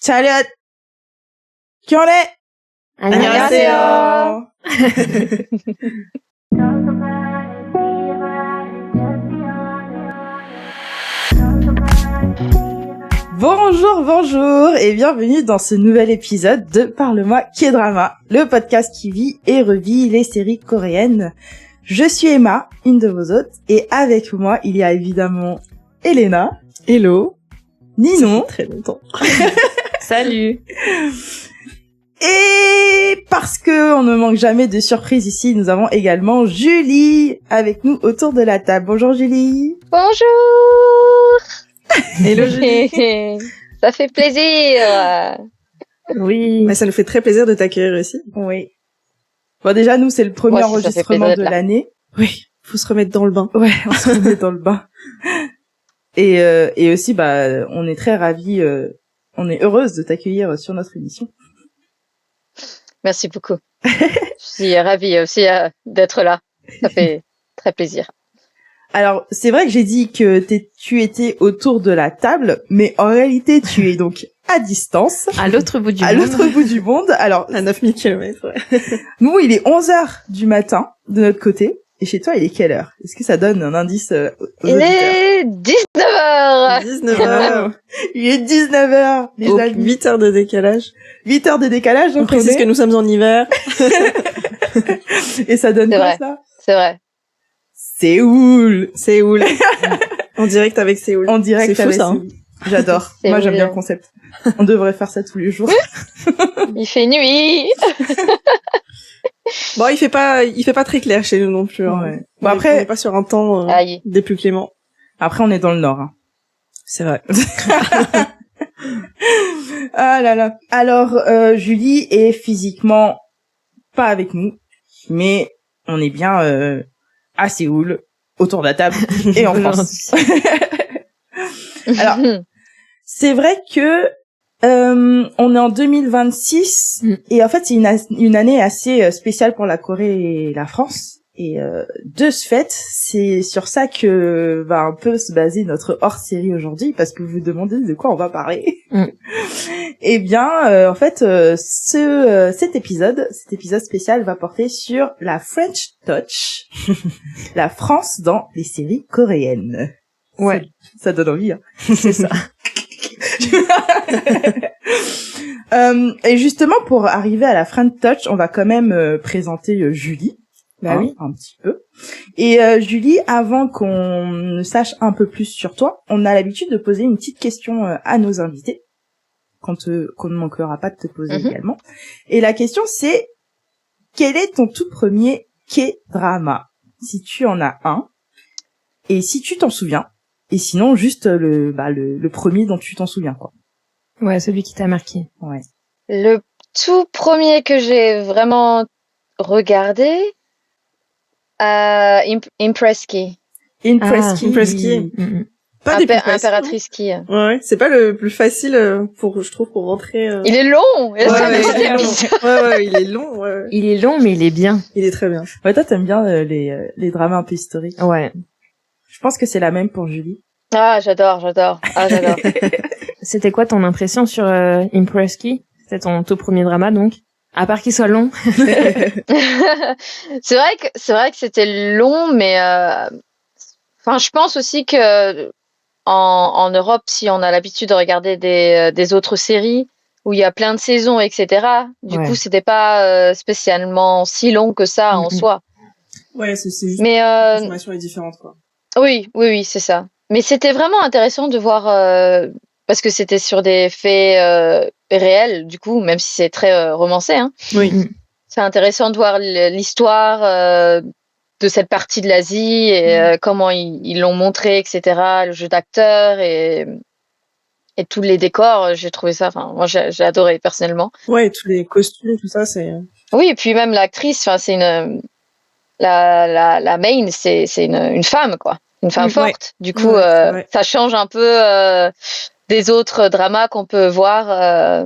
Salut. Qui on est? 안녕하세요. Bonjour et bienvenue dans ce nouvel épisode de Parle-moi K-Drama, le podcast qui vit et revit les séries coréennes. Je suis Emma, une de vos hôtes, et avec moi, il y a évidemment Elena. Hello. Ninon. Très longtemps. Salut. Et parce que on ne manque jamais de surprises ici, nous avons également Julie avec nous autour de la table. Bonjour Julie. Bonjour. Hello Julie. Ça fait plaisir. Oui. Ça nous fait très plaisir de t'accueillir ici. Oui. Bon, déjà, nous, c'est le premier enregistrement de l'année. Oui. Faut se remettre dans le bain. Ouais, on se remet dans le bain. Et aussi, on est très ravis, on est heureuse de t'accueillir sur notre émission. Merci beaucoup. Je suis ravie aussi d'être là. Ça fait très plaisir. Alors, c'est vrai que j'ai dit que tu étais autour de la table, mais en réalité, tu es donc à distance. À l'autre bout du monde. À l'autre bout du monde. Alors, à 9000 km, ouais. Nous, il est 11h du matin, de notre côté. Et chez toi, il est quelle heure? Est-ce que ça donne un indice aux auditeurs? Il est 19h. 19h. Il est 19h, les amis. 8 heures de décalage. 8 heures de décalage, donc on précise que nous sommes en hiver. Et ça donne quoi, ça? C'est vrai. Séoul. En direct avec Séoul. En direct c'est avec fou, ça, Séoul. J'adore. Moi, j'aime bien le concept. On devrait faire ça tous les jours. Il fait nuit. Bon, il fait pas très clair chez nous non plus. Hein. Ouais. Bon, après, on est pas sur un temps des plus cléments. Après, on est dans le nord. Hein. C'est vrai. Ah là là. Alors, Julie est physiquement pas avec nous, mais on est bien à Séoul, autour de la table et en France. Alors, c'est vrai que on est en 2026 et en fait c'est une année assez spéciale pour la Corée et la France. Et de ce fait, c'est sur ça que va un peu se baser notre hors-série aujourd'hui, parce que vous vous demandez de quoi on va parler. Eh bien, en fait, cet épisode spécial va porter sur la French Touch, la France dans les séries coréennes. Ouais. Ça donne envie, hein. C'est ça. Et justement, pour arriver à la French Touch, on va quand même présenter Julie. Bah oui. Un petit peu. Et Julie, avant qu'on ne sache un peu plus sur toi, on a l'habitude de poser une petite question à nos invités, qu'on ne manquera pas de te poser également. Et la question c'est, quel est ton tout premier K-drama, si tu en as un, et si tu t'en souviens, et sinon juste le premier dont tu t'en souviens, quoi. Ouais, celui qui t'a marqué. Ouais. Le tout premier que j'ai vraiment regardé, Empress Ki. Empress Ki. Pas des plus faciles. Impératrice Ki. Ouais, c'est pas le plus facile je trouve pour rentrer. Il est long. Ouais, il est long. Ouais. Il est long, mais il est bien. Il est très bien. Ouais, toi t'aimes bien les dramas un peu historiques. Ouais. Je pense que c'est la même pour Julie. Ah, j'adore. C'était quoi ton impression sur Empress Ki? C'était ton tout premier drama, donc? À part qu'il soit long. C'est vrai que c'était long, mais je pense aussi que en Europe, si on a l'habitude de regarder des autres séries où il y a plein de saisons, etc. Du coup, c'était pas spécialement si long que ça en soi. Ouais, c'est juste. Mais l'information est différente, quoi. Oui, c'est ça. Mais c'était vraiment intéressant de voir parce que c'était sur des faits réels, du coup, même si c'est très romancé. Hein. Oui. C'est intéressant de voir l'histoire de cette partie de l'Asie et comment ils l'ont montré, etc. Le jeu d'acteurs et tous les décors. J'ai trouvé ça. Enfin, moi, j'ai adoré personnellement. Ouais, tous les costumes, tout ça, c'est. Oui, et puis même l'actrice. Enfin, c'est la main, c'est une femme, quoi. Une femme forte. Du coup, ça change un peu des autres dramas qu'on peut voir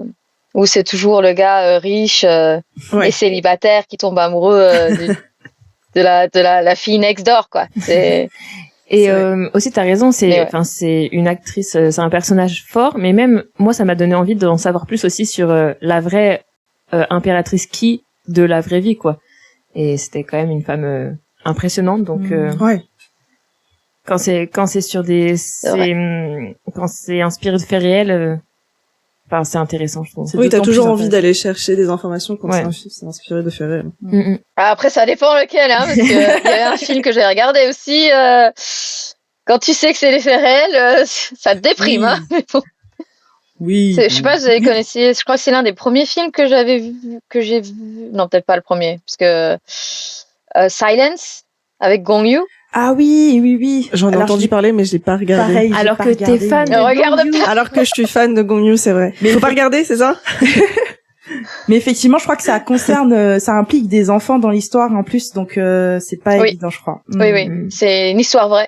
où c'est toujours le gars riche et célibataire qui tombe amoureux de la fille next door, quoi. Et C'est vrai. aussi, t'as raison, Mais ouais. c'est une actrice, c'est un personnage fort, mais même moi, ça m'a donné envie d'en savoir plus aussi sur la vraie impératrice Ki de la vraie vie, quoi. Et c'était quand même une femme impressionnante, donc Ouais. quand c'est sur quand c'est inspiré de faits réels, enfin c'est intéressant, je trouve. C'est Oui, t'as d'autant toujours plus envie d'aller chercher des informations quand Ouais. c'est inspiré de faits réels. Mm, mm. Après, ça dépend lequel, hein, parce que il y avait un film que j'ai regardé aussi. Quand tu sais que c'est les faits réels, ça te déprime. Oui. Hein, mais bon, Oui. je sais pas, si vous avez connaissez. Je crois que c'est l'un des premiers films que j'ai vu. Non, peut-être pas le premier, parce que Silence avec Gong Yoo. Ah oui, oui, oui. J'en ai Alors, entendu j'ai- parler, mais je l'ai pas regardé. Pareil, j'ai Alors pas que t'es regardé, fan mais- de Regarde Gong Yoo. Alors que je suis fan de Gong Yoo, c'est vrai. Mais- Faut pas regarder, c'est ça? Mais effectivement, je crois que ça concerne, ça implique des enfants dans l'histoire en plus, donc c'est pas Oui. évident, je crois. Oui, oui, Mm. c'est une histoire vraie.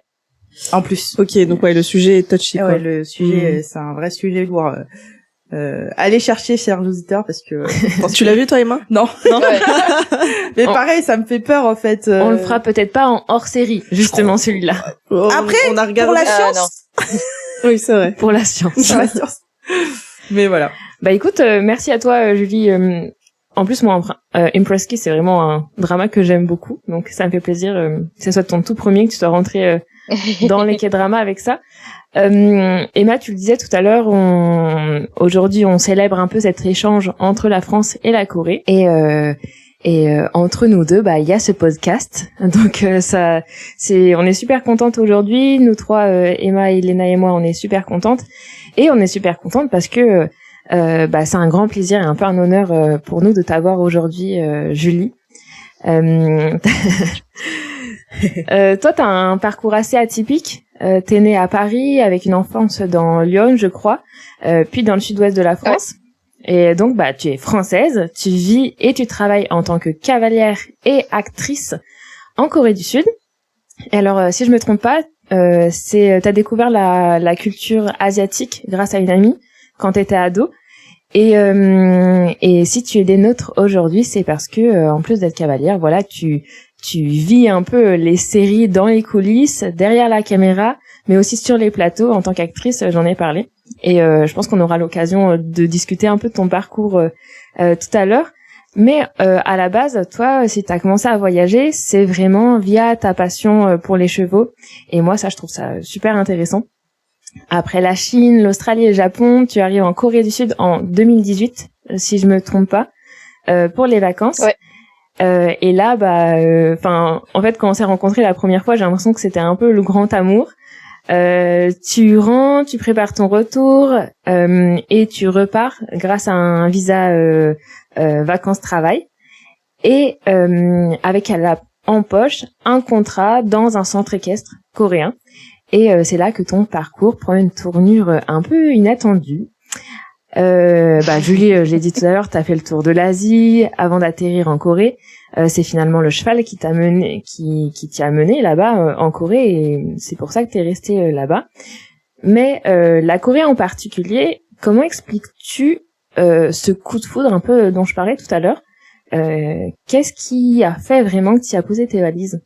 En plus. Ok, donc ouais, le sujet est touchy, quoi. Ouais, le sujet, c'est un vrai sujet lourd. Allez chercher, chers auditeurs, parce que Tu l'as vu, toi, Emma? non. Non? Ouais. Mais Oh. pareil, ça me fait peur en fait. On le fera peut-être pas en hors série, justement celui-là, Oh, Après, on a pour regardé. la Ah, science. Oui, c'est vrai. pour la science. Pour la science. Mais voilà. Bah écoute, merci à toi Julie. En plus moi, Impress Ki, c'est vraiment un drama que j'aime beaucoup, donc ça me fait plaisir que ce soit ton tout premier, que tu sois rentré dans les K-dramas avec ça. Emma, tu le disais tout à l'heure, aujourd'hui on célèbre un peu cet échange entre la France et la Corée, et entre nous deux, bah il y a ce podcast, donc on est super contente aujourd'hui, nous trois, Emma, Elena et moi, on est super contentes, et on est super contente parce que c'est un grand plaisir et un peu un honneur pour nous de t'avoir aujourd'hui, Julie. Toi, t'as un parcours assez atypique. T'es née à Paris avec une enfance dans Lyon, je crois, puis dans le sud-ouest de la France. Et donc, tu es française, tu vis et tu travailles en tant que cavalière et actrice en Corée du Sud. Et alors, si je me trompe pas, t'as découvert la culture asiatique grâce à une amie quand t'étais ado. Et si tu es des nôtres aujourd'hui, c'est parce que en plus d'être cavalière, voilà, tu vis un peu les séries dans les coulisses, derrière la caméra, mais aussi sur les plateaux en tant qu'actrice, j'en ai parlé. Et je pense qu'on aura l'occasion de discuter un peu de ton parcours tout à l'heure. Mais à la base, toi, si t'as commencé à voyager, c'est vraiment via ta passion pour les chevaux. Et moi, ça, je trouve ça super intéressant. Après la Chine, l'Australie et le Japon, tu arrives en Corée du Sud en 2018, si je me trompe pas, pour les vacances. Ouais. Et là, en fait, quand on s'est rencontrés la première fois, j'ai l'impression que c'était un peu le grand amour. Tu rentres, tu prépares ton retour et tu repars grâce à un visa vacances-travail et avec en poche un contrat dans un centre équestre coréen. Et c'est là que ton parcours prend une tournure un peu inattendue. Julie, je l'ai dit tout à l'heure, t'as fait le tour de l'Asie avant d'atterrir en Corée. C'est finalement le cheval qui t'y a mené là-bas en Corée, et c'est pour ça que t'es resté là-bas. Mais la Corée en particulier, comment expliques-tu ce coup de foudre un peu dont je parlais tout à l'heure? Qu'est-ce qui a fait vraiment que tu as posé tes valises?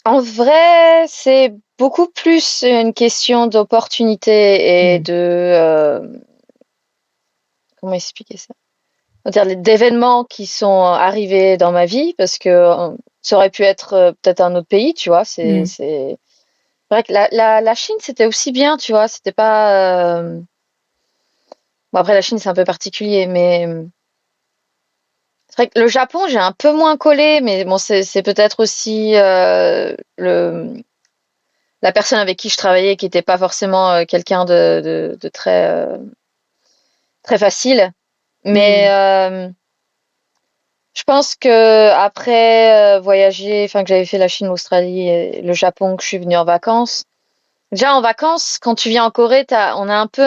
En vrai, c'est beaucoup plus une question d'opportunité et comment expliquer ça? On va dire d'événements qui sont arrivés dans ma vie, parce que ça aurait pu être peut-être un autre pays, tu vois. C'est vrai que la Chine, c'était aussi bien, tu vois. C'était pas. Bon, après, la Chine, c'est un peu particulier, mais c'est vrai que le Japon, j'ai un peu moins collé, mais bon, c'est peut-être aussi la personne avec qui je travaillais, qui n'était pas forcément quelqu'un de très très facile. Mais je pense que après voyager, enfin que j'avais fait la Chine, l'Australie et le Japon, que je suis venue en vacances. Déjà en vacances, quand tu viens en Corée, on a un peu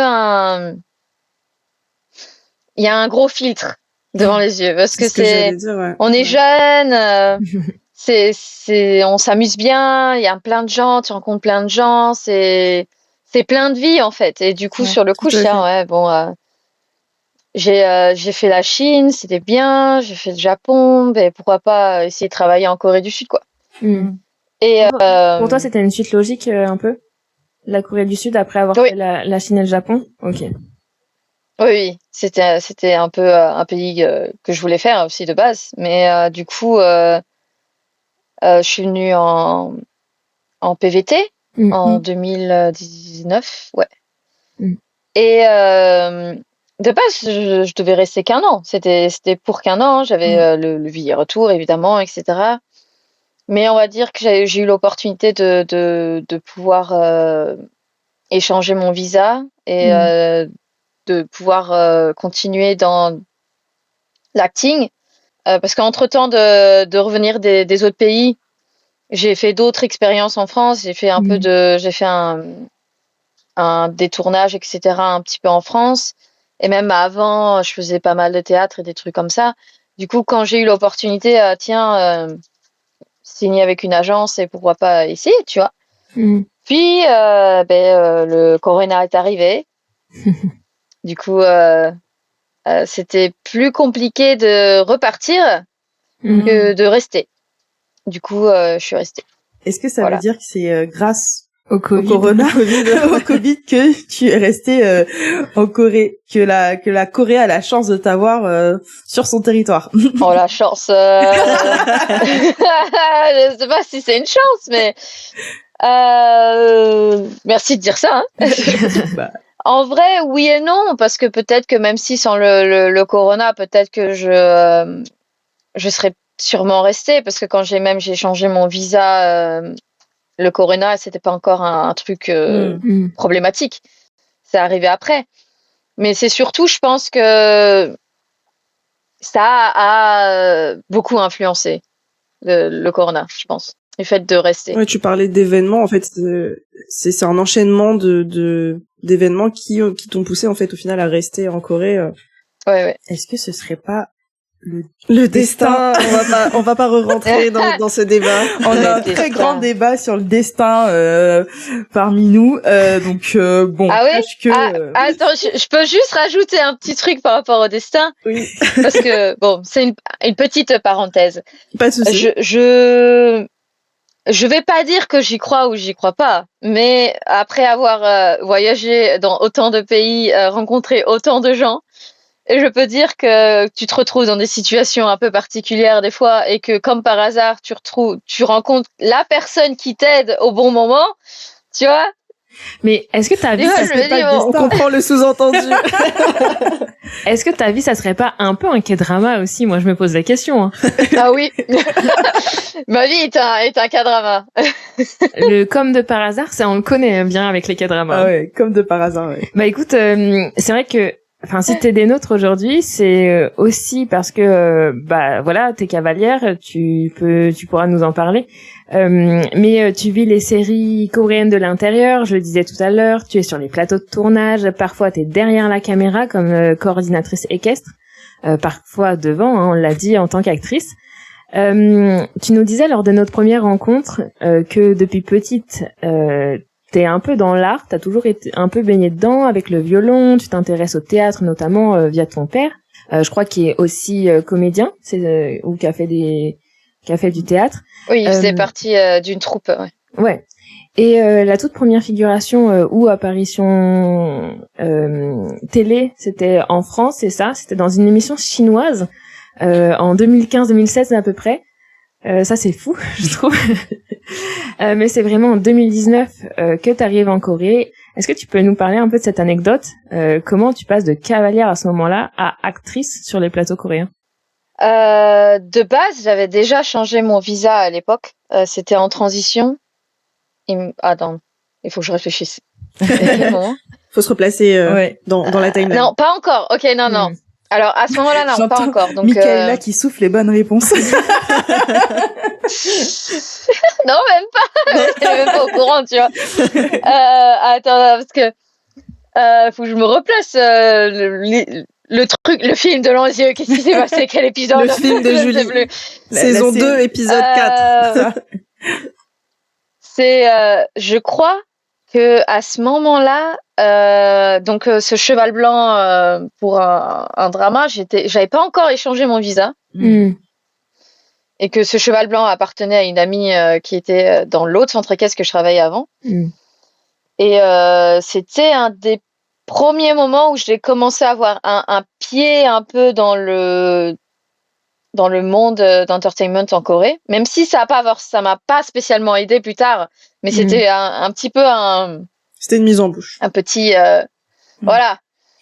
il y a un gros filtre devant les yeux, parce que ce que j'allais dire, ouais. on est Ouais. jeune, on s'amuse bien, il y a plein de gens, tu rencontres plein de gens, c'est plein de vie en fait. Et du coup, sur le coup, je tiens, ouais, bon, j'ai fait la Chine, c'était bien, j'ai fait le Japon, mais pourquoi pas essayer de travailler en Corée du Sud, quoi. Et Pour toi, c'était une suite logique un peu, la Corée du Sud après avoir Oui. fait la Chine et le Japon. Ok. oui, c'était un peu un pays que je voulais faire aussi de base. Mais du coup, je suis venue en PVT en 2019, ouais. Et de base, je devais rester qu'un an. C'était pour qu'un an. J'avais le billet retour, évidemment, etc. Mais on va dire que j'ai eu l'opportunité de pouvoir échanger mon visa et de pouvoir continuer dans l'acting. Parce qu'entre-temps de revenir des autres pays, j'ai fait d'autres expériences en France. J'ai fait j'ai fait un détournage, etc. un petit peu en France. Et même avant, je faisais pas mal de théâtre et des trucs comme ça. Du coup, quand j'ai eu l'opportunité, signer avec une agence et pourquoi pas ici, tu vois. Puis, le Corona est arrivé. Du coup, c'était plus compliqué de repartir que de rester. Du coup, je suis restée. Est-ce que ça veut dire que c'est grâce au Covid. Au Corona, au Covid, que tu es resté en Corée, que la Corée a la chance de t'avoir sur son territoire. Oh, la chance. Je sais pas si c'est une chance, mais merci de dire ça. Hein. En vrai, oui et non, parce que peut-être que même si sans le Corona, peut-être que je serais sûrement restée, parce que quand j'ai changé mon visa. Le Corona, c'était pas encore un truc problématique. C'est arrivé après. Mais c'est surtout, je pense que ça a beaucoup influencé le Corona, je pense. Le fait de rester. Ouais, tu parlais d'événements. En fait, c'est un enchaînement d'événements qui t'ont poussé en fait au final à rester en Corée. Ouais. Est-ce que ce serait pas le destin? On va pas re-rentrer dans ce débat. On a un très grand débat sur le destin parmi nous. Donc bon. Ah oui. Attends, je peux juste rajouter un petit truc par rapport au destin. Oui. Parce que bon, c'est une petite parenthèse. Pas de souci. Je vais pas dire que j'y crois ou j'y crois pas, mais après avoir voyagé dans autant de pays, rencontré autant de gens, et je peux dire que tu te retrouves dans des situations un peu particulières des fois, et que comme par hasard, tu rencontres la personne qui t'aide au bon moment, tu vois. Mais est-ce que ta vie, on comprend le sous-entendu. Est-ce que ta vie, ça serait pas un peu un K-drama aussi? Moi, je me pose la question. Hein. Ah oui. Ma vie est un K-drama. Le comme de par hasard, ça on le connaît bien avec les K-dramas. Ah ouais, comme de par hasard, ouais. Bah écoute, c'est vrai que si t'es des nôtres aujourd'hui, c'est aussi parce que voilà, t'es cavalière, tu pourras nous en parler. Mais tu vis les séries coréennes de l'intérieur, je le disais tout à l'heure, tu es sur les plateaux de tournage, parfois t'es derrière la caméra comme coordinatrice équestre, parfois devant, hein, on l'a dit, en tant qu'actrice. Tu nous disais lors de notre première rencontre que depuis petite t'es un peu dans l'art, t'as toujours été un peu baignée dedans avec le violon, tu t'intéresses au théâtre notamment via ton père, je crois qu'il est aussi comédien, ou qui a fait du théâtre. Oui, il faisait partie d'une troupe, ouais. Ouais. Et la toute première figuration ou apparition télé, c'était en France, c'est ça, c'était dans une émission chinoise en 2015-2016 à peu près. Ça c'est fou, je trouve. Mais c'est vraiment en 2019 que tu arrives en Corée. Est-ce que tu peux nous parler un peu de cette anecdote? Comment tu passes de cavalière à ce moment-là à actrice sur les plateaux coréens? De base, j'avais déjà changé mon visa à l'époque. C'était en transition. Attends, il faut que je réfléchisse. Faut se replacer dans la timeline. Non, pas encore. Ok, non. Alors, à ce moment-là, non, pas encore. Donc, Michaela qui souffle les bonnes réponses. Non, même pas. Je suis même pas au courant, tu vois. Attends, parce que faut que je me replace. Le truc, le film de Lanzieux, qu'est-ce qui s'est passé? Quel épisode? Le film de Julie. Saison 2, épisode 4. Je crois que à ce moment-là, donc ce cheval blanc pour un drama, j'avais pas encore échangé mon visa. et que ce cheval blanc appartenait à une amie qui était dans l'autre centre équestre que je travaillais avant. Et c'était un des premiers moments où j'ai commencé à avoir un pied un peu dans le monde d'entertainment en Corée, même si ça m'a pas spécialement aidé plus tard, mais c'était un petit peu c'était une mise en bouche. Un petit voilà.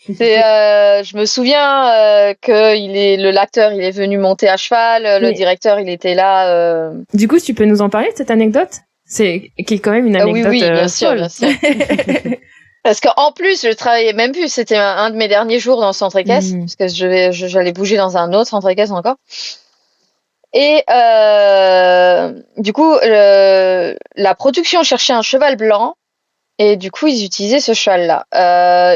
Je me souviens que l'acteur il est venu monter à cheval, le directeur il était là. Du coup, tu peux nous en parler de cette anecdote? Qui est quand même une anecdote oui, bien sûr, folle. bien sûr. Parce qu'en plus, je travaillais même plus. C'était un de mes derniers jours dans le centre équestre, parce que j'allais bouger dans un autre centre équestre encore. Et du coup, la production cherchait un cheval blanc, et du coup, ils utilisaient ce cheval-là.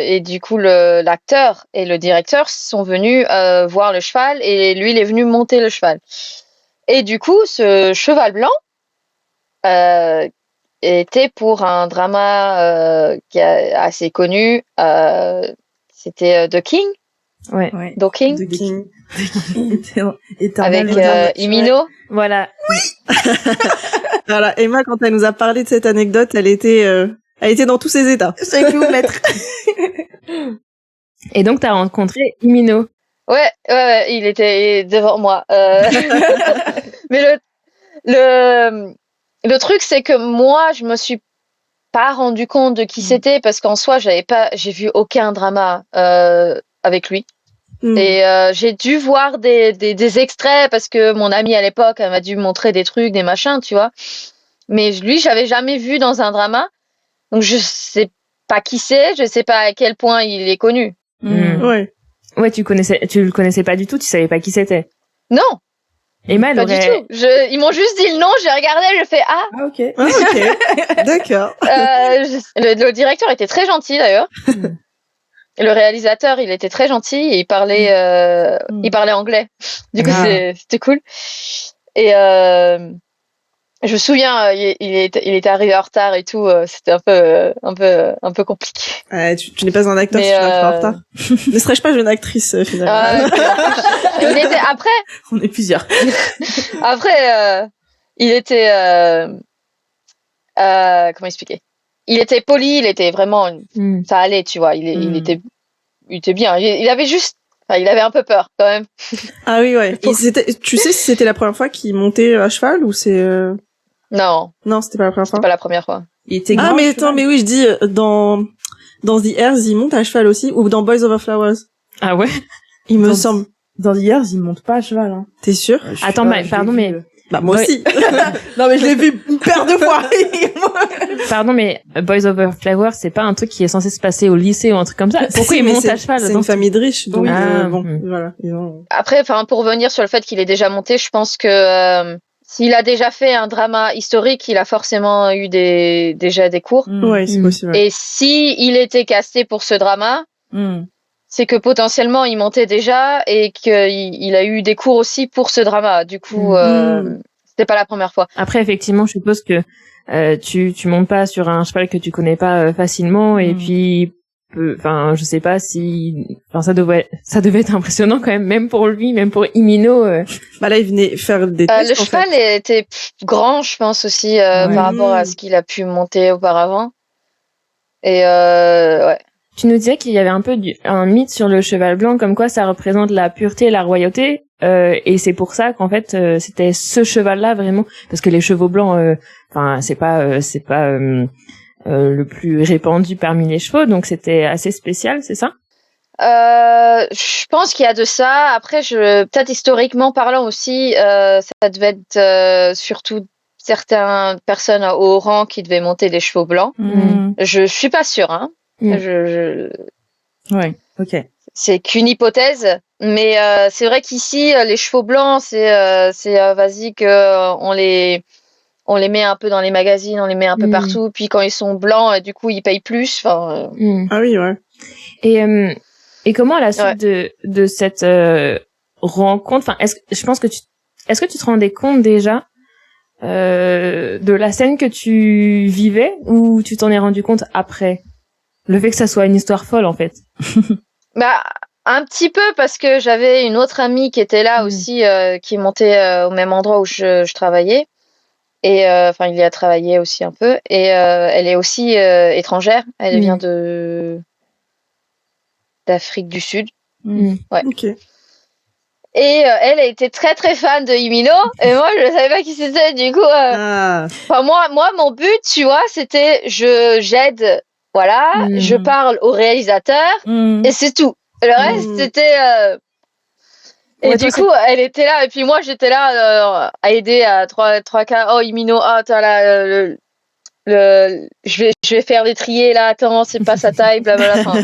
Et du coup, l'acteur et le directeur sont venus voir le cheval, et lui, il est venu monter le cheval. Et du coup, ce cheval blanc était pour un drama qui est assez connu. C'était The King. Ouais. The King. The King. Avec Imino. Voilà. Oui. Voilà. Emma, quand elle nous a parlé de cette anecdote, elle était dans tous ses états. C'est que vous maître. Et donc, t'as rencontré Imino. Ouais, il était devant moi. Mais le truc, c'est que moi, je me suis pas rendu compte de qui c'était parce qu'en soi, j'ai vu aucun drama avec lui. Et j'ai dû voir des extraits parce que mon amie à l'époque, elle m'a dû me montrer des trucs, des machins, tu vois. Mais lui, j'avais jamais vu dans un drama. Donc je sais pas qui c'est, je sais pas à quel point il est connu. Ouais. Ouais, tu le connaissais pas du tout, tu savais pas qui c'était. Non. Emma, pas du tout. Ils m'ont juste dit le nom, j'ai regardé, je fais ok. D'accord. Le directeur était très gentil d'ailleurs. Le réalisateur, il était très gentil et il parlait anglais. Du coup, c'était cool. Et je me souviens, il était arrivé en retard et tout. C'était un peu compliqué. Tu n'es pas un acteur si tu n'arrives pas en retard. Ne serais-je pas une actrice finalement? Après. On est plusieurs. Après, il était comment expliquer? Il était poli, il était vraiment ça allait, tu vois. Il était bien. Il avait juste il avait un peu peur quand même. Ah oui, ouais. Tu sais si c'était la première fois qu'il montait à cheval ou c'est Non, c'était pas la première fois. C'était pas la première fois. Il était grand. Mais attends, mais oui, je dis dans The Heirs, il monte à cheval aussi ou dans Boys Over Flowers. Ah ouais. Il me semble. Dans The Heirs, il monte pas à cheval. Hein. T'es sûr? Attends, pardon, mais moi aussi. Non, mais je l'ai vu une paire de fois. Pardon, mais Boys Over Flowers, c'est pas un truc qui est censé se passer au lycée ou un truc comme ça. Pourquoi il monte à cheval? C'est une famille de riches, donc voilà. Après, pour revenir sur le fait qu'il est déjà monté, je pense que s'il a déjà fait un drama historique, il a forcément eu déjà des cours. Ouais, c'est possible. Et si il était casté pour ce drama, c'est que potentiellement il montait déjà et qu'il a eu des cours aussi pour ce drama. Du coup, c'était pas la première fois. Après, effectivement, je suppose que tu montes pas sur un cheval que tu connais pas facilement et puis je sais pas si ça devait être impressionnant quand même pour lui, même pour Imino. Là il venait faire des tests. Le cheval était grand, je pense aussi par rapport à ce qu'il a pu monter auparavant. Et ouais. Tu nous disais qu'il y avait un peu un mythe sur le cheval blanc, comme quoi ça représente la pureté et la royauté, et c'est pour ça qu'en fait c'était ce cheval-là vraiment, parce que les chevaux blancs, c'est pas le plus répandu parmi les chevaux, donc c'était assez spécial, c'est ça? Je pense qu'il y a de ça. Après, peut-être historiquement parlant aussi, ça devait être surtout certaines personnes à haut rang qui devaient monter des chevaux blancs. Je suis pas sûre, hein. Ouais, ok. C'est qu'une hypothèse, mais c'est vrai qu'ici les chevaux blancs, c'est vas-y que on les met un peu dans les magazines, on les met un peu partout, puis quand ils sont blancs, du coup ils payent plus. Ah oui, ouais. Et comment à la suite de cette rencontre, est-ce que tu te rendais compte déjà de la scène que tu vivais ou tu t'en es rendu compte après? Le fait que ça soit une histoire folle, en fait. Un petit peu parce que j'avais une autre amie qui était là aussi, qui montait au même endroit où je travaillais. Et enfin, il y a travaillé aussi un peu. Et elle est aussi étrangère. Elle vient d'Afrique du Sud. Ouais. Ok. Et elle était très très fan de Himino. Et moi, je savais pas qui c'était. Du coup, enfin moi, mon but, tu vois, c'était j'aide. Voilà, je parle au réalisateur et c'est tout. Le reste, c'était. Et du coup, elle était là, et puis moi, j'étais là à aider à trois quarts. Oh, Himino, t'as là je vais faire des triers là. Attends, c'est pas sa taille, blablabla. Enfin,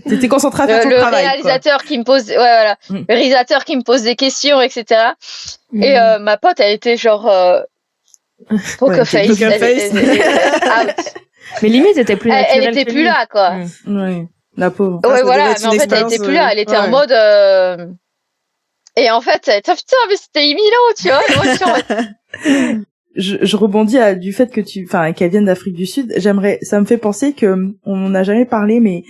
t'étais concentré à faire ton le travail. réalisateur qui me pose, ouais voilà, le réalisateur qui me pose des questions, etc. Et ma pote, elle était genre poker face. Out. Mais limite, c'était plus naturel. Elle était plus là, quoi. Ouais, la pauvre. Ouais, voilà, mais en fait, elle était plus là. Elle était en mode. Et en fait, putain, mais c'était Himino, tu vois. Et moi, je suis en mode... Je rebondis du fait que qu'elle vienne d'Afrique du Sud. Ça me fait penser que on n'a jamais parlé, mais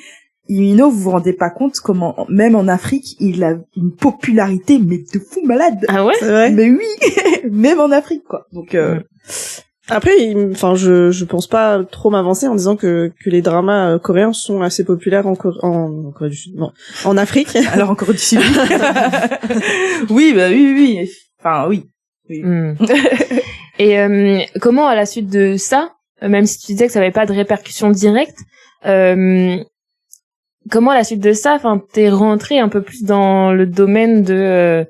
Himino, vous vous rendez pas compte comment, même en Afrique, il a une popularité, mais de fou malade. Ah ouais? C'est vrai? Mais oui, même en Afrique, quoi. Donc, Après, je pense pas trop m'avancer en disant que les dramas coréens sont assez populaires en Corée du Sud, non, en Afrique. alors en Corée du Sud. Oui, bah oui. Enfin, oui. Et comment, à la suite de ça, même si tu disais que ça avait pas de répercussions directes, comment à la suite de ça, enfin, t'es rentré un peu plus dans le domaine de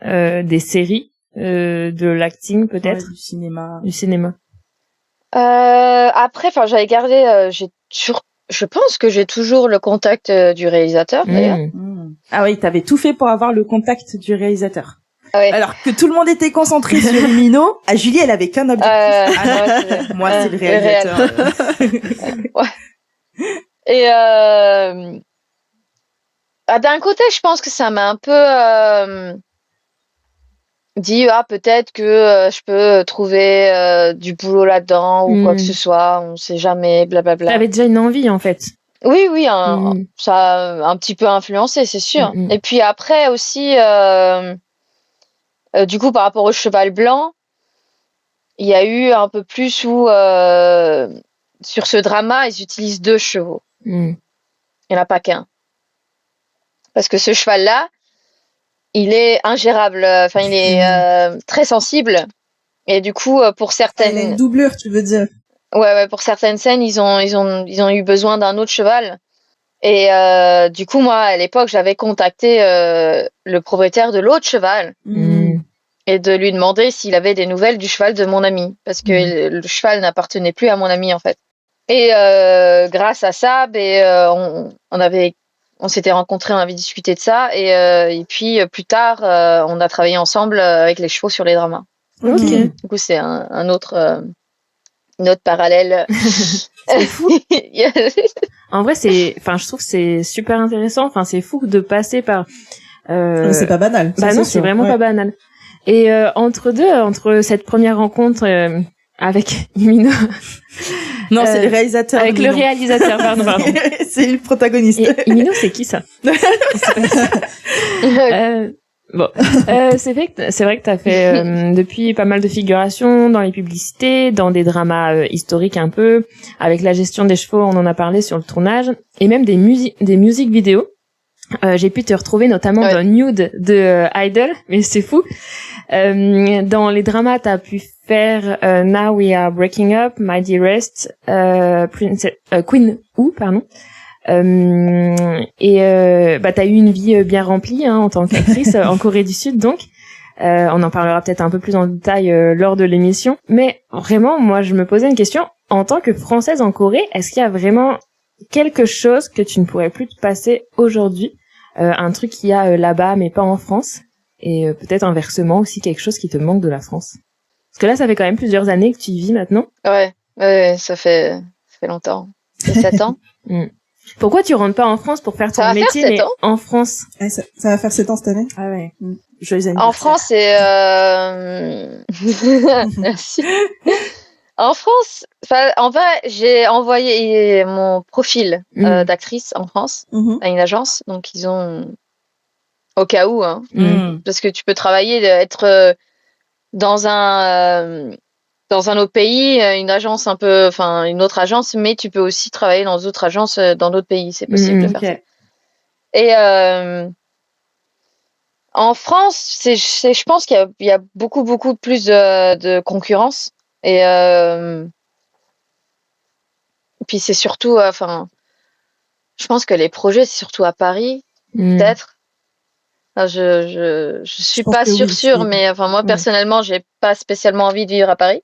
des séries, de l'acting peut-être, du cinéma. Après, enfin, j'avais gardé, je pense que j'ai toujours le contact du réalisateur. D'ailleurs. Ah oui, t'avais tout fait pour avoir le contact du réalisateur. Ah ouais. Alors que tout le monde était concentré sur Himino, à Julie, elle avait qu'un objectif. Moi, c'est le réalisateur. Ouais. Et d'un côté, je pense que ça m'a un peu dit peut-être que je peux trouver du boulot là-dedans ou quoi que ce soit, on sait jamais, blablabla. T'avais déjà une envie en fait. Oui, ça a un petit peu influencé, c'est sûr. Et puis après aussi, du coup, par rapport au cheval blanc, il y a eu un peu plus où sur ce drama, ils utilisent 2 chevaux. Il n'y en a pas qu'un. Parce que ce cheval-là, il est ingérable. Enfin, il est très sensible. Et du coup, pour certaines... Il a une doublure, tu veux dire? Ouais, pour certaines scènes, ils ont eu besoin d'un autre cheval. Et du coup, moi, à l'époque, j'avais contacté le propriétaire de l'autre cheval et de lui demander s'il avait des nouvelles du cheval de mon ami, parce que le cheval n'appartenait plus à mon ami en fait. Et grâce à ça, on s'était rencontrés, on avait discuté de ça, et puis plus tard, on a travaillé ensemble avec les chevaux sur les dramas. Ok. Du coup, c'est un autre parallèle. C'est fou. En vrai, je trouve que c'est super intéressant. Enfin, c'est fou de passer par. C'est pas banal. Bah non, c'est vraiment pas banal. Et entre cette première rencontre avec Himino. Non, c'est le réalisateur. Avec le réalisateur, pardon. C'est le protagoniste. Et Himino, c'est qui ça? Bon, c'est vrai que t'as fait depuis pas mal de figurations dans les publicités, dans des dramas historiques un peu, avec la gestion des chevaux, on en a parlé sur le tournage, et même des musiques vidéo. J'ai pu te retrouver notamment dans Nude de Idol, mais c'est fou. Dans les dramas, t'as pu faire Now We Are Breaking Up, My Dearest, Queen Who, pardon. T'as eu une vie bien remplie en tant qu'actrice en Corée du Sud, donc on en parlera peut-être un peu plus en détail lors de l'émission. Mais vraiment, moi, je me posais une question en tant que Française en Corée. Est-ce qu'il y a vraiment quelque chose que tu ne pourrais plus te passer aujourd'hui, un truc qu'il y a là-bas mais pas en France, et peut-être inversement aussi quelque chose qui te manque de la France? Parce que là, ça fait quand même plusieurs années que tu y vis maintenant. Ouais, ça fait longtemps. Ça fait 7 ans. Pourquoi tu rentres pas en France pour faire ton métier, mais en France? Ça va faire 7 ans cette année. Ah ouais. En France, c'est merci. En France, en fait, j'ai envoyé mon profil d'actrice en France à une agence, donc ils ont au cas où, hein. Parce que tu peux travailler, être dans un autre pays, une agence une autre agence, mais tu peux aussi travailler dans d'autres agences dans d'autres pays. C'est possible de faire ça. Et en France, je pense qu'il y a beaucoup plus de concurrence. Et puis c'est surtout, je pense que les projets, c'est surtout à Paris, peut-être. Enfin, je suis pas sûre, mais moi personnellement, j'ai pas spécialement envie de vivre à Paris.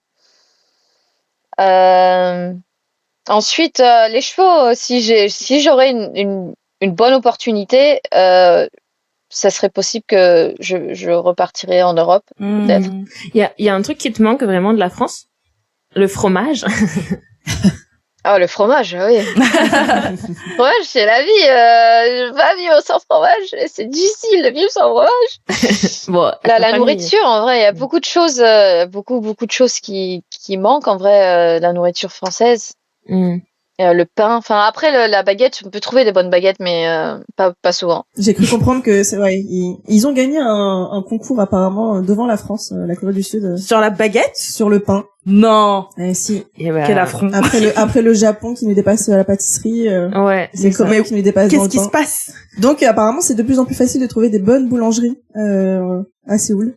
Ensuite, les chevaux, si j'aurais une bonne opportunité, ça serait possible que je repartirais en Europe, peut-être. Il y a un truc qui te manque vraiment de la France, le fromage. Ah, le fromage, oui. Fromage, c'est la vie. Je vais pas vivre sans fromage. C'est difficile de vivre sans fromage. Bon, la nourriture, en vrai, il y a beaucoup de choses, beaucoup de choses qui manquent, en vrai, la nourriture française. Le pain. Après, la baguette, on peut trouver des bonnes baguettes, mais pas souvent. J'ai cru comprendre que c'est vrai. Ils ont gagné un concours apparemment devant la France, la Corée du Sud. Sur la baguette? Sur le pain. Non. Si. Quel affront. Après le Japon qui nous dépasse à la pâtisserie. Ouais. C'est Corée qui nous dépasse dans le pain. Qu'est-ce qui se passe? Donc apparemment c'est de plus en plus facile de trouver des bonnes boulangeries à Séoul.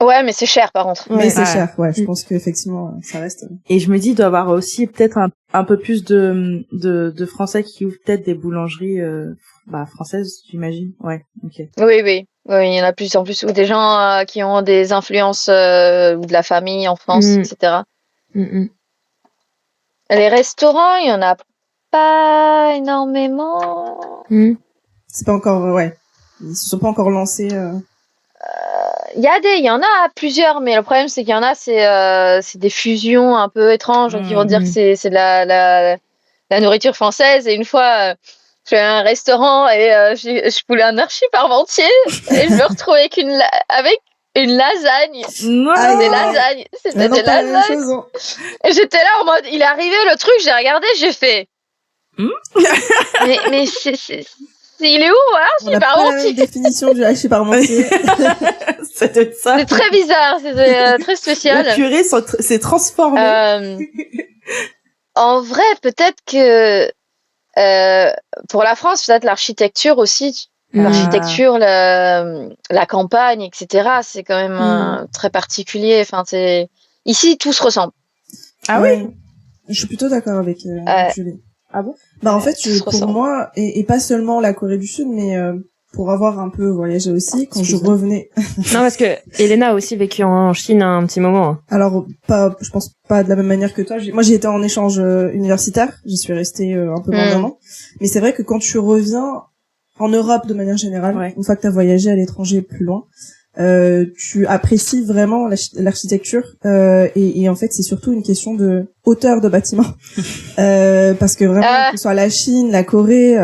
Ouais, mais c'est cher par contre. Mais c'est cher, ouais. Je pense qu'effectivement, ça reste. Et je me dis, il doit y avoir aussi peut-être un peu plus de Français qui ouvrent peut-être des boulangeries, françaises, j'imagine. Ouais, ok. Oui, il y en a de plus en plus. Ou des gens qui ont des influences ou de la famille en France, etc. Les restaurants, il y en a pas énormément. C'est pas encore, ouais. Ils se sont pas encore lancés. Il y en a plusieurs, mais le problème c'est qu'il y en a, c'est des fusions un peu étranges, donc ils vont dire que c'est de la nourriture française. Et une fois, je suis à un restaurant et je voulais un archi parmentier et je me retrouvais avec une lasagne. Non. Des lasagnes. C'était des lasagnes. Et j'étais là en mode, il est arrivé le truc, j'ai regardé, j'ai fait. Mais il est où, voilà, on n'a pas la même définition du hachis parmentier. C'était ça. C'est très bizarre, c'est très spécial. Le purée s'est transformé. En vrai, peut-être que pour la France, peut-être l'architecture aussi, l'architecture, la campagne, etc. C'est quand même très particulier. Ici tout se ressemble. Ah oui. Je suis plutôt d'accord avec Julie. Ah bon? En fait, pour moi, et pas seulement la Corée du Sud, mais pour avoir un peu voyagé aussi, quand je revenais. Non, parce que Elena a aussi vécu en Chine un petit moment. Alors, je pense pas de la même manière que toi. Moi, j'y étais en échange universitaire. J'y suis restée un peu moins d'un an. Mais c'est vrai que quand tu reviens en Europe de manière générale, une fois que t'as voyagé à l'étranger plus loin, tu apprécies vraiment l'architecture et en fait c'est surtout une question de hauteur de bâtiment parce que vraiment que ce soit la Chine, la Corée,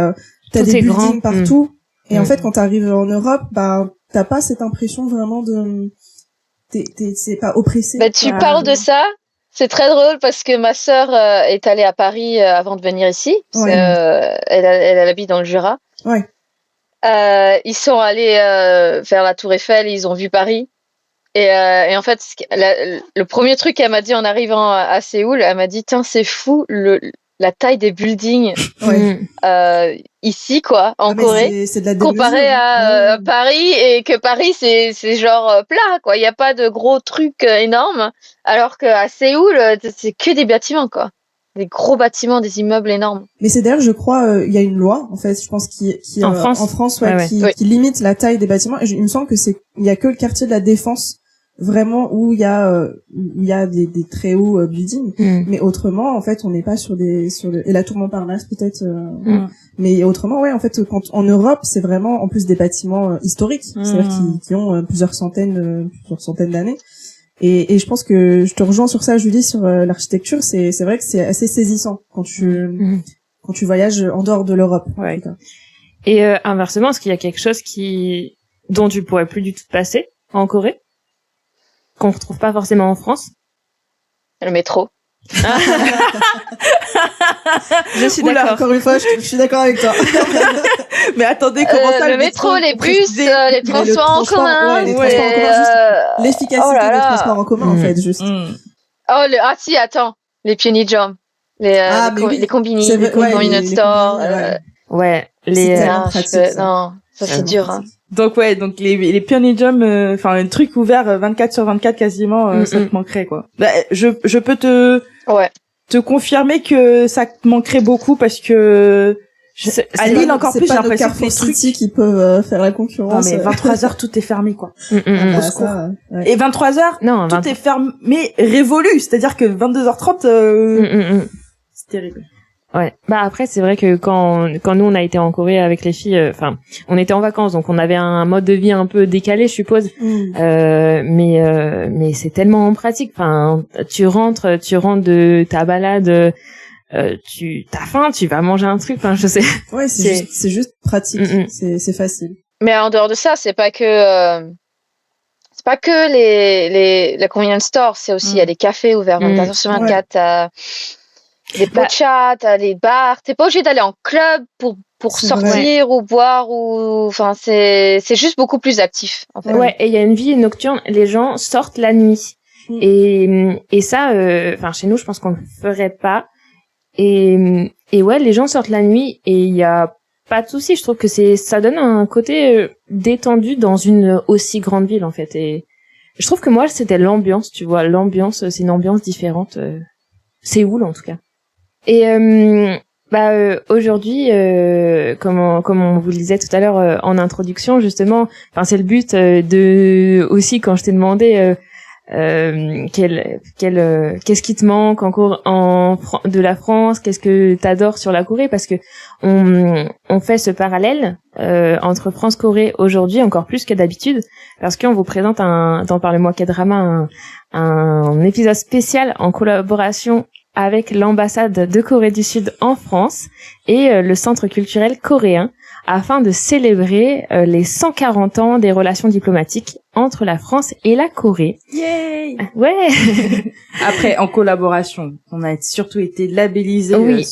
t'as des buildings partout et en fait quand t'arrives en Europe, t'as pas cette impression vraiment de c'est pas oppressé. Tu parles de ça, c'est très drôle parce que ma sœur est allée à Paris avant de venir ici. Elle habite dans le Jura. Ouais. Ils sont allés faire la Tour Eiffel et ils ont vu Paris. Et en fait, le premier truc qu'elle m'a dit en arrivant à Séoul, elle m'a dit, tiens, c'est fou la taille des buildings ici, quoi, en Corée, c'est de la comparé à Paris, et que Paris, c'est genre plat, quoi. Il n'y a pas de gros trucs énormes, alors qu'à Séoul, c'est que des bâtiments, quoi. Des gros bâtiments, des immeubles énormes. Mais c'est d'ailleurs, je crois, il y a une loi, en fait, je pense, qui en France, qui limite la taille des bâtiments. Et il me semble que il y a que le quartier de la Défense, vraiment, où il y a des très hauts buildings. Mais autrement, en fait, on n'est pas et la tour Montparnasse, peut-être, mais autrement, en fait, en Europe, c'est vraiment, en plus des bâtiments historiques, c'est-à-dire qui ont plusieurs centaines d'années. Et je pense que je te rejoins sur ça, Julie, sur l'architecture. C'est vrai que c'est assez saisissant quand tu voyages en dehors de l'Europe. Ouais. Et inversement, est-ce qu'il y a quelque chose dont tu pourrais plus du tout te passer en Corée, qu'on retrouve pas forcément en France? Le métro. Je suis Oula, d'accord. encore une fois, je suis d'accord avec toi. Mais attendez, comment ça le métro, les bus, les transports en commun. Ouais, les transports en commun, juste l'efficacité des transports en commun, en fait, juste. Ah si, attends, les Penny Jump, les combini, les convenience stores. Ouais, non, ça c'est dur. Hein. Donc les Pioneer Jump, enfin un truc ouvert 24 sur 24 quasiment, ça te manquerait quoi. Bah, je peux te confirmer que ça te manquerait beaucoup parce que à Lille encore plus j'ai l'impression que les trucs qui peuvent faire la concurrence. Non mais 23h tout est fermé quoi. Ça, ouais. Et 23h non, tout est fermé révolu, c'est-à-dire que 22h30 c'est terrible. Ouais. Bah après c'est vrai que quand nous on a été en Corée avec les filles, enfin on était en vacances donc on avait un mode de vie un peu décalé je suppose. Mais c'est tellement pratique. Enfin tu rentres de ta balade, t'as faim, tu vas manger un truc. Enfin je sais. Ouais c'est juste pratique. C'est facile. Mais en dehors de ça c'est pas que les convenience stores, c'est aussi il y a des cafés ouverts 24h sur 24. Les pochas, t'as les bars, t'es pas obligé d'aller en club pour sortir ou boire ou enfin c'est juste beaucoup plus actif en fait. Ouais, et il y a une vie nocturne, les gens sortent la nuit. Et ça enfin chez nous je pense qu'on le ferait pas. Et ouais, les gens sortent la nuit et il y a pas de souci, je trouve que ça donne un côté détendu dans une aussi grande ville en fait et je trouve que moi c'était l'ambiance, tu vois, l'ambiance c'est une ambiance différente Séoul en tout cas. Et aujourd'hui, comme on vous le disait tout à l'heure en introduction, justement, enfin c'est le but de aussi quand je t'ai demandé qu'est-ce qui te manque de la France, qu'est-ce que t'adores sur la Corée, parce que on fait ce parallèle entre France-Corée aujourd'hui encore plus que d'habitude, parce qu'on vous présente dans Parle-moi K-drama un épisode spécial en collaboration avec l'ambassade de Corée du Sud en France et le centre culturel coréen afin de célébrer les 140 ans des relations diplomatiques entre la France et la Corée. Yay! Ouais. Après, en collaboration, on a surtout été labellisé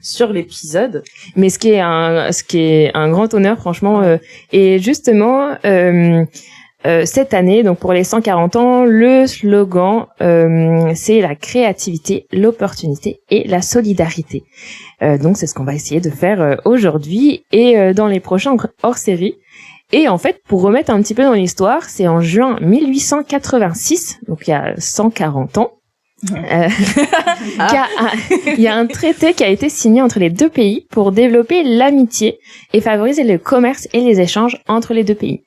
sur l'épisode. Mais ce qui est un grand honneur, franchement. Et justement, cette année, donc pour les 140 ans, le slogan, c'est la créativité, l'opportunité et la solidarité. Donc c'est ce qu'on va essayer de faire aujourd'hui et dans les prochains hors-série. Et en fait, pour remettre un petit peu dans l'histoire, c'est en juin 1886, donc il y a 140 ans, il y a un traité qui a été signé entre les deux pays pour développer l'amitié et favoriser le commerce et les échanges entre les deux pays.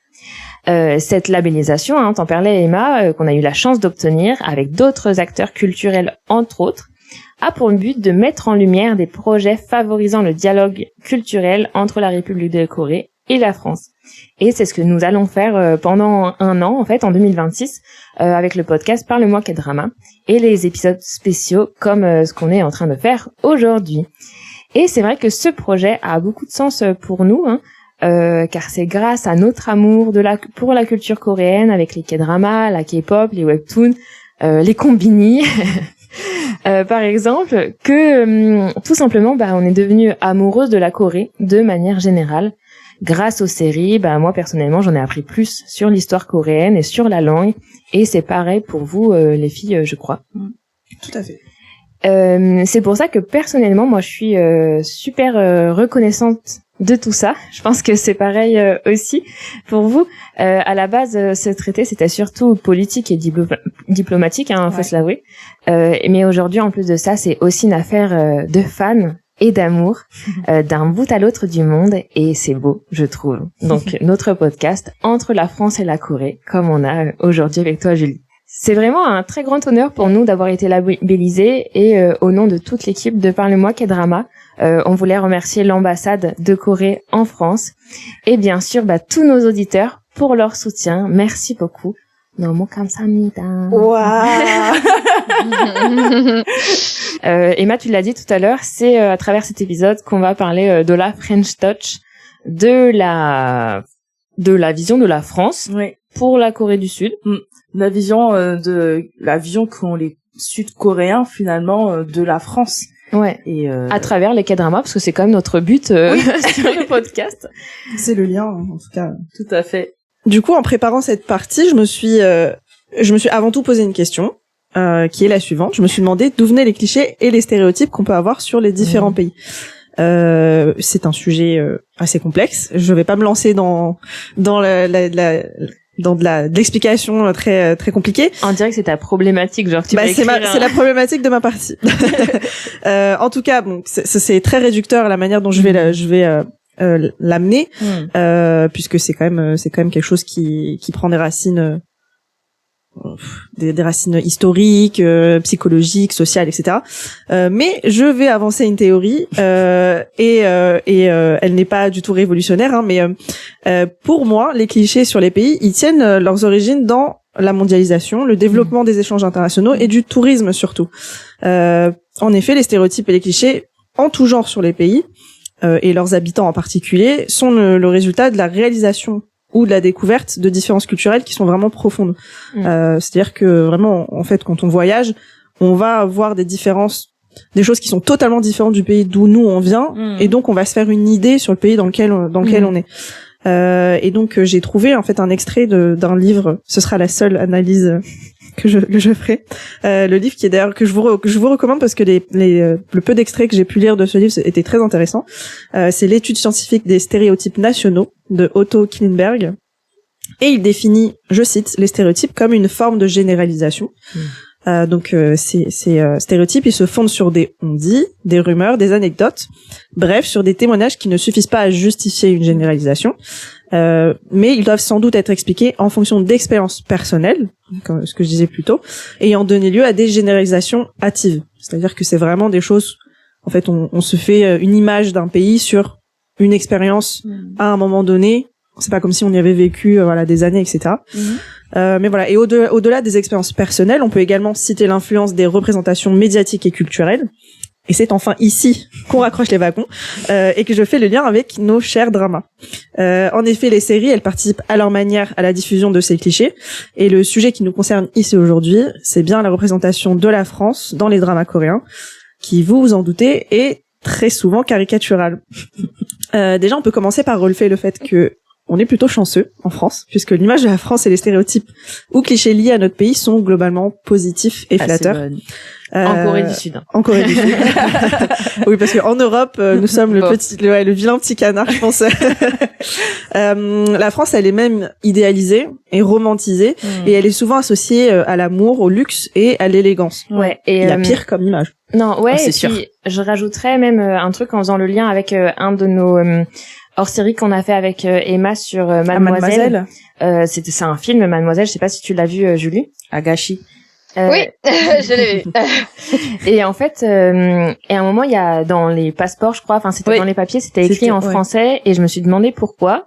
Cette labellisation, t'en parlais Emma, qu'on a eu la chance d'obtenir avec d'autres acteurs culturels entre autres, a pour but de mettre en lumière des projets favorisant le dialogue culturel entre la République de Corée et la France. Et c'est ce que nous allons faire pendant un an, en fait, en 2026, avec le podcast Parle-moi K-drama et les épisodes spéciaux comme ce qu'on est en train de faire aujourd'hui. Et c'est vrai que ce projet a beaucoup de sens pour nous, car c'est grâce à notre amour pour la culture coréenne avec les K-dramas, la K-pop, les webtoons, les combini, par exemple, que tout simplement, on est devenu amoureuse de la Corée de manière générale. Grâce aux séries, moi personnellement, j'en ai appris plus sur l'histoire coréenne et sur la langue, et c'est pareil pour vous, les filles, je crois. Tout à fait. C'est pour ça que personnellement, moi, je suis super reconnaissante de tout ça. Je pense que c'est pareil aussi pour vous. À la base, ce traité, c'était surtout politique et diplomatique, faut se l'avouer. Mais aujourd'hui, en plus de ça, c'est aussi une affaire de fans et d'amour d'un bout à l'autre du monde, et c'est beau, je trouve. Donc notre podcast entre la France et la Corée, comme on a aujourd'hui avec toi, Julie. C'est vraiment un très grand honneur pour nous d'avoir été labellisés, et au nom de toute l'équipe de Parle-moi K-drama, on voulait remercier l'ambassade de Corée en France et bien sûr tous nos auditeurs pour leur soutien. Merci beaucoup. 너무 감사합니다. Waouh. Emma, tu l'as dit tout à l'heure, c'est à travers cet épisode qu'on va parler de la French Touch, de la vision de la France pour la Corée du Sud. La vision qu'ont les sud-coréen finalement de la France. Ouais. Et à travers les K-dramas, parce que c'est quand même notre but sur le podcast. C'est le lien, en tout cas. Tout à fait. Du coup, en préparant cette partie, je me suis avant tout posé une question, qui est la suivante. Je me suis demandé d'où venaient les clichés et les stéréotypes qu'on peut avoir sur les différents pays. C'est un sujet assez complexe. Je vais pas me lancer dans de l'explication très très compliquée. On dirait que c'est ta problématique, genre tu vas écrire c'est la problématique de ma partie. En tout cas, bon, c'est très réducteur la manière dont je vais l'amener, puisque c'est quand même quelque chose qui prend des racines des racines historiques, psychologiques, sociales, etc. Mais je vais avancer une théorie et elle n'est pas du tout révolutionnaire, hein, mais pour moi, les clichés sur les pays, ils tiennent leurs origines dans la mondialisation, le développement des échanges internationaux et du tourisme surtout. En effet, les stéréotypes et les clichés en tout genre sur les pays et leurs habitants en particulier sont le résultat de la réalisation ou de la découverte de différences culturelles qui sont vraiment profondes. C'est-à-dire que vraiment, en fait, quand on voyage, on va voir des différences, des choses qui sont totalement différentes du pays d'où nous on vient, et donc on va se faire une idée sur le pays dans lequel on est. Et donc j'ai trouvé en fait un extrait d'un livre. Ce sera la seule analyse que je ferai. Le livre qui est d'ailleurs que je vous recommande parce que le peu d'extraits que j'ai pu lire de ce livre était très intéressant. C'est l'étude scientifique des stéréotypes nationaux de Otto Killenberg. Et il définit, je cite, les stéréotypes comme une forme de généralisation. Donc ces stéréotypes, ils se fondent sur des on-dit, des rumeurs, des anecdotes, bref, sur des témoignages qui ne suffisent pas à justifier une généralisation, mais ils doivent sans doute être expliqués en fonction d'expériences personnelles, comme ce que je disais plus tôt, ayant donné lieu à des généralisations hâtives. C'est-à-dire que c'est vraiment des choses, en fait, on se fait une image d'un pays sur une expérience à un moment donné. C'est pas comme si on y avait vécu des années, etc. Mais voilà, et au-delà des expériences personnelles, on peut également citer l'influence des représentations médiatiques et culturelles. Et c'est enfin ici qu'on raccroche les wagons et que je fais le lien avec nos chers dramas. En effet, les séries, elles participent à leur manière à la diffusion de ces clichés. Et le sujet qui nous concerne ici aujourd'hui, c'est bien la représentation de la France dans les dramas coréens, qui, vous en doutez, est très souvent caricaturale. Déjà, on peut commencer par relever le fait que on est plutôt chanceux en France, puisque l'image de la France et les stéréotypes ou clichés liés à notre pays sont globalement positifs et flatteurs. En Corée du Sud. En Corée du Sud. Oui, parce que en Europe, nous sommes le vilain petit canard, je pense. La France, elle est même idéalisée et romantisée, et elle est souvent associée à l'amour, au luxe et à l'élégance. Ouais. Et il y a pire comme image. Non, ouais. C'est et sûr. puis je rajouterais même un truc en faisant le lien avec un de nos hors-série qu'on a fait avec Emma sur Mademoiselle. C'est un film, Mademoiselle. Je sais pas si tu l'as vu, Julie. Agashi. Oui, je l'ai vu. Et en fait, et à un moment, il y a dans les passeports, je crois, enfin c'était dans les papiers, c'était écrit en français, et je me suis demandé pourquoi.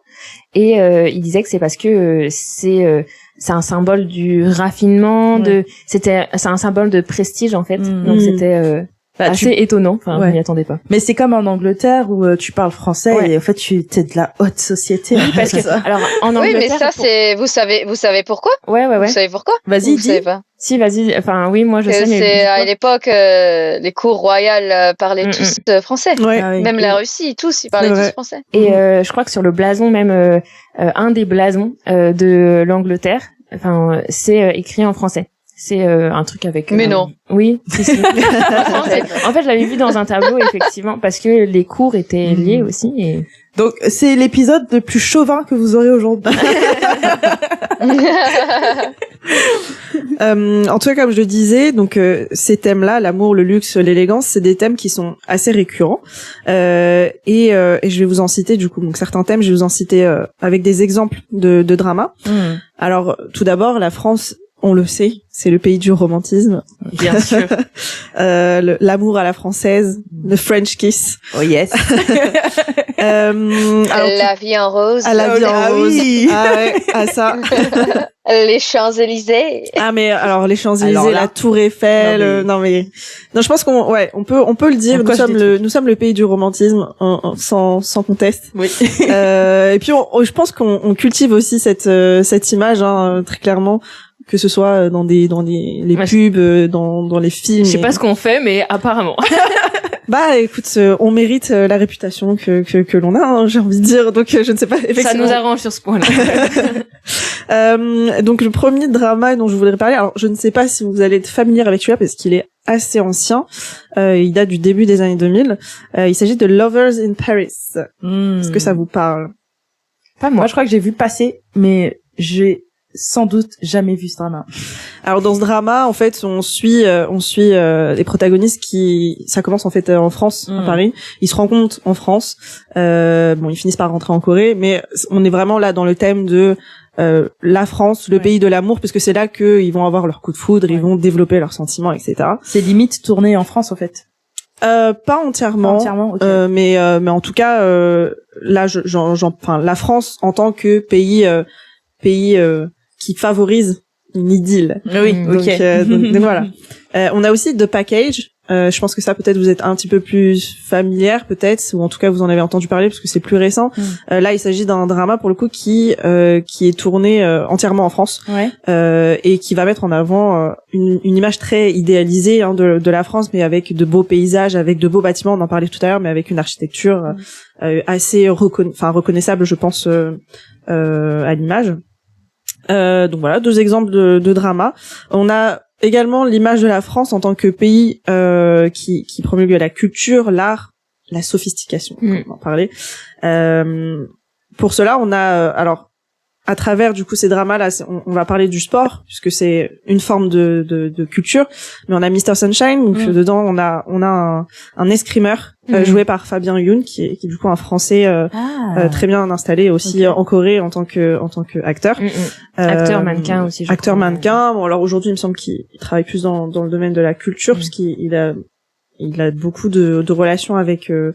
Et il disait que c'est parce que c'est un symbole du raffinement, c'est un symbole de prestige en fait. Donc c'était assez étonnant, enfin je m'y attendais pas. Mais c'est comme en Angleterre où tu parles français et en fait tu es de la haute société. Parce que alors en Angleterre. Oui, mais ça c'est vous savez pourquoi? Ouais. Vous savez pourquoi? Vas-y, dis. Savez pas. Si, vas-y. Enfin oui, moi je sais. C'est à l'époque les cours royales parlaient tous français. Ouais. Ah oui. Même la Russie, tous ils parlaient tous français. Et je crois que sur le blason même un des blasons de l'Angleterre, enfin c'est écrit en français. C'est un truc avec... Mais non. Oui, si. En fait, je l'avais vu dans un tableau, effectivement, parce que les cours étaient liés aussi. Et... Donc, c'est l'épisode le plus chauvin que vous aurez aujourd'hui. En tout cas, comme je le disais, donc ces thèmes-là, l'amour, le luxe, l'élégance, c'est des thèmes qui sont assez récurrents. Et je vais vous en citer, du coup, donc certains thèmes, je vais vous en citer avec des exemples de dramas. Alors, tout d'abord, la France... On le sait, c'est le pays du romantisme. Bien sûr. L'amour à la française, le French kiss. Oh yes. La vie en rose. À la vie en rose. Oui. Ah ouais, à ça. Les Champs-Élysées. Ah mais alors les Champs-Élysées, la Tour Eiffel, non, je pense on peut le dire, nous sommes le pays du romantisme sans conteste. Oui. Et puis je pense qu'on cultive aussi cette image très clairement que ce soit dans les pubs, dans les films. Je sais pas ce qu'on fait, mais apparemment. Bah écoute, on mérite la réputation que l'on a, hein, j'ai envie de dire. Donc je ne sais pas. Ça nous arrange sur ce point-là. Donc le premier drama dont je voudrais parler, alors je ne sais pas si vous allez être familier avec celui-là parce qu'il est assez ancien. Il date du début des années 2000. Il s'agit de Lovers in Paris. Est-ce que ça vous parle? Pas moi. Je crois que j'ai vu passer, mais j'ai sans doute jamais vu ce drama. Alors dans ce drama, en fait, on suit les protagonistes ça commence en fait en France, à Paris. Ils se rencontrent en France. Ils finissent par rentrer en Corée, mais on est vraiment là dans le thème de la France, le pays de l'amour, parce que c'est là qu'ils vont avoir leur coup de foudre, ils vont développer leurs sentiments, etc. C'est limite tourné en France, en fait. Pas entièrement, okay. Mais en tout cas, là, la France en tant que pays qui favorise une idylle. Oui, donc voilà. On a aussi The Package. Je pense que ça, peut-être, vous êtes un petit peu plus familière, peut-être, ou en tout cas, vous en avez entendu parler parce que c'est plus récent. Là, il s'agit d'un drama, pour le coup, qui est tourné entièrement en France. Et qui va mettre en avant une image très idéalisée de la France, mais avec de beaux paysages, avec de beaux bâtiments, on en parlait tout à l'heure, mais avec une architecture assez reconnaissable, je pense, à l'image. Donc voilà, 2 exemples de drama. On a également l'image de la France en tant que pays qui promulgue la culture, l'art, la sophistication, on va en parler. Pour cela, on a alors à travers du coup ces dramas là, on va parler du sport puisque c'est une forme de culture, mais on a Mr Sunshine, donc dedans on a un escrimeur joué par Fabien Youn qui est du coup un Français très bien installé aussi en Corée en tant que acteur. Acteur mannequin aussi. Acteur mannequin. Bon alors aujourd'hui il me semble qu'il travaille plus dans le domaine de la culture puisqu'il a beaucoup de relations avec tout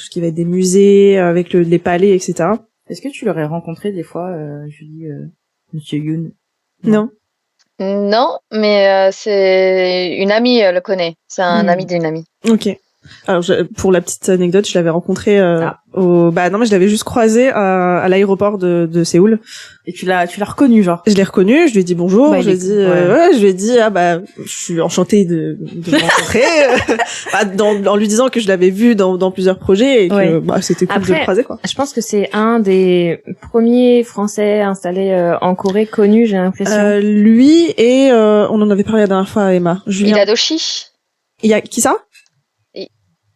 ce qui va être des musées, avec les palais, etc. Est-ce que tu l'aurais rencontré des fois, Julie, Monsieur Youn? Non. Non, mais c'est une amie le connaît. C'est un ami d'une amie. Ok. Alors pour la petite anecdote, je l'avais rencontré non mais je l'avais juste croisé à l'aéroport de Séoul. Et tu l'as reconnu, genre? Je l'ai reconnu, je lui ai dit bonjour, je lui ai dit je suis enchantée de le rencontrer en lui disant que je l'avais vu dans plusieurs projets et que c'était cool de le croiser quoi. Je pense que c'est un des premiers Français installés en Corée connus, j'ai l'impression. Lui et on en avait parlé la dernière fois à Emma. Ida Doshi. Il y a qui ça?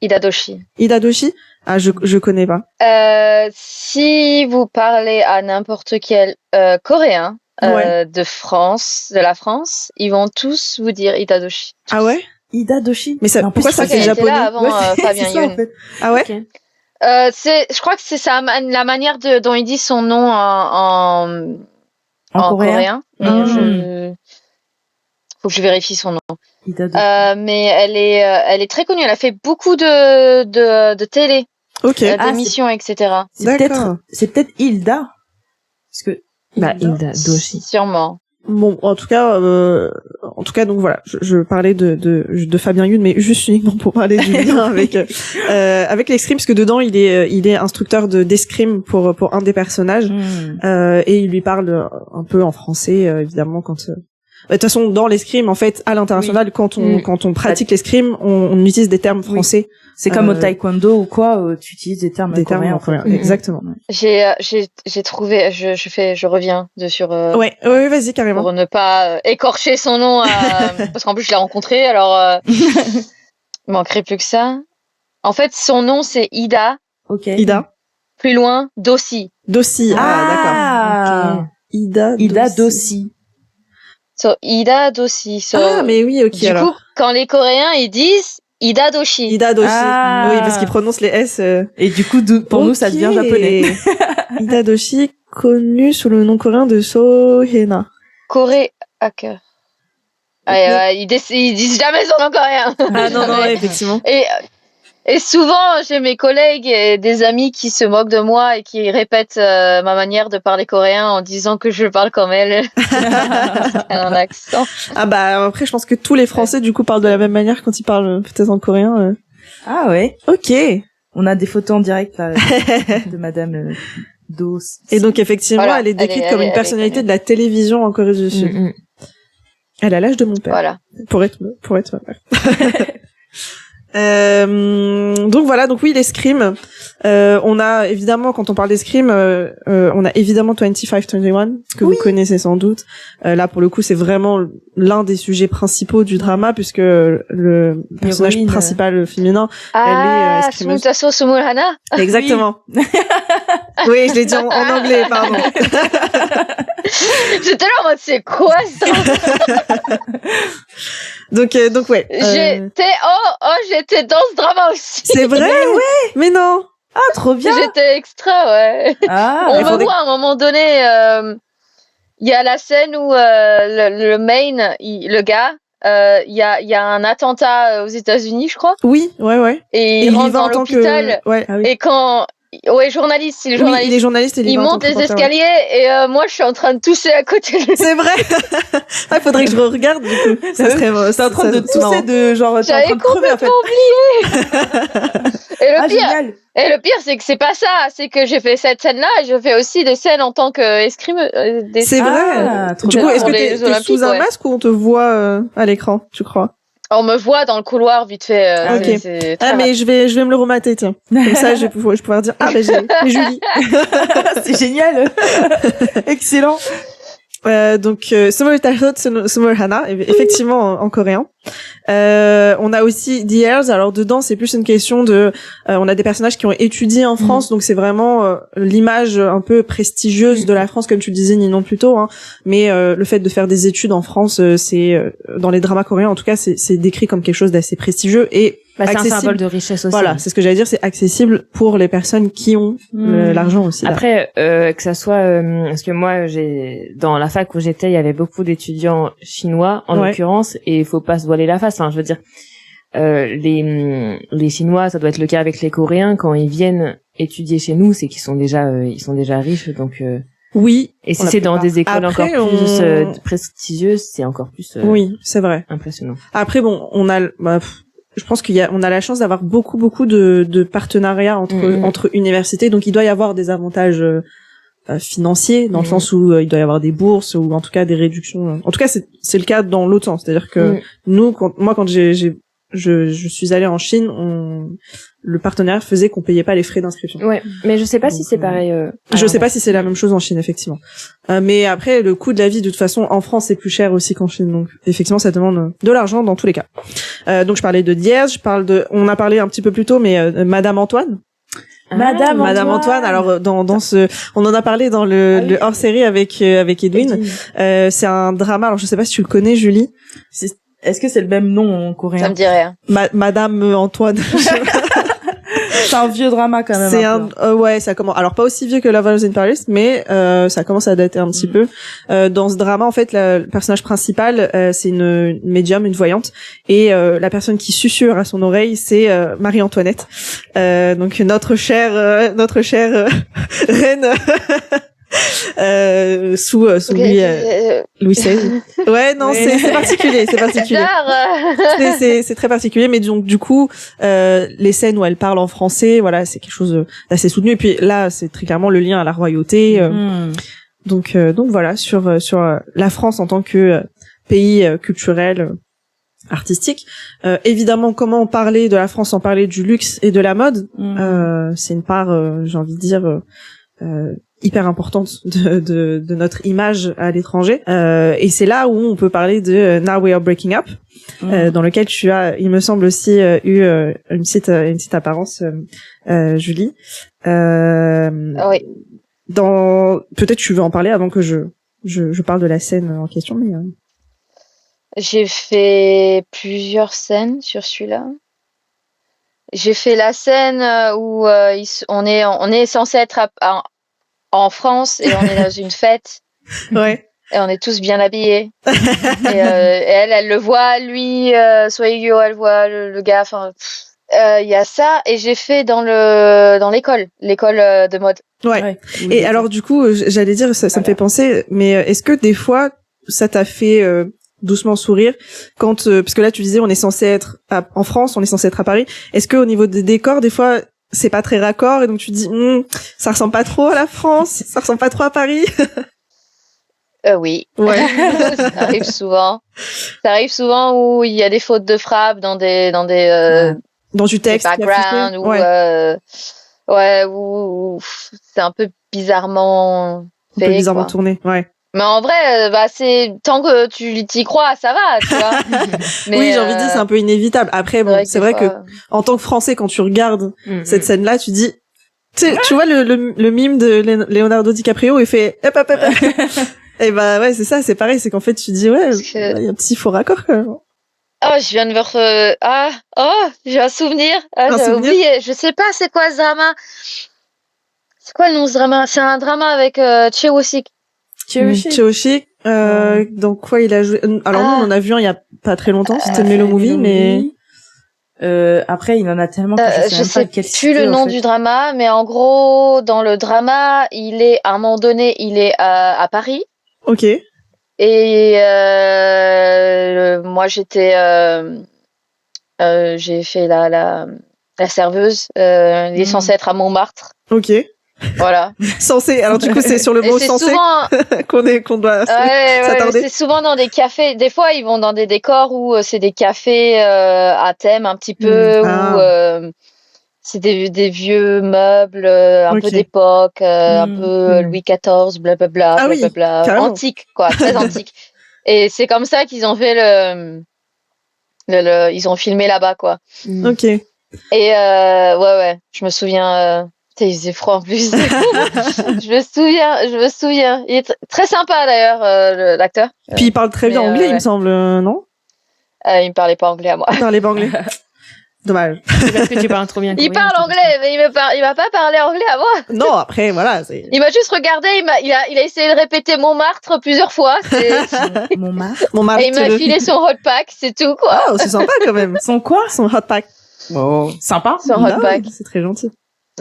Ida Doshi. Ida Doshi? Ah, je connais pas. Si vous parlez à n'importe quel Coréen de la France, ils vont tous vous dire Ida Doshi. Tous. Ah ouais? Ida Doshi. Mais ça, pourquoi ça fait japonais? Là avant Fabien Youn. En fait. Ah ouais? Okay. Je crois que c'est la manière dont il dit son nom en coréen. Faut que je vérifie son nom. Mais elle est très connue. Elle a fait beaucoup de télé, d'émissions, etc. C'est peut-être Hilda, parce que Hilda Doshi. Sûrement. Bon, en tout cas, donc voilà, je parlais de Fabien Youn, mais juste uniquement pour parler du lien avec l'escrime, parce que dedans il est instructeur d'escrime pour un des personnages, et il lui parle un peu en français, évidemment quand. De toute façon, dans l'escrime, en fait, à l'international, quand on pratique l'escrime, on utilise des termes français. C'est comme au taekwondo ou quoi, tu utilises des termes coréens. Exactement. J'ai trouvé, je reviens sur. Ouais, vas-y, carrément. Pour ne pas écorcher son nom, parce qu'en plus je l'ai rencontré, alors il manquerait plus que ça. En fait, son nom c'est Ida. Ok. Ida. Plus loin, Doshi. Doshi. D'accord. Okay. Ida Doshi. Ida Doshi. Mais oui, ok. Du coup, quand les Coréens ils disent Ida Doshi. Ida Doshi. Oui, parce qu'ils prononcent les S. Et du coup, pour nous, ça devient japonais. Ida Doshi, connu sous le nom coréen de Sohena. Corée hacker. Ils disent jamais son nom coréen. Ah non, effectivement. Et souvent, j'ai mes collègues et des amis qui se moquent de moi et qui répètent ma manière de parler coréen en disant que je parle comme elle. Elle a un accent. Ah après, je pense que tous les Français, du coup, parlent de la même manière quand ils parlent peut-être en coréen. Ah ouais. Ok. On a des photos en direct là, de Madame Dos. Et donc, effectivement, elle est décrite comme une personnalité de la télévision en Corée du Sud. Elle a l'âge de mon père. Voilà. Pour être ma mère. Donc voilà, donc oui, les scrims. On a évidemment, quand on parle des scrims, on a évidemment 25-21 que vous connaissez sans doute. Là, pour le coup, c'est vraiment l'un des sujets principaux du drama, puisque le personnage principal féminin, elle est escrimeuse. Sumulhana. Exactement. Oui, je l'ai dit en anglais, pardon. J'étais là en mode, c'est quoi ça? Donc ouais. J'étais dans ce drama aussi. C'est vrai? Ouais. Mais non. Ah, trop bien. J'étais extra, ouais. Ah. On me voit à un moment donné, il y a la scène où le main, le gars, il y a un attentat aux États-Unis, je crois. Oui, ouais. Et il rentre dans l'hôpital. Ouais. Et quand journaliste, c'est le journaliste. Oui, il est journaliste et il monte les escaliers et moi je suis en train de tousser à côté de lui. C'est vrai. Il faudrait que je regarde du coup. Ça serait t'es en train de tousser de genre t'es en train de crever en fait. Oublié. Et le pire c'est que c'est pas ça, c'est que j'ai fait cette scène là et je fais aussi des scènes en tant que escrimeuse. C'est vrai. Du coup, est-ce que t'es sous un masque ou on te voit à l'écran, tu crois? On me voit dans le couloir vite fait. Ok. Mais je vais me le remater, tiens. Comme ça, je vais pouvoir dire j'ai Julie. C'est génial. Excellent. Donc Sumulhana, effectivement en coréen. On a aussi The Heirs. Alors dedans, c'est plus une question de on a des personnages qui ont étudié en France, donc c'est vraiment l'image un peu prestigieuse de la France, comme tu le disais Ninon plus tôt, hein. Mais le fait de faire des études en France, c'est dans les dramas coréens en tout cas, c'est décrit comme quelque chose d'assez prestigieux et c'est un symbole de richesse aussi. Voilà, c'est ce que j'allais dire, c'est accessible pour les personnes qui ont l'argent aussi. Après, que ça soit parce que moi, dans la fac où j'étais, il y avait beaucoup d'étudiants chinois en l'occurrence, et il faut pas se voiler la face. Enfin, je veux dire, les Chinois, ça doit être le cas avec les Coréens quand ils viennent étudier chez nous, c'est qu'ils sont déjà riches, donc. Oui. Et si c'est dans des écoles encore plus prestigieuses, c'est encore plus. Oui, c'est vrai. Impressionnant. Après, bon, on a je pense on a la chance d'avoir beaucoup de partenariats entre universités, donc il doit y avoir des avantages financiers dans le sens où il doit y avoir des bourses ou en tout cas des réductions. En tout cas, c'est le cas dans l'autre sens, c'est-à-dire que nous, quand je suis allée en Chine, le partenaire faisait qu'on payait pas les frais d'inscription. Ouais, mais je sais pas si c'est pareil. Je sais pas si c'est la même chose en Chine, effectivement. Mais après, le coût de la vie, de toute façon, en France, c'est plus cher aussi qu'en Chine. Donc, effectivement, ça demande de l'argent dans tous les cas. Donc, je parlais de Diaz, on a parlé un petit peu plus tôt, mais Madame Antoine. Madame Antoine. Alors, on en a parlé dans le hors-série avec Edwin. C'est un drama. Alors, je sais pas si tu le connais, Julie. Est-ce que c'est le même nom en coréen? Ça me dit rien. Madame Antoine. C'est un vieux drama quand même. C'est ouais, ça commence. Alors pas aussi vieux que Love in Paris, mais ça commence à dater un petit peu. Dans ce drama, en fait, le personnage principal, c'est une médium, une voyante, et la personne qui susurre à son oreille, c'est Marie-Antoinette. Donc notre chère reine. Sous Louis XVI. Ouais, non, c'est particulier, c'est très particulier, mais donc du coup les scènes où elle parle en français, voilà, c'est quelque chose d'assez soutenu, et puis là c'est très clairement le lien à la royauté. Donc voilà, sur la France en tant que pays culturel, artistique. Évidemment, comment parler de la France sans parler du luxe et de la mode? C'est une part, j'ai envie de dire, hyper importante de notre image à l'étranger, et c'est là où on peut parler de Now We Are Breaking Up, dans lequel tu as, il me semble aussi, eu une petite apparence, Julie. Oui. Peut-être tu veux en parler avant que je parle de la scène en question, mais j'ai fait plusieurs scènes sur celui-là. J'ai fait la scène où on est censé être en France et on est dans une fête. Ouais. Et on est tous bien habillés. Et elle le voit, lui, Soyeyo, elle voit le gars. Enfin, il y a ça. Et j'ai fait dans l'école de mode. Ouais. Et alors du coup, j'allais dire, ça me fait penser. Mais est-ce que des fois, ça t'a fait doucement sourire quand, parce que là tu disais, on est censé être en France, on est censé être à Paris. Est-ce que au niveau des décors, des fois c'est pas très raccord et donc tu dis ça ressemble pas trop à la France, ça ressemble pas trop à Paris? Oui. Ouais. Ça arrive souvent. Ça arrive souvent où il y a des fautes de frappe dans des dans du texte, background ou où c'est un peu bizarrement fait, un peu bizarrement quoi. tourné, ouais. Mais en vrai, c'est tant que tu t'y crois, ça va, tu vois. Mais, oui, j'ai envie de dire, c'est un peu inévitable. Après, bon, c'est vrai que en tant que Français, quand tu regardes cette scène-là, tu dis, tu vois le mime de Leonardo DiCaprio, il fait hop hop hop. Et bah ouais, c'est ça, c'est pareil, c'est qu'en fait tu dis ouais, il y a un petit faux raccord quand même. Oh, je viens de voir j'ai un souvenir. J'ai oublié, je sais pas c'est quoi ce drama. C'est quoi le nom de ce drama? C'est un drama avec Chewosik. Chewosik, dans quoi il a joué? Alors nous on en a vu un il y a pas très longtemps, c'était Mellow Movie, mais après il en a tellement que je sais même pas plus le nom du drama, mais en gros dans le drama, à un moment donné, il est à Paris. OK. Et moi j'ai fait la serveuse. Il est censé être à Montmartre. OK. Voilà. Censé. Alors du coup c'est sur le mot censé souvent... qu'on doit s'attarder. C'est souvent dans des cafés. Des fois ils vont dans des décors où c'est des cafés à thème un petit peu où c'est des vieux meubles un peu d'époque, un peu Louis XIV, blablabla, blablabla, antique quoi, très antique. Et c'est comme ça qu'ils ont fait ils ont filmé là-bas quoi. OK. Et ouais, je me souviens. Il faisait froid en plus. je me souviens. Il est très sympa d'ailleurs l'acteur. Puis il parle très bien anglais, il me semble, non? Il me parlait pas anglais à moi. Il parlait pas anglais. Dommage. C'est parce que tu parles trop bien. Il parle anglais, mais il m'a pas parlé anglais à moi. Non, après, voilà. Il m'a juste regardé, il a essayé de répéter Montmartre plusieurs fois. Montmartre. Et il m'a filé son hot pack, c'est tout, quoi. Oh, c'est sympa quand même. Son quoi? Son hot pack. Oh, sympa. Son hot pack. C'est très gentil.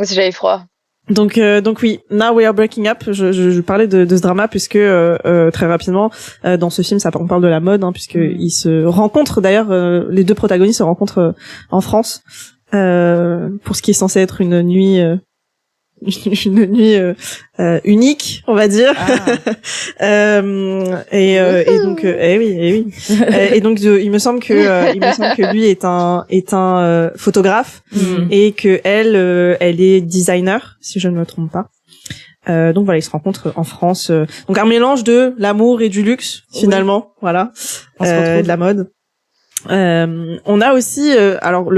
J'avais froid. Donc oui, Now We Are Breaking Up. Je parlais de ce drama puisque très rapidement dans ce film, on parle de la mode, puisque ils se rencontrent. D'ailleurs, les deux protagonistes se rencontrent en France pour ce qui est censé être une nuit unique, on va dire. Et donc et donc il me semble que lui est un photographe et que elle est designer, si je ne me trompe pas. Donc voilà, ils se rencontrent en France. Donc un mélange de l'amour et du luxe finalement, voilà, de la mode. On a aussi alors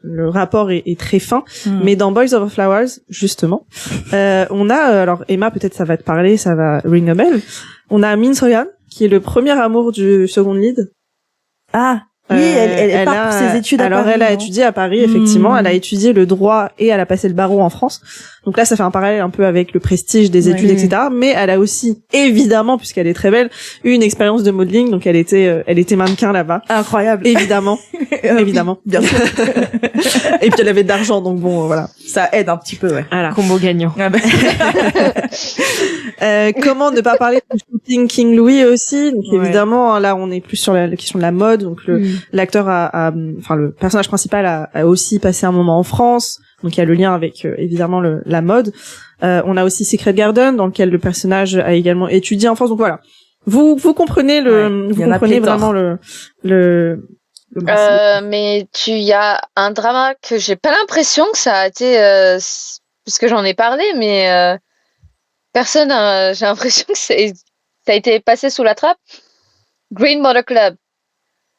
le rapport est très fin, mais dans Boys Over Flowers, justement, on a, alors Emma, peut-être ça va te parler, ça va ring a bell, on a Min So-yeon, qui est le premier amour du second lead. Ah, oui, elle part pour ses études à Paris. Alors elle a étudié à Paris, effectivement, elle a étudié le droit et elle a passé le barreau en France. Donc là, ça fait un parallèle un peu avec le prestige des études, etc. Mais elle a aussi, évidemment, puisqu'elle est très belle, eu une expérience de modeling, donc elle était mannequin là-bas. Incroyable. Évidemment. Évidemment. Bien sûr. Et puis elle avait de l'argent, donc bon, voilà. Ça aide un petit peu, ouais. Voilà. Combo gagnant. Comment ne pas parler du shooting King Louis aussi? Donc évidemment, là, on est plus sur la question de la mode. Donc l'acteur enfin le personnage principal a aussi passé un moment en France. Donc il y a le lien avec évidemment la mode. On a aussi Secret Garden, dans lequel le personnage a également étudié en France. Donc voilà. Vous comprenez vous comprenez vraiment mais il y a un drama que j'ai pas l'impression que ça a été parce que j'en ai parlé, mais personne j'ai l'impression que ça a été passé sous la trappe. Green Motor Club.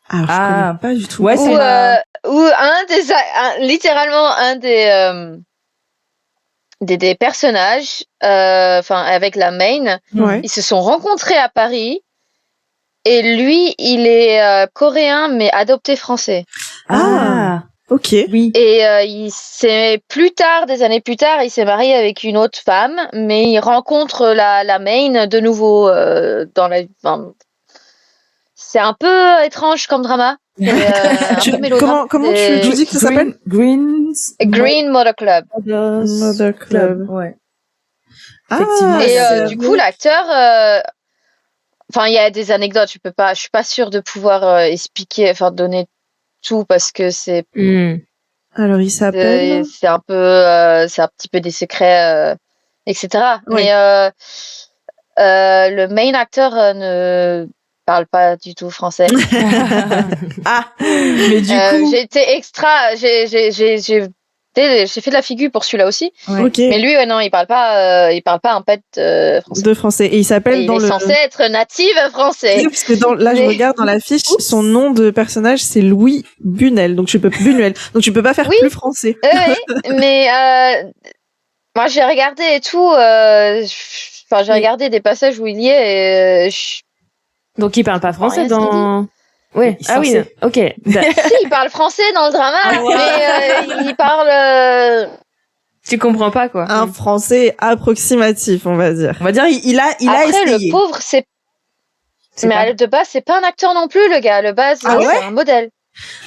Ah, je connais pas du tout. Ouais, Où littéralement un des personnages, avec la main, ils se sont rencontrés à Paris. Et lui, il est coréen, mais adopté français. Ah, ok. Oui. Et des années plus tard, il s'est marié avec une autre femme, mais il rencontre la main de nouveau dans la... c'est un peu étrange comme drama. Un peu mélodrame. Comment tu dis que ça s'appelle? Green Motor Club. Motor Club. Ouais. Effectivement. Et du coup, l'acteur... il y a des anecdotes, je suis pas sûre de pouvoir expliquer, donner tout parce que c'est. Alors il s'appelle. C'est un petit peu des secrets, etc. Ouais. Mais le main acteur ne parle pas du tout français. Ah, mais du coup, j'ai été extra, j'ai fait de la figure pour celui-là aussi. Ouais. Ok. Mais lui, non, il parle pas un pet français. De français. Et il s'appelle Et dans il est le. censé être native français. Parce que là, je Mais- regarde dans la fiche, son nom de personnage, c'est Louis Buñuel. Donc tu peux pas faire Oui. plus français. Oui, mais moi j'ai regardé et tout. J'ai regardé des passages où il y est. Et, Donc il parle pas français rien, dans. Ouais. Il est Ah oui. censé. Ok. si, il parle français dans le drama, mais il parle. Tu comprends pas quoi. Un français approximatif, on va dire. on va dire, il a Après, essayé. le pauvre, C'est mais pas- de base, c'est pas un acteur non plus, le gars. Le base, Ah ouais c'est un modèle.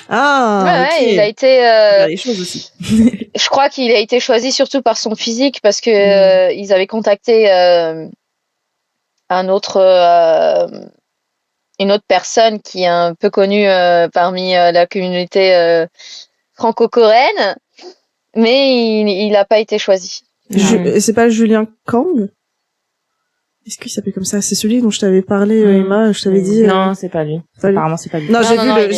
Ah, Ouais, ok. il a été. Il y a les choses aussi. Je crois qu'il a été choisi surtout par son physique parce que ils avaient contacté une autre personne qui est un peu connue parmi la communauté franco-coréenne, mais il n'a pas été choisi. C'est pas Julien Kang? Est-ce qu'il s'appelle comme ça? C'est celui dont je t'avais parlé, Emma, je t'avais dit. Non, c'est pas lui. Pas lui. Apparemment, c'est pas lui. Non, j'ai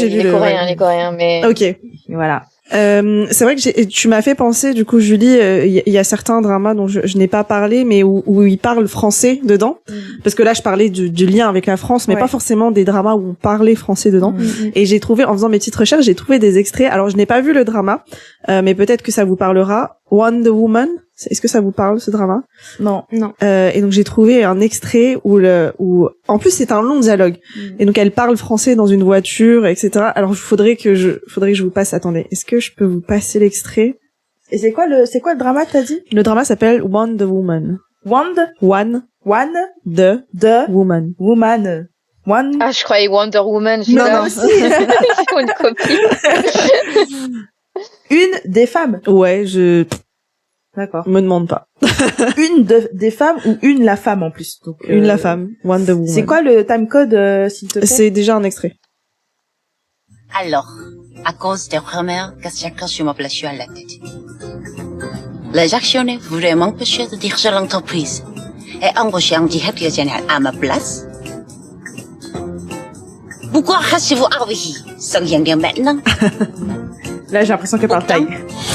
il vu est le. coréen, ouais. les coréens, mais Ok. Voilà. C'est vrai que tu m'as fait penser, du coup, Julie, il y a certains dramas dont je n'ai pas parlé, mais où ils parlent français dedans. Parce que là, je parlais du lien avec la France, mais Ouais. pas forcément des dramas où on parlait français dedans. Et j'ai trouvé, en faisant mes petites recherches, j'ai trouvé des extraits. Alors, je n'ai pas vu le drama, mais peut-être que ça vous parlera. Wonder Woman. Est-ce que ça vous parle, ce drama? Non. Et donc j'ai trouvé un extrait où en plus c'est un long dialogue. Et donc elle parle français dans une voiture, etc. Alors faudrait que je vous passe. Attendez, est-ce que je peux vous passer l'extrait? Et c'est quoi le drama que t'as dit? Le drama s'appelle Wonder Woman. One The Woman. Woman. One. ah, je croyais Wonder Woman. Non, non. Une copie. Une des femmes. Ouais, je D'accord. me demande pas. Une des femmes ou une la femme en plus. Donc, Une la femme, Wonder Woman. C'est quoi le timecode, s'il te plaît? C'est déjà un extrait. Alors, à cause des rumeurs que chacun se me place à la tête, les actionnaires voulaient m'empêcher de diriger l'entreprise et embaucher un directeur général à ma place. Pourquoi restez-vous arrêtés sans rien dire maintenant? Là, j'ai l'impression qu'elle parle thaï.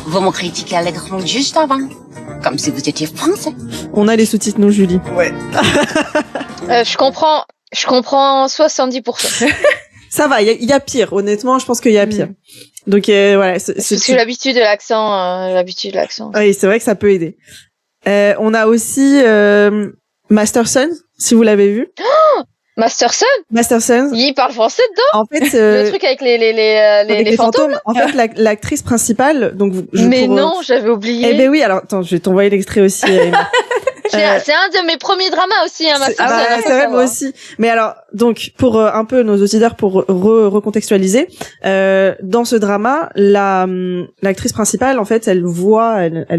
Vous me critiquez allègrement juste avant, comme si vous étiez français. On a les sous-titres, nous, Julie. Je comprends 70%. Ça va, il y a pire. Honnêtement, je pense qu'il y a pire. Donc voilà. C'est l'habitude de l'accent. Oui, c'est vrai que ça peut aider. On a aussi Masterson, si vous l'avez vu. Masterson, Masterson. il parle français dedans. En fait, Le truc avec avec les fantômes. En fait, l'actrice principale, donc Mais non, j'avais oublié. Eh ben oui, alors attends, je vais t'envoyer l'extrait aussi. Emma. C'est un de mes premiers dramas aussi, hein, Masterson. C'est vrai, moi aussi. Mais alors, donc pour un peu nos auditeurs, pour recontextualiser, dans ce drama, l'actrice principale, en fait, elle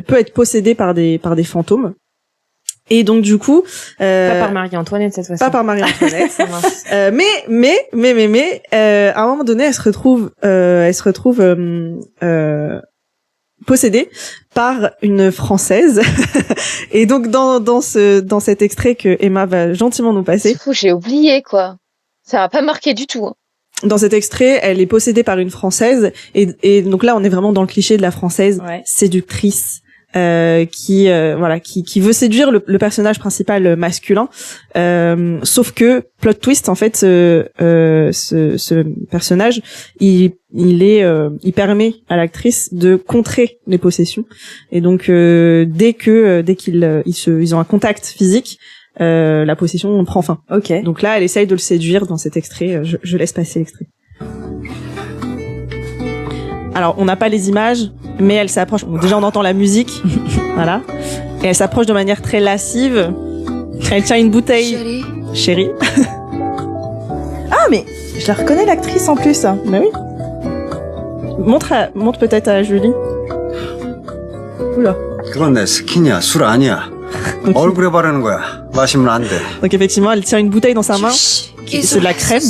peut être possédée par des fantômes. Et donc du coup, Pas par Marie-Antoinette cette fois-ci. pas par Marie-Antoinette. Ça marche. mais à un moment donné, elle se retrouve possédée par une Française. Et donc dans cet extrait que Emma va gentiment nous passer, C'est fou, j'ai oublié, quoi. Ça m'a pas marqué du tout. dans cet extrait, elle est possédée par une Française et donc là on est vraiment dans le cliché de la Française séductrice. Qui veut séduire le personnage principal masculin, sauf que plot twist en fait ce personnage il permet à l'actrice de contrer les possessions et donc dès qu'ils ont un contact physique, la possession prend fin. Ok. Donc là elle essaye de le séduire dans cet extrait. Je laisse passer l'extrait. Alors, on n'a pas les images, mais elle s'approche. Bon, déjà, on entend la musique, voilà. Et elle s'approche de manière très lascive. Elle tient une bouteille. Chérie. Ah, mais je la reconnais, l'actrice, en plus. Bah oui. Montre peut-être à Julie. Oula. 그건 내 스킨이야, 술 아니야. 얼굴에 바르는 거야. 마시면 안 돼. Donc effectivement, elle tient une bouteille dans sa main. C'est de la crème.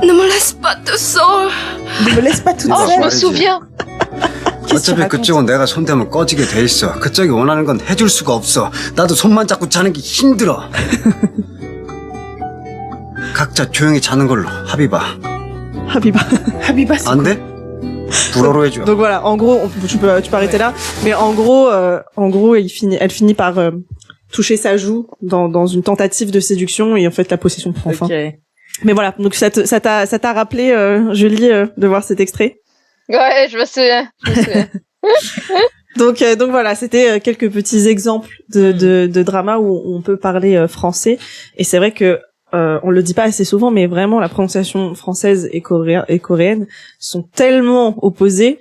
Ne me laisse pas tout seul. Ne me laisse pas toute Oh, seule. je me souviens. 어차피 그쪽은 내가 손대면 꺼지게 돼 있어. 그쪽이 원하는 건 해줄 수가 없어. 나도 손만 잡고 자는 게 힘들어. 각자 조용히 자는 걸로 합의봐. Habiba, c'est 안 돼? 불어로 해줘. Donc voilà, en gros, tu peux arrêter là, mais en gros, elle finit par toucher sa joue dans une tentative de séduction et en fait la possession prend fin. Ok. Mais voilà, donc ça t'a rappelé, Julie, de voir cet extrait. Ouais, je me souviens. Donc voilà, c'était quelques petits exemples de drama où on peut parler français. Et c'est vrai que on le dit pas assez souvent, mais vraiment la prononciation française et coréenne sont tellement opposées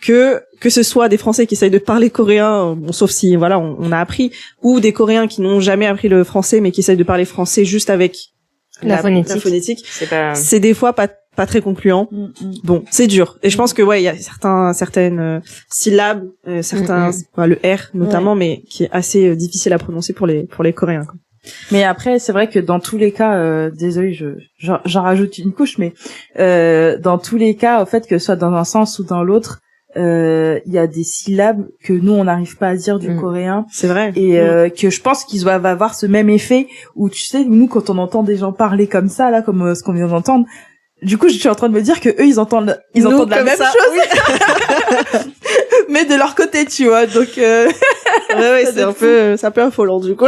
que ce soit des Français qui essayent de parler coréen, bon, sauf si voilà on a appris, ou des Coréens qui n'ont jamais appris le français mais qui essayent de parler français juste avec La phonétique. C'est des fois pas très concluant. Bon, c'est dur. Et je pense que ouais, il y a certaines syllabes, certains le R notamment, mais qui est assez difficile à prononcer pour les Coréens, quoi. Mais après, c'est vrai que dans tous les cas, désolé, j'en rajoute une couche, mais dans tous les cas, au fait, que ce soit dans un sens ou dans l'autre, il y a des syllabes que nous on n'arrive pas à dire du coréen. C'est vrai. Et que je pense qu'ils doivent avoir ce même effet où tu sais, nous quand on entend des gens parler comme ça, là, comme ce qu'on vient d'entendre. Du coup, je suis en train de me dire que eux, ils entendent la même chose, oui. Mais de leur côté, tu vois. Donc, ouais, c'est un peu affolant, du coup.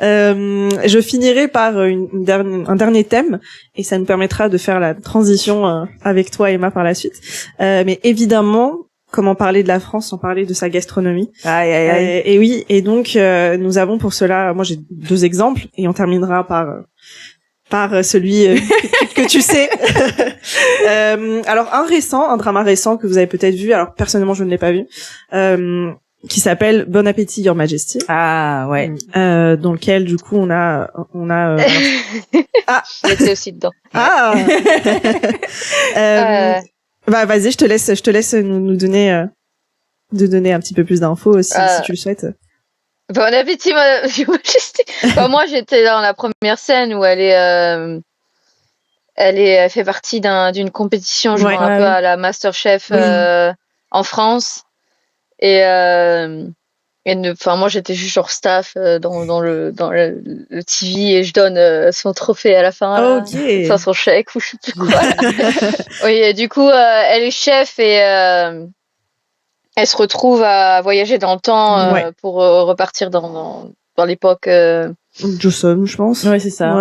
Je finirai par un dernier thème, et ça nous permettra de faire la transition avec toi, Emma, par la suite. Mais évidemment, comment parler de la France sans parler de sa gastronomie. Aïe, aïe, aïe. Et oui, et donc nous avons pour cela, moi j'ai 2 exemples, et on terminera par celui que tu sais. Alors un drama récent que vous avez peut-être vu, alors personnellement je ne l'ai pas vu, qui s'appelle Bon Appétit Your Majesty. Ah ouais. Dans lequel du coup on a J'étais aussi dedans. bah vas-y, je te laisse nous donner un petit peu plus d'infos aussi si tu le souhaites. Bon appétit, moi, j'étais dans la première scène où elle fait partie d'une compétition jouant un peu à la MasterChef en France. Et moi, j'étais juste genre staff dans le TV, et je donne son trophée à la fin, sans son chèque ou je sais plus quoi. Oui, et du coup, elle est chef et elle se retrouve à voyager dans le temps pour repartir dans l'époque Joseon, je pense. Ouais, c'est ça.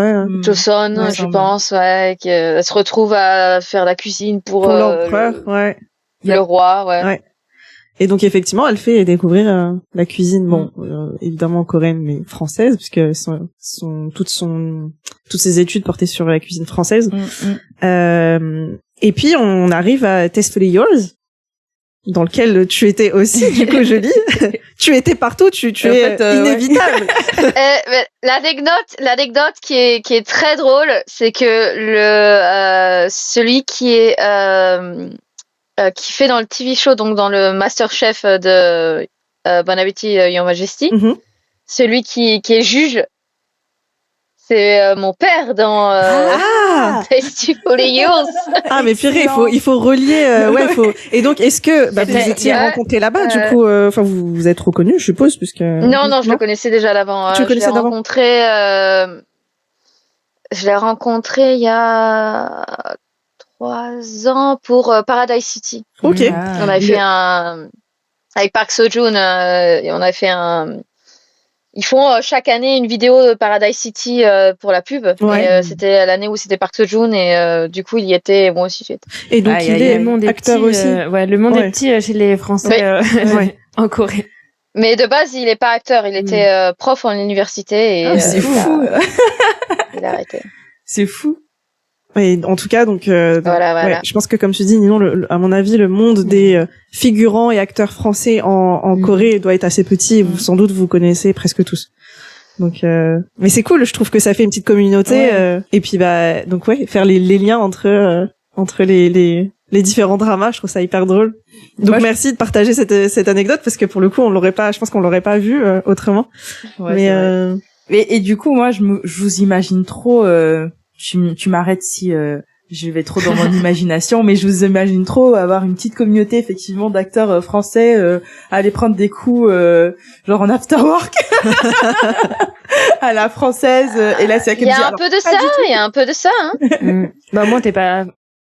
Joseon, je pense, ouais. Elle se retrouve à faire la cuisine pour l'empereur, le roi, ouais. Et donc effectivement, elle fait découvrir la cuisine, évidemment coréenne mais française, puisque toutes ses études portaient sur la cuisine française. Et puis on arrive à Tastefully Yours, dans lequel tu étais aussi, du coup, Julie. Tu étais partout, tu es inévitable. L'anecdote qui est très drôle, c'est que celui qui fait dans le TV show, donc dans le MasterChef de Bon Appétit Your Majesty, celui qui est juge, c'est mon père dans Tastefully Yours. Ah mais purée, il faut relier Et donc est-ce que vous étiez rencontrés là-bas du coup, vous êtes reconnus, je suppose, puisque Non, je le connaissais déjà d'avant. Tu connaissais d'avant? Je l'ai rencontré il y a 3 ans pour Paradise City. Ok. On avait fait avec Park Seo-joon, et on avait fait ils font chaque année une vidéo de Paradise City pour la pub. Et c'était l'année où c'était Park Seo-joon, et du coup il y était, moi aussi j'étais. Et donc il est acteur aussi. Le monde est petit chez les Français en Corée. Mais de base il est pas acteur, il était prof en université et c'est fou. Il a arrêté. C'est fou. Et en tout cas, donc, voilà. Ouais, je pense que comme tu dis, Ninon, à mon avis, le monde des figurants et acteurs français en Corée doit être assez petit. Et sans doute, vous connaissez presque tous. Donc, mais c'est cool. Je trouve que ça fait une petite communauté. Et puis, donc faire les liens entre les différents dramas. Je trouve ça hyper drôle. Donc, merci de partager cette anecdote, parce que pour le coup, je pense qu'on l'aurait pas vu autrement. Ouais, et du coup, moi, je vous imagine trop. Tu m'arrêtes si je vais trop dans mon imagination, mais je vous imagine trop avoir une petite communauté effectivement d'acteurs français aller prendre des coups genre en after work à la française et là c'est il y a un peu de ça, il y a un peu de ça hein. Bah moi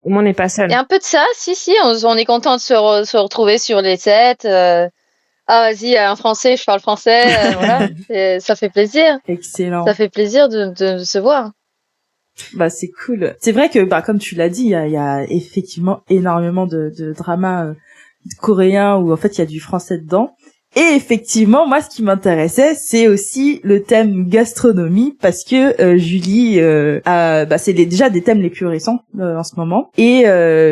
on n'est pas seul. Il y a un peu de ça, si on est content de se retrouver sur les sets. Ah vas-y, un français, je parle français, voilà, ça fait plaisir. Excellent. Ça fait plaisir de se voir. Bah c'est cool. C'est vrai que bah comme tu l'as dit, il y a effectivement énormément de dramas coréens où en fait il y a du français dedans. Et effectivement, moi ce qui m'intéressait, c'est aussi le thème gastronomie parce que Julie c'est déjà des thèmes les plus récents en ce moment et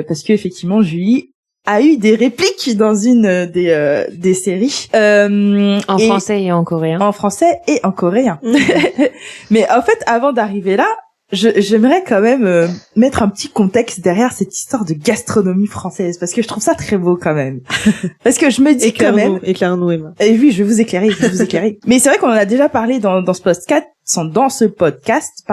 parce que effectivement Julie a eu des répliques dans une des séries en français et en coréen. En français et en coréen. Mais en fait, avant d'arriver là, j'aimerais quand même mettre un petit contexte derrière cette histoire de gastronomie française parce que je trouve ça très beau quand même. Parce que je me dis quand même éclaire-nous Emma. Et oui, je vais vous éclairer. Mais c'est vrai qu'on en a déjà parlé dans ce podcast,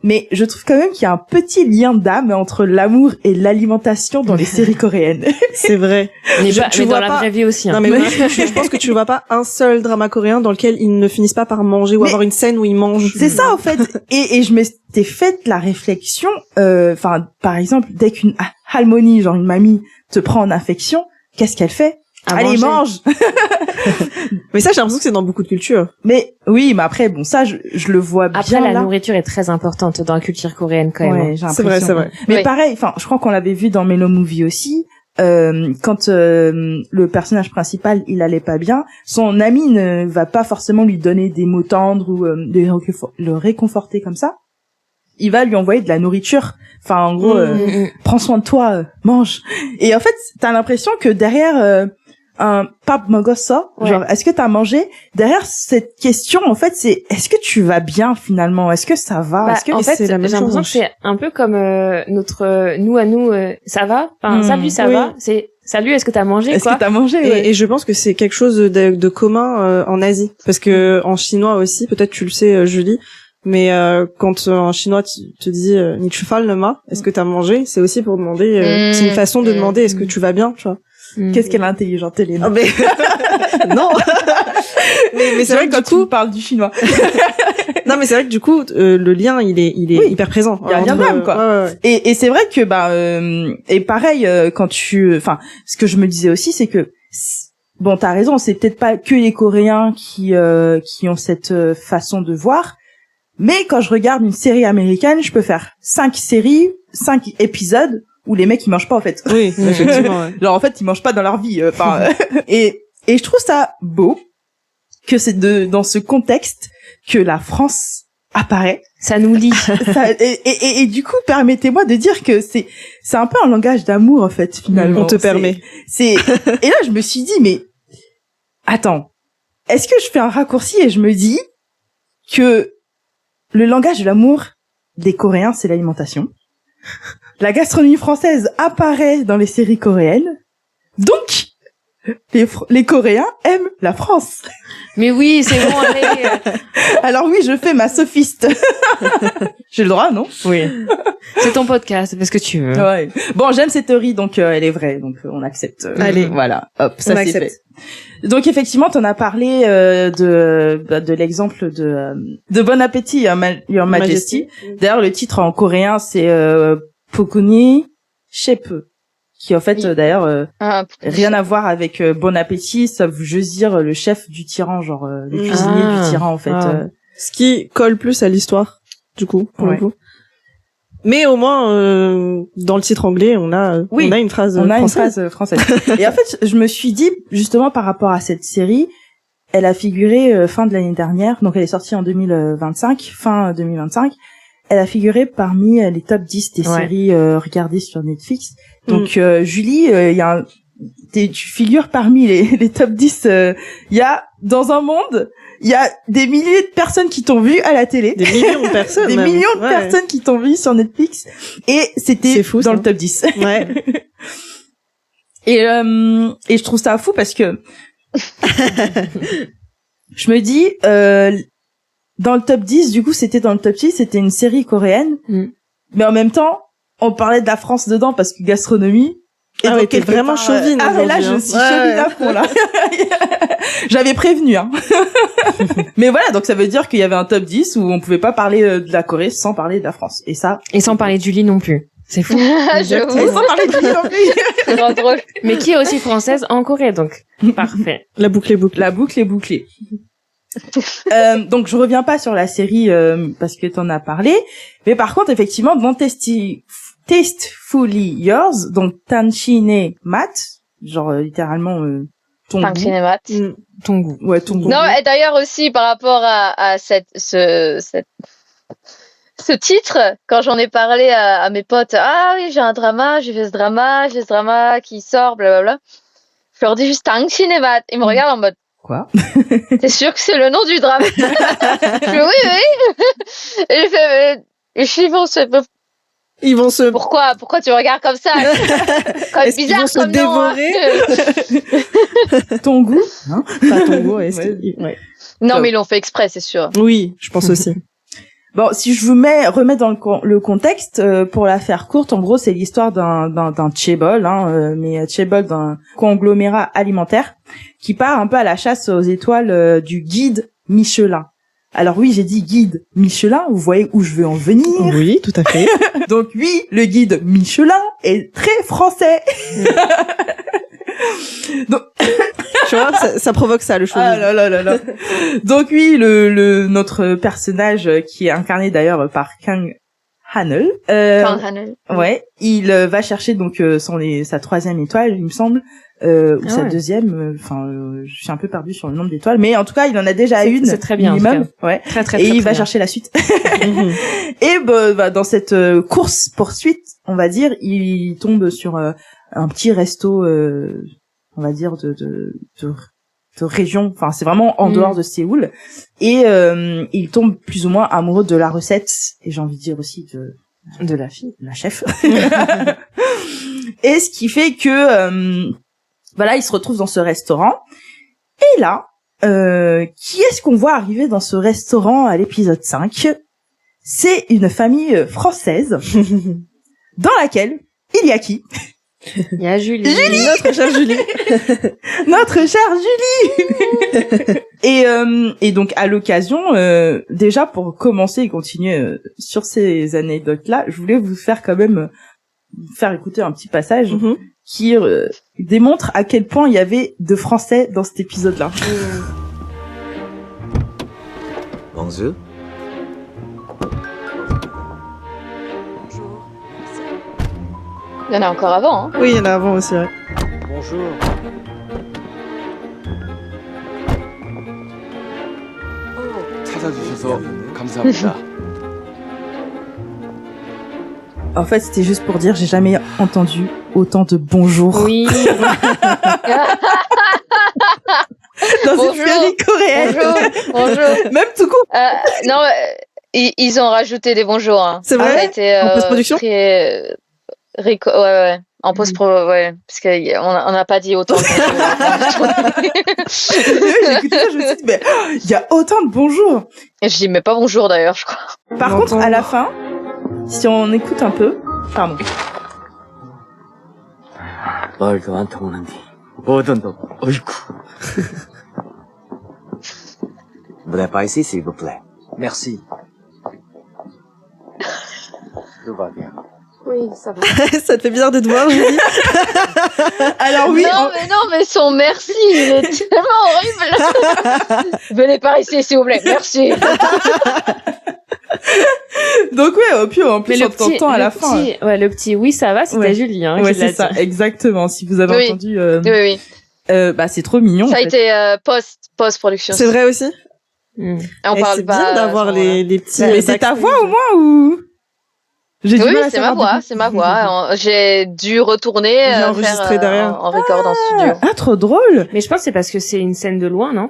mais je trouve quand même qu'il y a un petit lien d'âme entre l'amour et l'alimentation dans les séries coréennes. C'est vrai. Mais dans la vraie vie aussi. Hein. Non, mais je pense que tu vois pas un seul drama coréen dans lequel ils ne finissent pas par manger ou avoir une scène où ils mangent. C'est ça, en fait. Et je m'étais fait la réflexion, par exemple, dès qu'une halmonie, genre une mamie, te prend en affection, qu'est-ce qu'elle fait? Allez, mange. Mais ça, j'ai l'impression que c'est dans beaucoup de cultures. Mais oui, mais après, bon, ça, je le vois bien. Après, la là. nourriture est très importante dans la culture coréenne quand même. Ouais, j'ai l'impression. C'est vrai. Mais pareil, je crois qu'on l'avait vu dans Mellow Movie aussi. Quand le personnage principal il allait pas bien, son ami ne va pas forcément lui donner des mots tendres ou le réconforter comme ça. Il va lui envoyer de la nourriture. Enfin, en gros, prends soin de toi, mange. Et en fait, t'as l'impression que derrière un pap mogosa, genre est-ce que t'as mangé, derrière cette question en fait c'est est-ce que tu vas bien finalement, est-ce que ça va, est-ce que en fait j'ai l'impression que c'est un peu comme notre nous à nous ça va, enfin salut ça va, c'est salut est-ce que t'as mangé est-ce quoi que t'as mangé et je pense que c'est quelque chose de commun en Asie parce que en chinois aussi, peut-être tu le sais Julie, mais quand un chinois te dit ni cheval ne ma, est-ce que t'as mangé, c'est aussi pour demander c'est une façon de demander est-ce que tu vas bien, tu vois. Qu'est-ce qu'elle est intelligente, Hélène. Ah, mais... non. mais c'est vrai que quand tu parles du chinois. Non, mais c'est vrai que du coup, le lien, il est hyper présent. Il y a un lien d'âme, quoi. Ouais. Et c'est vrai que, et pareil, quand ce que je me disais aussi, c'est que, bon, t'as raison, c'est peut-être pas que les Coréens qui ont cette façon de voir, mais quand je regarde une série américaine, je peux faire 5 épisodes, où les mecs ils mangent pas en fait. Oui, effectivement. Ouais. Genre en fait ils mangent pas dans leur vie. Et je trouve ça beau que c'est dans ce contexte que la France apparaît. Ça nous lie. Et du coup permettez-moi de dire que c'est un peu un langage d'amour en fait finalement. On te permet. Et là je me suis dit mais attends, est-ce que je fais un raccourci et je me dis que le langage de l'amour des Coréens c'est l'alimentation. La gastronomie française apparaît dans les séries coréennes. Donc, les Coréens aiment la France. Mais oui, c'est bon, allez. Alors oui, je fais ma sophiste. J'ai le droit, non? Oui. C'est ton podcast, fais ce que tu veux. Ouais. Bon, j'aime cette théorie, donc elle est vraie, donc on accepte. Allez. Voilà, hop, ça c'est fait. Donc effectivement, t'en as parlé de l'exemple de Bon Appétit, Your Majesty. D'ailleurs, le titre en coréen, c'est Pokuni Shepe, qui en fait d'ailleurs rien à voir avec Bon Appétit, sauf je dire le chef du tyran, genre le cuisinier du tyran en fait. Ce qui colle plus à l'histoire, du coup, pour le coup. Mais au moins dans le titre anglais, on a une phrase française. Et en fait, je me suis dit justement par rapport à cette série, elle a figuré fin de l'année dernière, donc elle est sortie en 2025, fin 2025. Elle a figuré parmi les top 10 des séries regardées sur Netflix. Donc Julie, tu figures parmi les top 10. Il y a dans un monde, il y a des milliers de personnes qui t'ont vu à la télé. Des millions de personnes. Des millions de personnes qui t'ont vu sur Netflix. Et c'était fou, dans le top 10. Ouais. Et je trouve ça fou parce que je me dis dans le top 10, du coup, c'était dans le top 10, c'était une série coréenne. Mais en même temps, on parlait de la France dedans parce que gastronomie. Et donc, t'es vraiment chauvine. Ah, mais là, je suis chauvine à fond, là. J'avais prévenu, hein. Mais voilà, donc ça veut dire qu'il y avait un top 10 où on pouvait pas parler de la Corée sans parler de la France. Et ça. Et sans parler de Julie non plus. C'est fou. Et sans parler de Julie non plus. C'est trop drôle. Mais qui est aussi française en Corée, donc. Parfait. La boucle est bouclée. La boucle est bouclée. Donc je reviens pas sur la série parce que t'en as parlé, mais par contre effectivement dans Tastefully Yours, donc Tanchine Mat, genre littéralement ton goût. Ton goût. Ouais, ton goût. Non, et d'ailleurs aussi par rapport à ce titre, quand j'en ai parlé à mes potes, ah oui, j'ai un drama, j'ai ce drama qui sort, blablabla. Je leur dis juste Tanchine Mat. Ils me regardent en mode quoi? T'es sûr que c'est le nom du drame? Je fais oui. Et ils vont se Pourquoi tu regardes comme ça? Est-ce bizarre qu'ils vont comme se nom. dévorer? Ton goût, hein? Pas ton goût, est-ce que... Ouais. Non, mais ils l'ont fait exprès, c'est sûr. Oui, je pense aussi. Bon, si je vous remets dans le contexte, pour la faire courte, en gros, c'est l'histoire d'un chaebol, mais chaebol d'un conglomérat alimentaire qui part un peu à la chasse aux étoiles du guide Michelin. Alors oui, j'ai dit guide Michelin, vous voyez où je veux en venir. Oui, tout à fait. Donc oui, le guide Michelin est très français. Donc tu vois, ça provoque ça, le chauvinisme. Ah là là. Donc oui, notre personnage qui est incarné d'ailleurs par Kang Hanel. Ouais, il va chercher donc sa 3e étoile, il me semble, ou sa 2e. Enfin, je suis un peu perdue sur le nombre d'étoiles, mais en tout cas, il en a déjà une. C'est très bien, minimum. Ouais. Très, et il va bien. chercher la suite. Et dans cette course poursuite, on va dire, il tombe sur un petit resto, on va dire de région, enfin c'est vraiment en dehors de Séoul, et il tombe plus ou moins amoureux de la recette, et j'ai envie de dire aussi de la fille, la chef. Et ce qui fait que voilà, il se retrouve dans ce restaurant, et là qui est-ce qu'on voit arriver dans ce restaurant à l'épisode 5? C'est une famille française dans laquelle il y a qui? Il y a Julie. Notre chère Julie. Notre chère Julie. Et donc à l'occasion, déjà pour commencer et continuer sur ces anecdotes-là, je voulais vous faire quand même faire écouter un petit passage qui démontre à quel point il y avait de français dans cet épisode-là. Bonjour. Il y en a encore avant, hein. Oui, il y en a avant aussi, ouais. Bonjour. 찾아주셔서 감사합니다. En fait, c'était juste pour dire, j'ai jamais entendu autant de bonjour Oui. dans une série coréenne. Bonjour. Même tout court. Non, ils ont rajouté des bonjours, hein. C'est vrai? Ça a été, En post-production? très... ouais. En post-pro, ouais. Parce qu'on n'a pas dit autant. J'ai écouté ça, je me suis dit, mais il y a autant de bonjour. Et je dis, mais pas bonjour d'ailleurs, je crois. Par contre, à la fin, si on écoute un peu, pardon. 말도 안 통하는데 뭐든 너 어이구. Voudrais pas ici, s'il vous plaît. Merci. Tout va bien. Oui, ça va. Ça te fait bizarre de te voir, Julie? Alors oui, Non, mais son merci, il est tellement horrible. Venez par ici, s'il vous plaît. Merci. donc ouais, puis en plus on t'entend à la fin. Le petit oui, ça va, c'était Ouais. Julie, hein. Ouais, qui l'a c'est ça, dit. exactement. Si vous avez Oui. entendu, Oui. bah c'est trop mignon. Ça a en fait. été post-production. C'est vrai aussi? Mm. On Et parle c'est pas. bien d'avoir les petits... Mais c'est ta voix au moins ou? J'ai du Oui, mal à c'est savoir ma voix, du coup. c'est ma voix. J'ai dû retourner J'ai faire enregistré derrière. en record en studio. Ah, trop drôle. Mais je pense que c'est parce que c'est une scène de loin, non?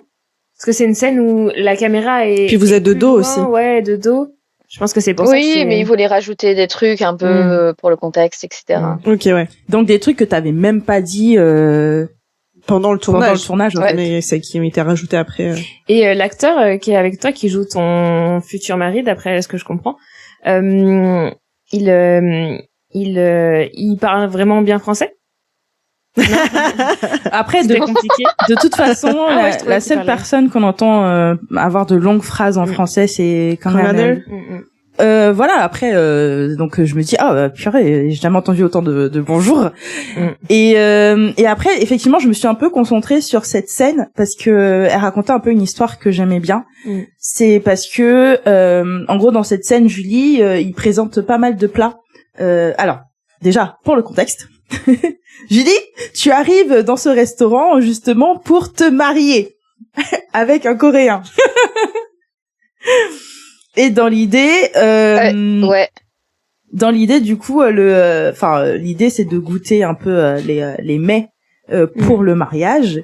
Parce que c'est une scène où la caméra est... Puis vous êtes de plus dos loin, aussi. Ouais, de dos. Je pense que c'est pour ça que Oui, c'est... mais ils voulaient rajouter des trucs un peu pour le contexte, etc. Ok, ouais. Donc des trucs que t'avais même pas dit Pendant le pendant tournage. le tournage. en Ouais. fait. Mais c'est qui ont été rajoutés après. Et l'acteur qui est avec toi, qui joue ton futur mari, d'après ce que je comprends, il il parle vraiment bien français? Après, C'était compliqué. de toute façon, Ah ouais, je trouvais la qu'il seule parlait. personne qu'on entend avoir de longues phrases en français, c'est Conrad. Voilà, après, donc je me dis, purée, j'ai jamais entendu autant de bonjour. Et après, effectivement, je me suis un peu concentrée sur cette scène parce que elle racontait un peu une histoire que j'aimais bien. C'est parce que, en gros, dans cette scène, Julie, il présente pas mal de plats. Alors, déjà, pour le contexte, Julie, tu arrives dans ce restaurant justement pour te marier avec un Coréen. Et dans l'idée, Ouais. dans l'idée, du coup, l'idée c'est de goûter un peu les mets pour le mariage.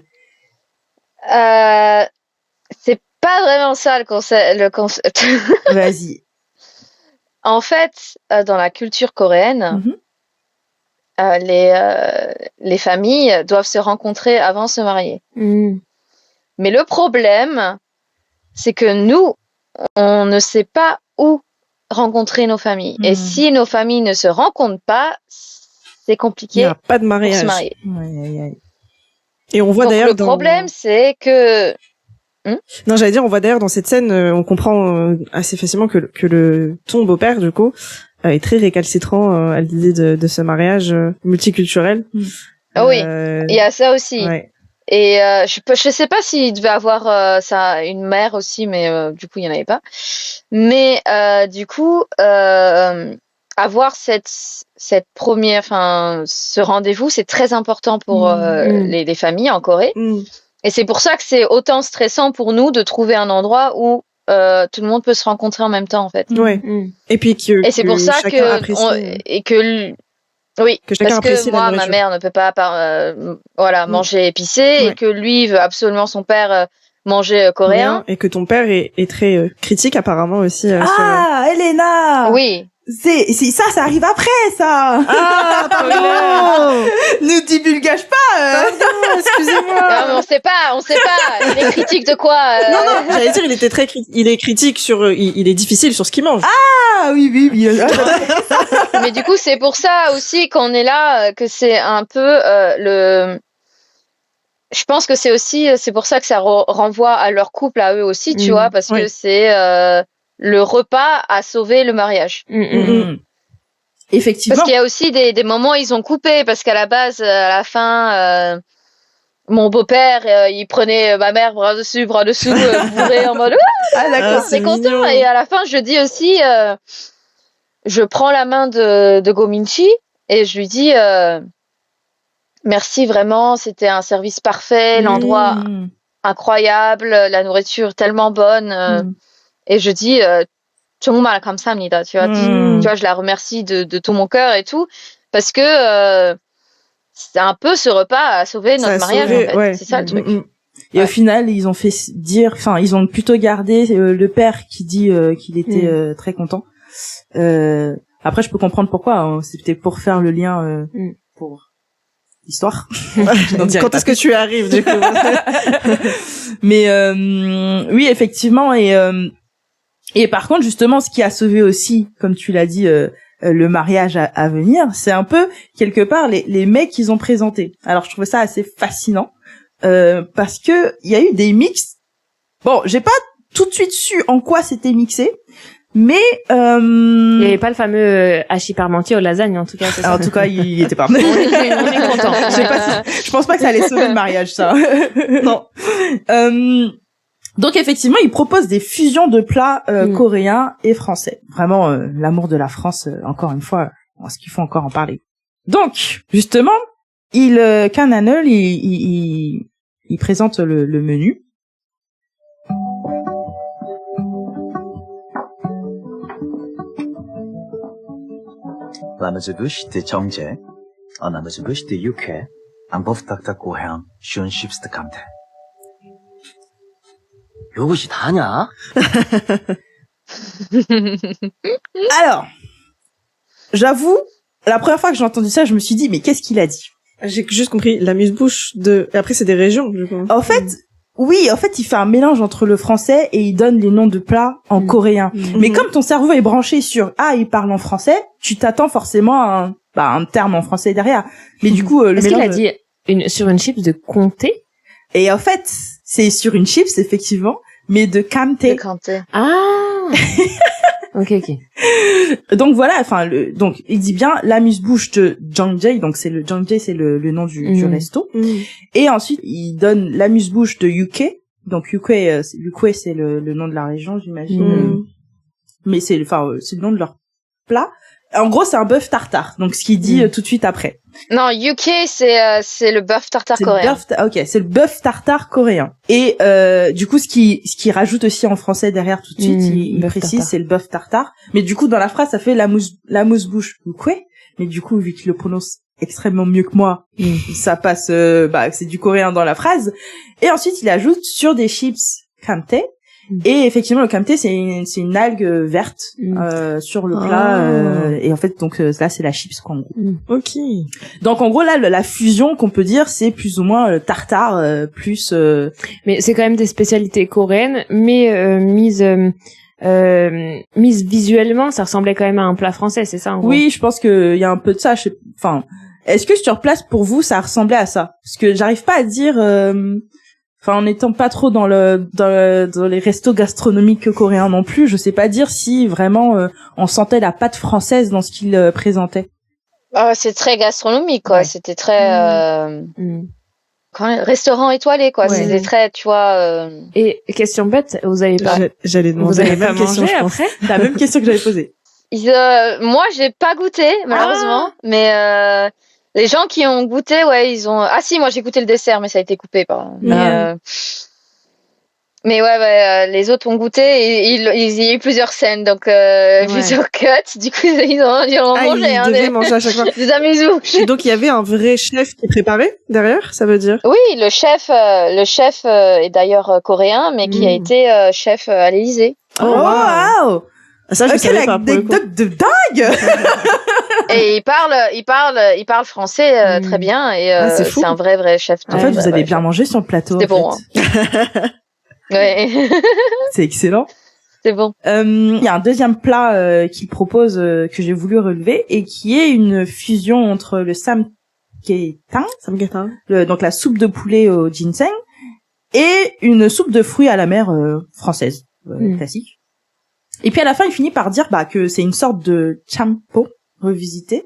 C'est pas vraiment ça le concept. Vas-y. En fait, dans la culture coréenne, les familles doivent se rencontrer avant de se marier. Mais le problème, c'est que nous, on ne sait pas où rencontrer nos familles. Et si nos familles ne se rencontrent pas, c'est compliqué. Il n'y a pas de mariage. Pour se marier. Et on voit Donc, d'ailleurs le problème, c'est que... Non, j'allais dire, on voit d'ailleurs dans cette scène, on comprend assez facilement que ton beau-père, du coup, est très récalcitrant à l'idée de ce mariage multiculturel. Oui, il y a ça aussi. Ouais. Et je sais pas s'il devait avoir une mère aussi, mais du coup il y en avait pas. Mais du coup avoir cette première, enfin ce rendez-vous, c'est très important pour les familles en Corée. Et c'est pour ça que c'est autant stressant pour nous de trouver un endroit où tout le monde peut se rencontrer en même temps en fait. Ouais. Et puis c'est pour ça oui, que chacun parce apprécie que la moi, ma nourriture. mère ne peut pas manger épicé et que lui veut absolument son père manger coréen. Et que ton père est très critique apparemment aussi. Elena. Oui. C'est ça arrive après ça. Ah, pardon. Ne divulgage pas. Pardon, excusez-moi. Non, mais on sait pas. Il est critique de quoi Non, j'allais dire, il est critique sur, il est difficile sur ce qu'il mange. Ah oui. Mais du coup, c'est pour ça aussi qu'on est là, que c'est un peu je pense que c'est pour ça que ça renvoie à leur couple à eux aussi, tu vois, parce que c'est le repas a sauvé le mariage. Effectivement. Parce qu'il y a aussi des moments où ils ont coupé, parce qu'à la base, à la fin, mon beau-père, il prenait ma mère bras dessus, bourré en mode d'accord, c'est content. Et à la fin, je dis aussi, je prends la main de Go-min-chi et je lui dis merci vraiment, c'était un service parfait, l'endroit incroyable, la nourriture tellement bonne. Et je dis 정말 감사합니다. Tu vois, je la remercie de tout mon cœur et tout, parce que c'est un peu ce repas a sauvé notre mariage en fait. Ouais. C'est ça le truc. Et au final, ils ont fait dire, enfin, ils ont plutôt gardé le père qui dit qu'il était très content. Après, je peux comprendre pourquoi. Hein. C'était pour faire le lien pour l'histoire. Quand est-ce que tu arrives du coup? Mais oui, effectivement. Et par contre, justement, ce qui a sauvé aussi, comme tu l'as dit, le mariage à venir, c'est un peu quelque part les mecs qu'ils ont présentés. Alors, je trouvais ça assez fascinant parce que il y a eu des mix. Bon, j'ai pas tout de suite su en quoi c'était mixé, mais il y avait pas le fameux hachis parmentier aux lasagnes en tout cas. C'est ça. En tout cas, il y était pas. on est content. Je pense pas que ça allait sauver le mariage, ça. Non. Donc effectivement, ils proposent des fusions de plats coréens et français. Vraiment, l'amour de la France, encore une fois, est-ce qu'il faut encore en parler? Donc, justement, Kan Han-eul, il présente le menu. 나머지부시대 정제, 나머지부시대 육회, 안보프탁탁 고향, 슌십스트 감태. 요것이 다냐? Alors, j'avoue, la première fois que j'ai entendu ça, je me suis dit, mais qu'est-ce qu'il a dit? J'ai juste compris l'amuse-bouche de... Et après, c'est des régions, du coup. En fait, oui, il fait un mélange entre le français et il donne les noms de plats en coréen. Mais comme ton cerveau est branché sur, il parle en français, tu t'attends forcément à un terme en français derrière. Mais du coup, le Est-ce mélange... qu'il a dit sur une chips de comté? Et en fait, c'est sur une chips, effectivement, mais de Kamté. Ah! Ok. Donc voilà, enfin, donc, il dit bien l'amuse-bouche de Jangjay, donc c'est le nom du resto. Et ensuite, il donne l'amuse-bouche de UK. Donc UK c'est le nom de la région, j'imagine. Mais c'est le nom de leur plat. En gros, c'est un bœuf tartare. Donc ce qu'il dit tout de suite après. Non, UK c'est le bœuf tartare coréen. C'est le bœuf tartare coréen. Et du coup ce qui rajoute aussi en français derrière tout de suite, il précise tartare. C'est le bœuf tartare. Mais du coup dans la phrase ça fait la mousse-bouche UK. Mais du coup vu qu'il le prononce extrêmement mieux que moi, ça passe c'est du coréen dans la phrase. Et ensuite il ajoute sur des chips Kamté. Et effectivement le Kamté c'est une algue verte sur le plat et en fait donc là c'est la chips quoi en gros. OK. Donc en gros là la fusion qu'on peut dire c'est plus ou moins tartare plus Mais c'est quand même des spécialités coréennes mais mises visuellement, ça ressemblait quand même à un plat français, c'est ça en gros. Oui, je pense que il y a un peu de ça, enfin est-ce que sur place pour vous ça ressemblait à ça? Parce que j'arrive pas à dire en n'étant pas trop dans les restos gastronomiques coréens non plus, je sais pas dire si vraiment on sentait la patte française dans ce qu'il présentait. C'est très gastronomique quoi, c'était très restaurant étoilé quoi, c'était très tu vois Et question bête, vous avez pas j'allais demander vous avez la même question après la même question que j'avais posée. Moi j'ai pas goûté malheureusement, mais les gens qui ont goûté, ils ont. Ah si, moi j'ai goûté le dessert, mais ça a été coupé par. Mais les autres ont goûté. Et il y a eu plusieurs scènes, donc plusieurs cuts. Du coup, ils ont mangé. Ils devaient manger à chaque fois. Des amuse-bouches. Et donc il y avait un vrai chef qui préparait derrière, ça veut dire? Oui, le chef est d'ailleurs coréen, mais qui a été chef à l'Élysée. Oh wow! Ça je savais pas. Quelle anecdote de dingue! Et il parle français très bien et c'est un vrai chef. En fait, vous avez bien mangé sur le plateau. C'est bon. Ouais. C'est excellent. C'est bon. Il y a un deuxième plat qu'il propose que j'ai voulu relever et qui est une fusion entre le samgyetang, donc la soupe de poulet au ginseng, et une soupe de fruits à la mer française classique. Et puis à la fin, il finit par dire que c'est une sorte de champo revisité.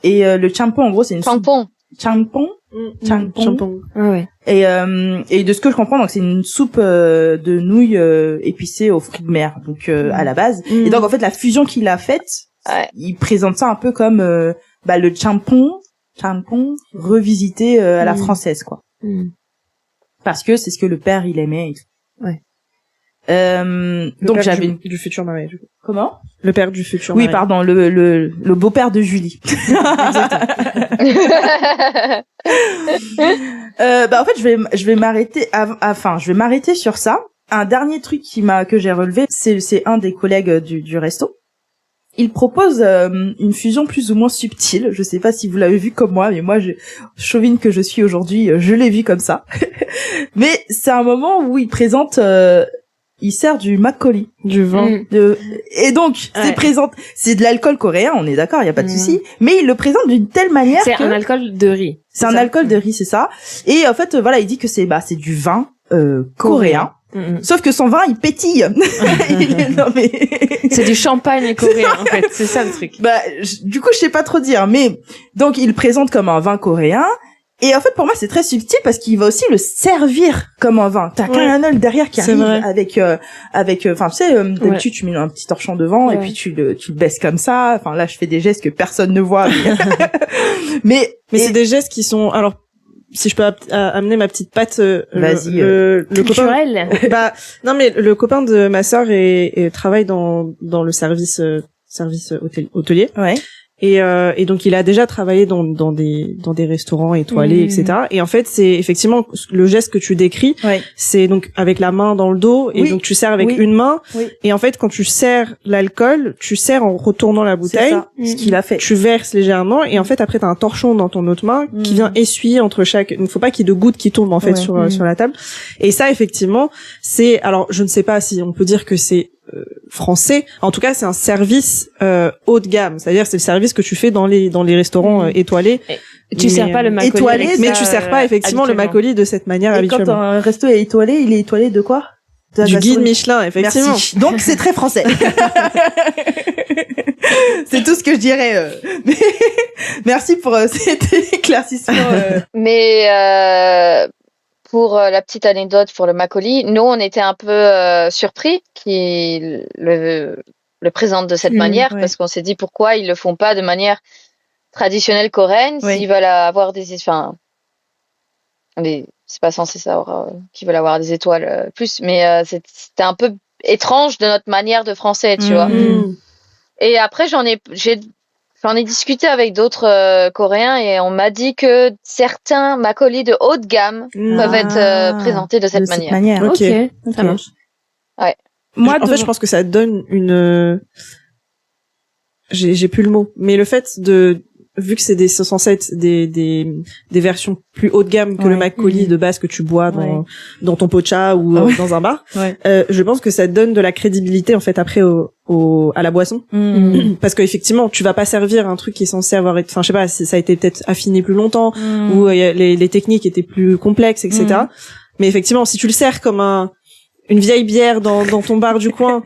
Et le champo, en gros, c'est une champon. Champon. Ah ouais. Et de ce que je comprends, donc c'est une soupe de nouilles épicées aux fruits de mer, donc à la base. Et donc en fait, la fusion qu'il a faite, il présente ça un peu comme le champon revisité à la française, quoi. Parce que c'est ce que le père il aimait. Et tout. Ouais. Donc j'avais du futur mari du coup. Comment? Le père du futur mari. Oui, pardon, le beau-père de Julie. En fait, je vais m'arrêter sur ça. Un dernier truc que j'ai relevé, c'est un des collègues du resto. Il propose une fusion plus ou moins subtile. Je sais pas si vous l'avez vu comme moi, mais moi, chauvine que je suis aujourd'hui, je l'ai vu comme ça. Mais c'est un moment où il présente il sert du makgeolli, du vin. Et donc, c'est de l'alcool coréen, on est d'accord, il y a pas de souci, mais il le présente d'une telle manière c'est un alcool de riz. C'est un alcool de riz, c'est ça. Et en fait, il dit que c'est du vin coréen. Sauf que son vin, il pétille. Non mais c'est du champagne coréen en fait, c'est ça le truc. Du coup, je sais pas trop dire, mais donc il le présente comme un vin coréen. Et en fait, pour moi, c'est très subtil parce qu'il va aussi le servir comme un vin. T'as Kang derrière qui arrive avec, enfin, tu sais, d'habitude, tu mets un petit torchon devant et puis tu le baisses comme ça. Enfin, là, je fais des gestes que personne ne voit. Mais c'est des gestes qui sont, alors, si je peux amener ma petite patte, vas-y, le copain, non, mais le copain de ma sœur travaille dans le service hôtelier. Ouais. Et donc il a déjà travaillé dans des restaurants étoilés, etc. Et en fait c'est effectivement le geste que tu décris, c'est donc avec la main dans le dos et donc tu sers avec une main. Et en fait quand tu sers l'alcool, tu sers en retournant la bouteille. C'est ça, ce qu'il a fait. Tu verses légèrement et en fait après t'as un torchon dans ton autre main qui vient essuyer entre chaque. Il ne faut pas qu'il y ait de gouttes qui tombent en fait sur la table. Et ça effectivement c'est, alors je ne sais pas si on peut dire que c'est français. En tout cas, c'est un service haut de gamme. C'est-à-dire, c'est le service que tu fais dans les restaurants étoilés. Tu sers pas le makgeolli étoilé, mais tu sers pas effectivement le makgeolli de cette manière et habituellement. quand un resto est étoilé, il est étoilé de quoi? Du guide Michelin, effectivement. Merci. Donc c'est très français. C'est tout ce que je dirais. Mais merci pour cet éclaircissement. Mais pour la petite anecdote pour le makgeolli, nous on était un peu surpris qu'ils le présentent de cette manière parce qu'on s'est dit pourquoi ils le font pas de manière traditionnelle coréenne s'ils veulent avoir c'est pas censé savoir qu'ils veulent avoir des étoiles plus, mais c'était un peu étrange de notre manière de français, tu vois. Et après j'en ai discuté avec d'autres Coréens et on m'a dit que certains makgeolli de haute gamme peuvent être présentés de cette manière. Ok, ça marche. Ouais. Moi, en fait, je pense que ça donne une. J'ai plus le mot, mais le fait de vu que c'est censé être des versions plus haut de gamme que le makgeolli de base que tu bois dans ton pocha ou dans un bar, je pense que ça donne de la crédibilité en fait après à la boisson, parce qu'effectivement tu vas pas servir un truc qui est censé avoir enfin je sais pas, ça a été peut-être affiné plus longtemps ou les techniques étaient plus complexes, etc. Mais effectivement si tu le sers comme une vieille bière dans ton bar du coin,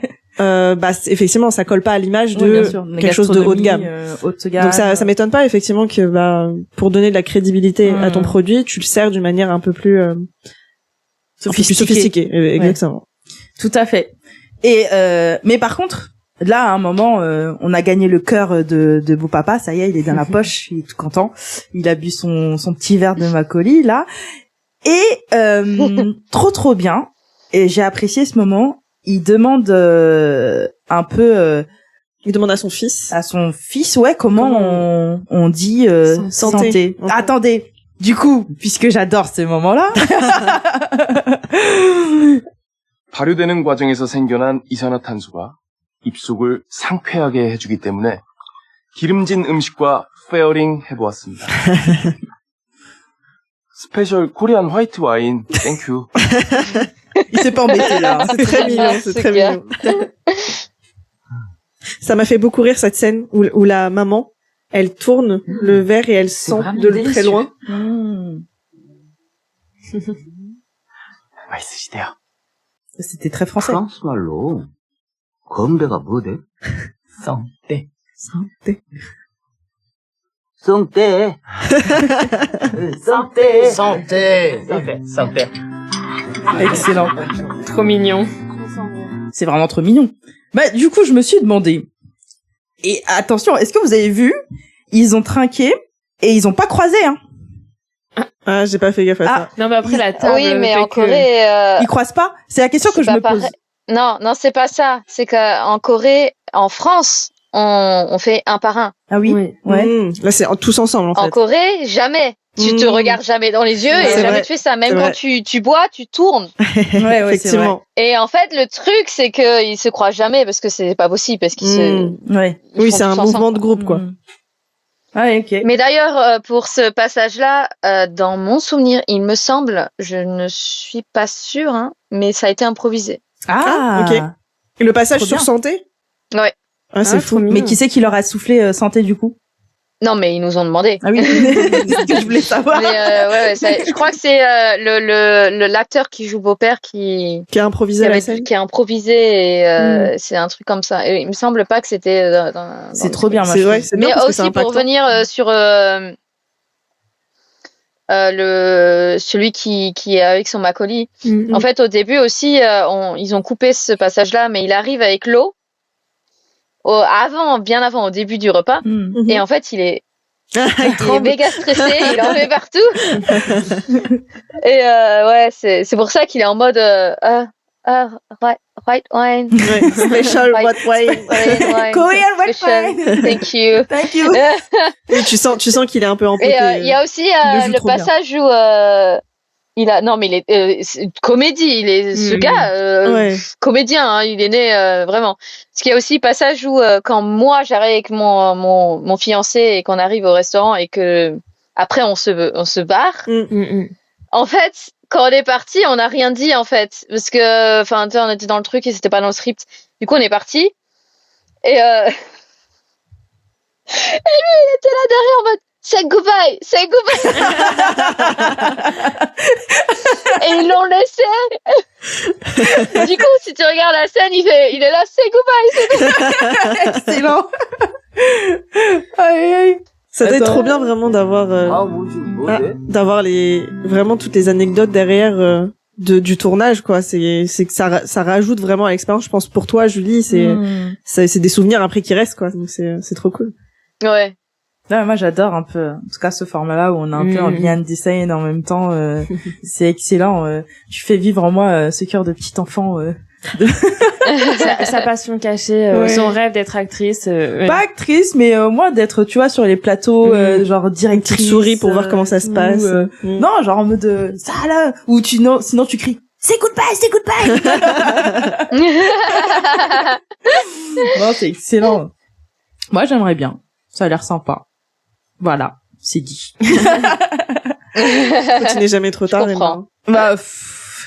effectivement ça colle pas à l'image de quelque chose de haut de gamme. Donc ça m'étonne pas effectivement que pour donner de la crédibilité à ton produit, tu le sers d'une manière un peu plus sophistiquée. Exactement. Tout à fait. Et mais par contre, là à un moment on a gagné le cœur de beau papa, ça y est, il est dans la poche, il est tout content. Il a bu son petit verre de makgeolli là et trop bien. Et j'ai apprécié ce moment. Il demande un peu il demande à son fils comment on dit santé. Attendez, du coup, puisque j'adore ces moments-là. 발효되는 과정에서 생겨난 이산화탄소가 입속을 상쾌하게 해주기 때문에 기름진 음식과 페어링 해보았습니다. 스페셜 코리안 화이트 와인 땡큐. Il s'est pas embêté là. C'est très mignon, c'est très mignon. Ça m'a fait beaucoup rire cette scène où la maman, elle tourne le verre et elle sent de très loin. 맛있으시대요. C'était très français. 프랑스 말로 건배가 뭐대? 썽떼. Santé. 썽떼. 썽떼. Excellent. Trop mignon. C'est vraiment trop mignon. Du coup, je me suis demandé. Et attention, est-ce que vous avez vu? Ils ont trinqué et ils ont pas croisé, hein. Ah, j'ai pas fait gaffe à ça. Non, mais après la table. Oui, mais en Corée, ils croisent pas? C'est la question que je me pose. Non, c'est pas ça. C'est qu'en Corée, en France, on fait un par un. Ah oui? Ouais. Là, c'est tous ensemble, en fait. En Corée, jamais. Tu te regardes jamais dans les yeux et jamais tu fais ça. Même quand tu bois, tu tournes. Ouais, effectivement. Et en fait, le truc, c'est qu'ils se croisent jamais parce que c'est pas possible, parce qu'ils oui, c'est un mouvement de groupe, quoi. Ah, ok. Mais d'ailleurs, pour ce passage-là, dans mon souvenir, il me semble, je ne suis pas sûre, hein, mais ça a été improvisé. Ah, ok. Et le passage sur santé? Ouais. Ah, c'est fou. Mais qui c'est qui leur a soufflé santé du coup? Non, mais ils nous ont demandé. Ah oui, c'est ce que je voulais savoir. Mais je crois que c'est l'acteur qui joue beau-père qui a improvisé la scène. Qui a improvisé et c'est un truc comme ça. Et il me semble pas que c'était c'est trop bien, moi. C'est vrai, c'est bien. Mais aussi pour revenir sur celui qui est avec son makgeolli. En fait, au début aussi, ils ont coupé ce passage-là, mais il arrive avec l'eau. Bien avant, au début du repas. Et en fait, il est méga stressé, il en met partout. Et c'est pour ça qu'il est en mode white wine. Special white wine. Korean white wine. Thank you. Thank you. Oui, tu sens qu'il est un peu emporté. Et il y a aussi le passage où il est comédie, il est ce gars comédien, hein, il est né vraiment. Parce qu'il y a aussi passage où quand moi j'arrive avec mon fiancé et qu'on arrive au restaurant et que après on se barre. En fait, quand on est parti, on n'a rien dit en fait, parce que, enfin, tu sais, on était dans le truc et c'était pas dans le script. Du coup, on est parti et lui, il était là derrière en mode say goodbye. Et ils l'ont laissé. Du coup, si tu regardes la scène, il est là say goodbye. Excellent. Aïe, aïe. Ça doit être trop bien vraiment d'avoir d'avoir vraiment toutes les anecdotes derrière du tournage quoi. C'est que ça rajoute vraiment à l'expérience. Je pense pour toi Julie, c'est des souvenirs après qui restent quoi. Donc c'est trop cool. Ouais. Non, moi j'adore un peu, en tout cas ce format-là où on a un peu un behind the scene en même temps. C'est excellent. Tu fais vivre en moi ce cœur de petit enfant. Sa passion cachée, son rêve d'être actrice. Pas actrice, mais moi d'être, tu vois, sur les plateaux, genre directrice. Souris pour voir comment ça se passe. Non, genre en mode ça là, ou sinon tu cries. C'est goodbye. Non, c'est excellent. Moi j'aimerais bien. Ça a l'air sympa. Voilà, c'est dit. Tu n'es jamais trop tard. Bah,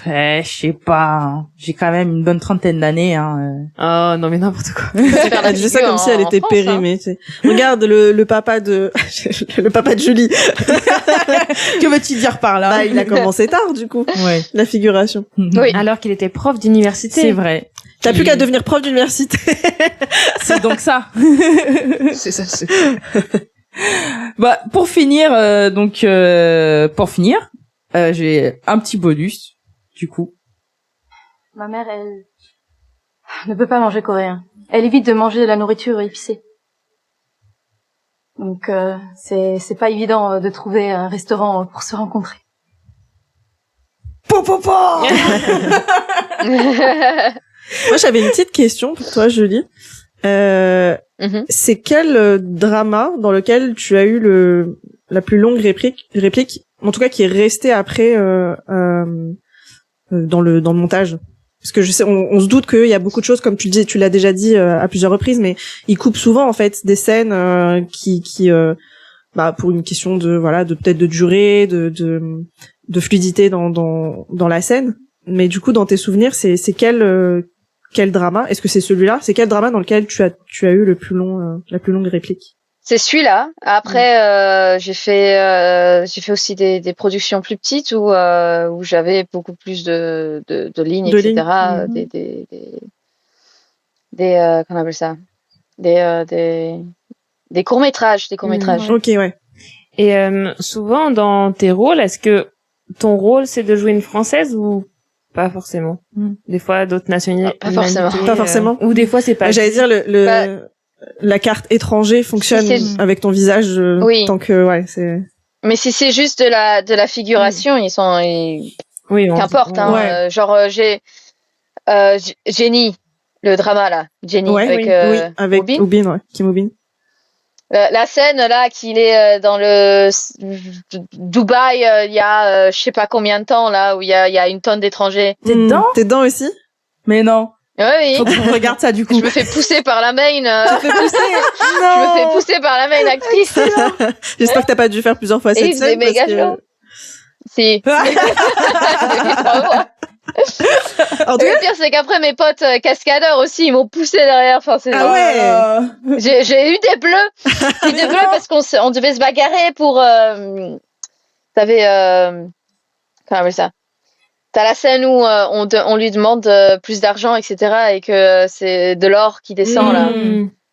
je sais pas. J'ai quand même une bonne trentaine d'années. Oh non mais n'importe quoi. Elle disait ça comme si elle était périmée. Tu sais. Regarde le papa de le papa de Julie. Que veux-tu dire par là? Bah, il a commencé tard du coup. Ouais. La figuration. Oui. Alors qu'il était prof d'université. C'est vrai. T'as plus qu'à devenir prof d'université. C'est donc ça. C'est ça. Bah pour finir, j'ai un petit bonus du coup. Ma mère, elle ne peut pas manger coréen. Elle évite de manger de la nourriture épicée. Donc c'est pas évident de trouver un restaurant pour se rencontrer. Moi j'avais une petite question pour toi Julie. C'est quel drama dans lequel tu as eu la plus longue réplique, en tout cas qui est restée après dans le montage? Parce que je sais, on se doute qu'il y a beaucoup de choses, comme tu l'as déjà dit à plusieurs reprises, mais ils coupent souvent en fait des scènes qui pour une question de peut-être de durée, de fluidité dans la scène. Mais du coup, dans tes souvenirs, c'est quel drama? Est-ce que c'est celui-là? C'est quel drama dans lequel tu as eu la plus longue réplique? C'est celui-là. Après, j'ai fait aussi des productions plus petites où j'avais beaucoup plus de lignes, etc. Comment on appelle ça? Des courts-métrages, Ok, ouais. Et souvent dans tes rôles, est-ce que ton rôle c'est de jouer une Française ou pas forcément? Des fois d'autres nationalités. Pas forcément. Pas forcément. Ou des fois c'est pas. J'allais dire la carte étranger fonctionne avec ton visage tant que c'est. Mais si c'est juste de la figuration, qu'importe genre j'ai Jenny, le drama là, Jenny avec Oubin, Kim Oubin. La scène là qu'il est dans le Dubaï il y a je sais pas combien de temps là où il y a une tonne d'étrangers. T'es dedans? T'es dedans aussi? Mais non. Oui. Faut qu'on regarde ça du coup. Je me fais pousser par la main. Tu te fais pousser? Non. Je me fais pousser par la main actrice. J'espère que t'as pas dû faire plusieurs fois cette scène. Méga chaud. Si. En tout cas, le pire, c'est qu'après, mes potes cascadeurs aussi, ils m'ont poussé derrière. Enfin, c'est j'ai eu des bleus. Parce qu'on devait se bagarrer pour, t'avais, comment on appelle ça? T'as la scène où on lui demande plus d'argent, etc. et que c'est de l'or qui descend là,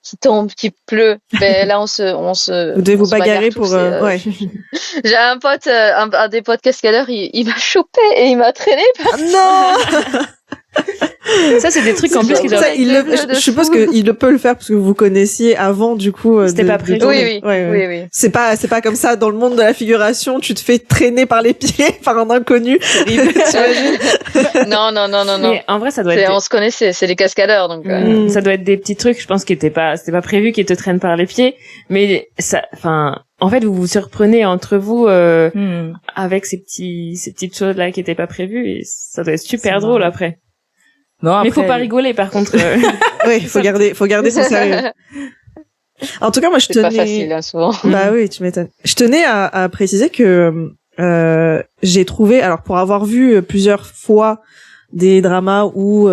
qui tombe, qui pleut. Mais là, on se. Vous devez vous bagarrer pour. J'ai un pote, un des potes cascadeurs, il m'a chopé et il m'a traîné. Non. Ça, c'est des trucs en plus qui doivent. Je suppose qu'il peut le faire parce que vous connaissiez avant, du coup. C'était pas prévu. Oui. C'est pas comme ça dans le monde de la figuration. Tu te fais traîner par les pieds par un inconnu. Non. Mais en vrai, ça doit être. On se connaît, c'est les cascadeurs, donc. Ça doit être des petits trucs, je pense, c'était pas prévu qu'ils te traînent par les pieds. Mais ça, en fait, vous vous surprenez entre vous, avec ces petites choses là qui étaient pas prévues et ça doit être super drôle après. Non, après... Mais faut pas rigoler par contre. Oui, faut garder son sérieux. En tout cas, moi je tenais. C'est pas facile, hein, souvent. Bah oui, tu m'étonnes. Je tenais à préciser que j'ai trouvé, alors pour avoir vu plusieurs fois des dramas où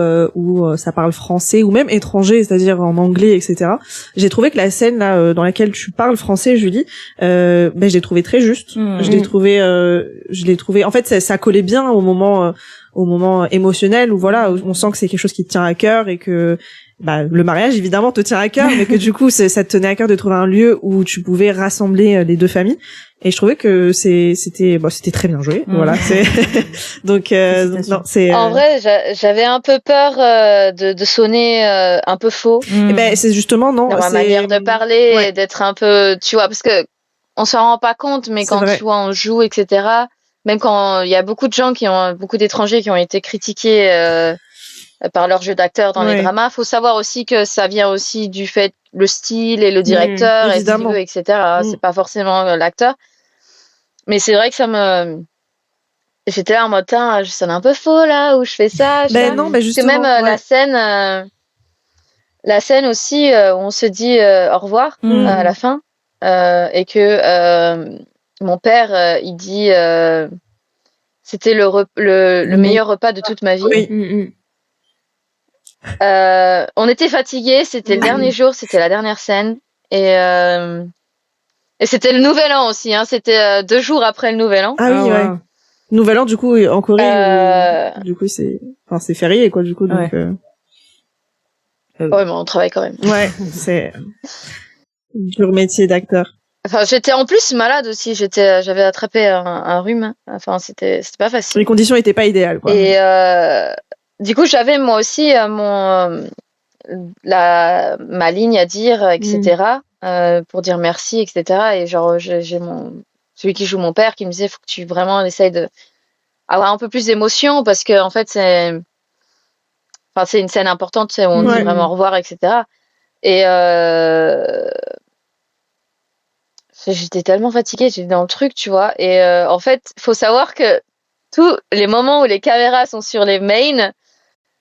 ça parle français ou même étranger, c'est-à-dire en anglais, etc. J'ai trouvé que la scène là dans laquelle tu parles français, Julie, je l'ai trouvé très juste. Je l'ai trouvé. En fait, ça collait bien au moment émotionnel où voilà, où on sent que c'est quelque chose qui te tient à cœur et que le mariage évidemment te tient à cœur, mais que du coup ça te tenait à cœur de trouver un lieu où tu pouvais rassembler les deux familles. Et je trouvais que c'était très bien joué. Voilà, c'est donc non, c'est en vrai, j'avais un peu peur de sonner un peu faux. Et ben c'est justement non, dans ma manière de parler et d'être un peu, tu vois, parce que on s'en rend pas compte, mais quand tu vois on joue, etc. Même quand il y a beaucoup d'étrangers qui ont été critiqués par leur jeu d'acteur dans les dramas, faut savoir aussi que ça vient aussi du fait le style et le directeur et ce qu'il veut, etc. C'est pas forcément l'acteur. Mais c'est vrai que j'étais là en mode, je sonne un peu faux là, où je fais ça. Non, mais justement. Parce que même la scène aussi où on se dit au revoir à la fin, et que mon père il dit c'était le meilleur repas de toute ma vie. Oui. On était fatigués, c'était le dernier jour, c'était la dernière scène et c'était le nouvel an aussi, hein, c'était 2 jours après le nouvel an. Ah oui, ouais. Nouvel an du coup en Corée, du coup c'est férié quoi du coup donc. Ouais, mais on travaille quand même. Ouais, c'est dur métier d'acteur. Enfin, j'étais en plus malade aussi. J'avais attrapé un rhume. Enfin, c'était pas facile. Les conditions étaient pas idéales, quoi. Et du coup, j'avais moi aussi ma ligne à dire, etc. Pour dire merci, etc. Et genre, j'ai celui qui joue mon père qui me disait, faut que tu vraiment essayes de avoir un peu plus d'émotion parce que en fait, c'est une scène importante, où on dit vraiment au revoir, etc. Et j'étais tellement fatiguée, j'étais dans le truc, tu vois. Et en fait, faut savoir que tous les moments où les caméras sont sur les mains,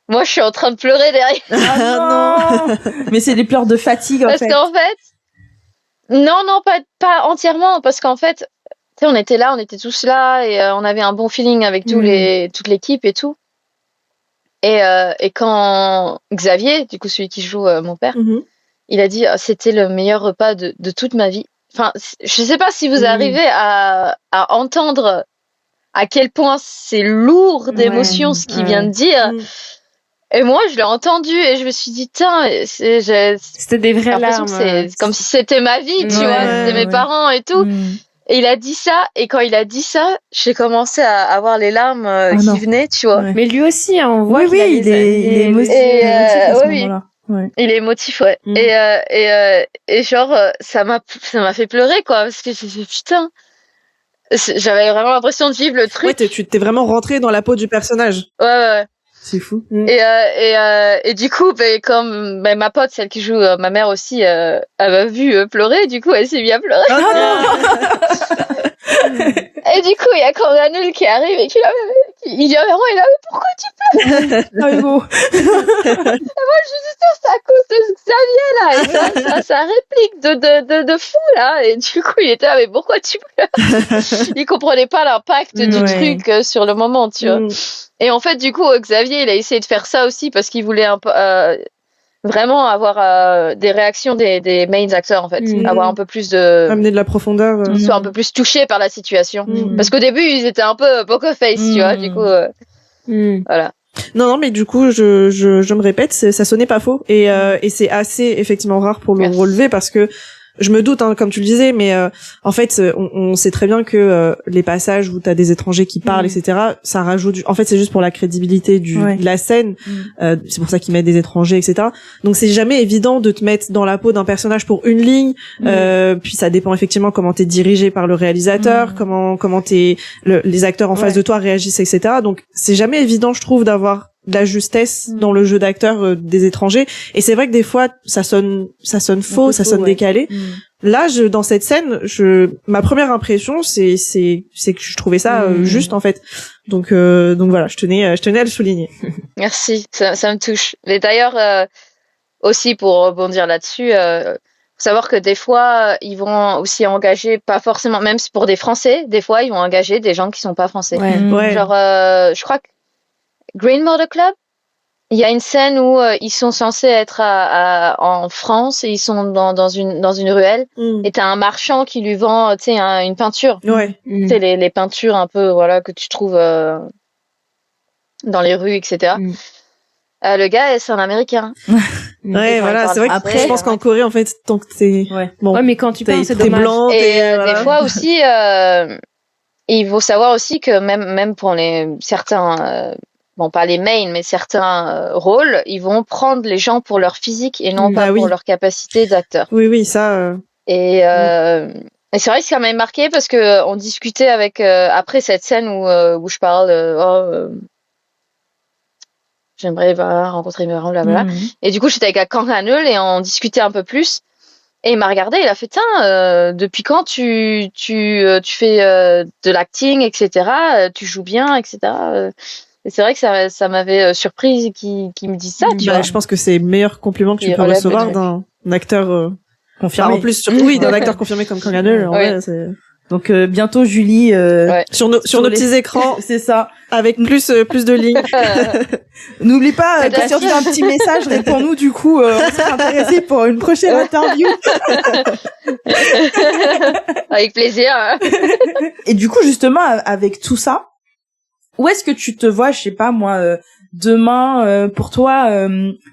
moi, je suis en train de pleurer derrière. Ah non. Mais c'est des pleurs de fatigue, en fait. Parce qu'en fait, non, pas entièrement, parce qu'en fait, tu sais, on était là, on était tous là, et on avait un bon feeling avec toute l'équipe et tout. Et quand Xavier, du coup, celui qui joue mon père, il a dit, c'était le meilleur repas de toute ma vie. Enfin, je sais pas si vous arrivez à entendre à quel point c'est lourd d'émotions ce qu'il vient de dire. Et moi, je l'ai entendu et je me suis dit, tiens, c'était des vraies larmes. C'est comme si c'était ma vie, tu vois, c'était mes parents et tout. Et il a dit ça, et quand il a dit ça, j'ai commencé à avoir les larmes qui venaient, tu vois. Mais lui aussi, on voit qu'il il est émotif. Il est émotif, ouais. Et genre, ça m'a fait pleurer, quoi, parce que j'ai fait, putain, j'avais vraiment l'impression de vivre le truc. Ouais, tu t'es vraiment rentré dans la peau du personnage. Ouais. C'est fou. Et du coup, comme ma pote, celle qui joue ma mère aussi, elle m'a vu pleurer, du coup, elle s'est mise à pleurer. Et du coup, il y a Cordanul qui arrive et il vient vers moi, il a dit, pourquoi tu pleures? Et moi, je suis sûre, c'est à cause de Xavier, là, et sa réplique de fou, là. Et du coup, il était là, mais pourquoi tu pleures? Il comprenait pas l'impact du truc sur le moment, tu vois. Et en fait, du coup, Xavier, il a essayé de faire ça aussi parce qu'il voulait un peu, vraiment avoir des réactions des main acteurs, en fait. Avoir un peu plus de... Amener de la profondeur. Soit un peu plus touchés par la situation. Parce qu'au début, ils étaient un peu poker face, tu vois. Du coup, voilà. Non, mais du coup, je me répète, ça sonnait pas faux. Et c'est assez, effectivement, rare pour le relever parce que je me doute, hein, comme tu le disais, mais en fait, on sait très bien que les passages où t'as des étrangers qui parlent, etc., ça rajoute. En fait, c'est juste pour la crédibilité de la scène. C'est pour ça qu'ils mettent des étrangers, etc. Donc, c'est jamais évident de te mettre dans la peau d'un personnage pour une ligne. Puis, ça dépend effectivement comment t'es dirigé par le réalisateur, comment les acteurs en face de toi réagissent, etc. Donc, c'est jamais évident, je trouve, d'avoir de la justesse dans le jeu d'acteur des étrangers, et c'est vrai que des fois ça sonne faux, ça sonne décalé. Là, dans cette scène, ma première impression c'est que je trouvais ça juste, en fait. Donc voilà, je tenais à le souligner. Merci, ça me touche. Et d'ailleurs aussi, pour rebondir là-dessus, savoir que des fois, ils vont aussi engager, pas forcément, même si pour des Français, des fois, ils vont engager des gens qui sont pas français. Genre, je crois que Green Mother Club, il y a une scène où ils sont censés être en France et ils sont dans une ruelle et t'as un marchand qui lui vend, tu sais, une peinture. Tu sais, les peintures un peu, voilà, que tu trouves dans les rues, etc. Le gars, c'est un Américain. Voilà, c'est vrai que après, je pense qu'en Corée, en fait, tant que t'es, mais quand tu penses, c'est t'es dommage. blanc, et des fois aussi, il faut savoir aussi que même pour certains, bon, pas les mains, mais certains rôles, ils vont prendre les gens pour leur physique et non pas pour leur capacité d'acteur. Oui, ça. Et c'est vrai que ça m'a marqué parce que on discutait avec après cette scène où je parle j'aimerais rencontrer mes blablabla. Et du coup, j'étais avec Kang Han-eul et on discutait un peu plus. Et il m'a regardé, il a fait tiens, depuis quand tu fais de l'acting, etc. Tu joues bien, etc. Et c'est vrai que ça m'avait surpris qu'il me dise ça. Tu vois. Je pense que c'est le meilleur compliment que tu peux recevoir d'un acteur confirmé. En plus, surtout d'un acteur confirmé comme Kang Han-eul. En vrai, c'est... Donc bientôt Julie sur nos petits écrans, c'est ça, avec plus de lignes. N'oublie pas quand tu reçois un petit message, réponds-nous du coup, on serait intéressé pour une prochaine interview. Avec plaisir. Et du coup justement avec tout ça, où est-ce que tu te vois, je sais pas moi, demain pour toi,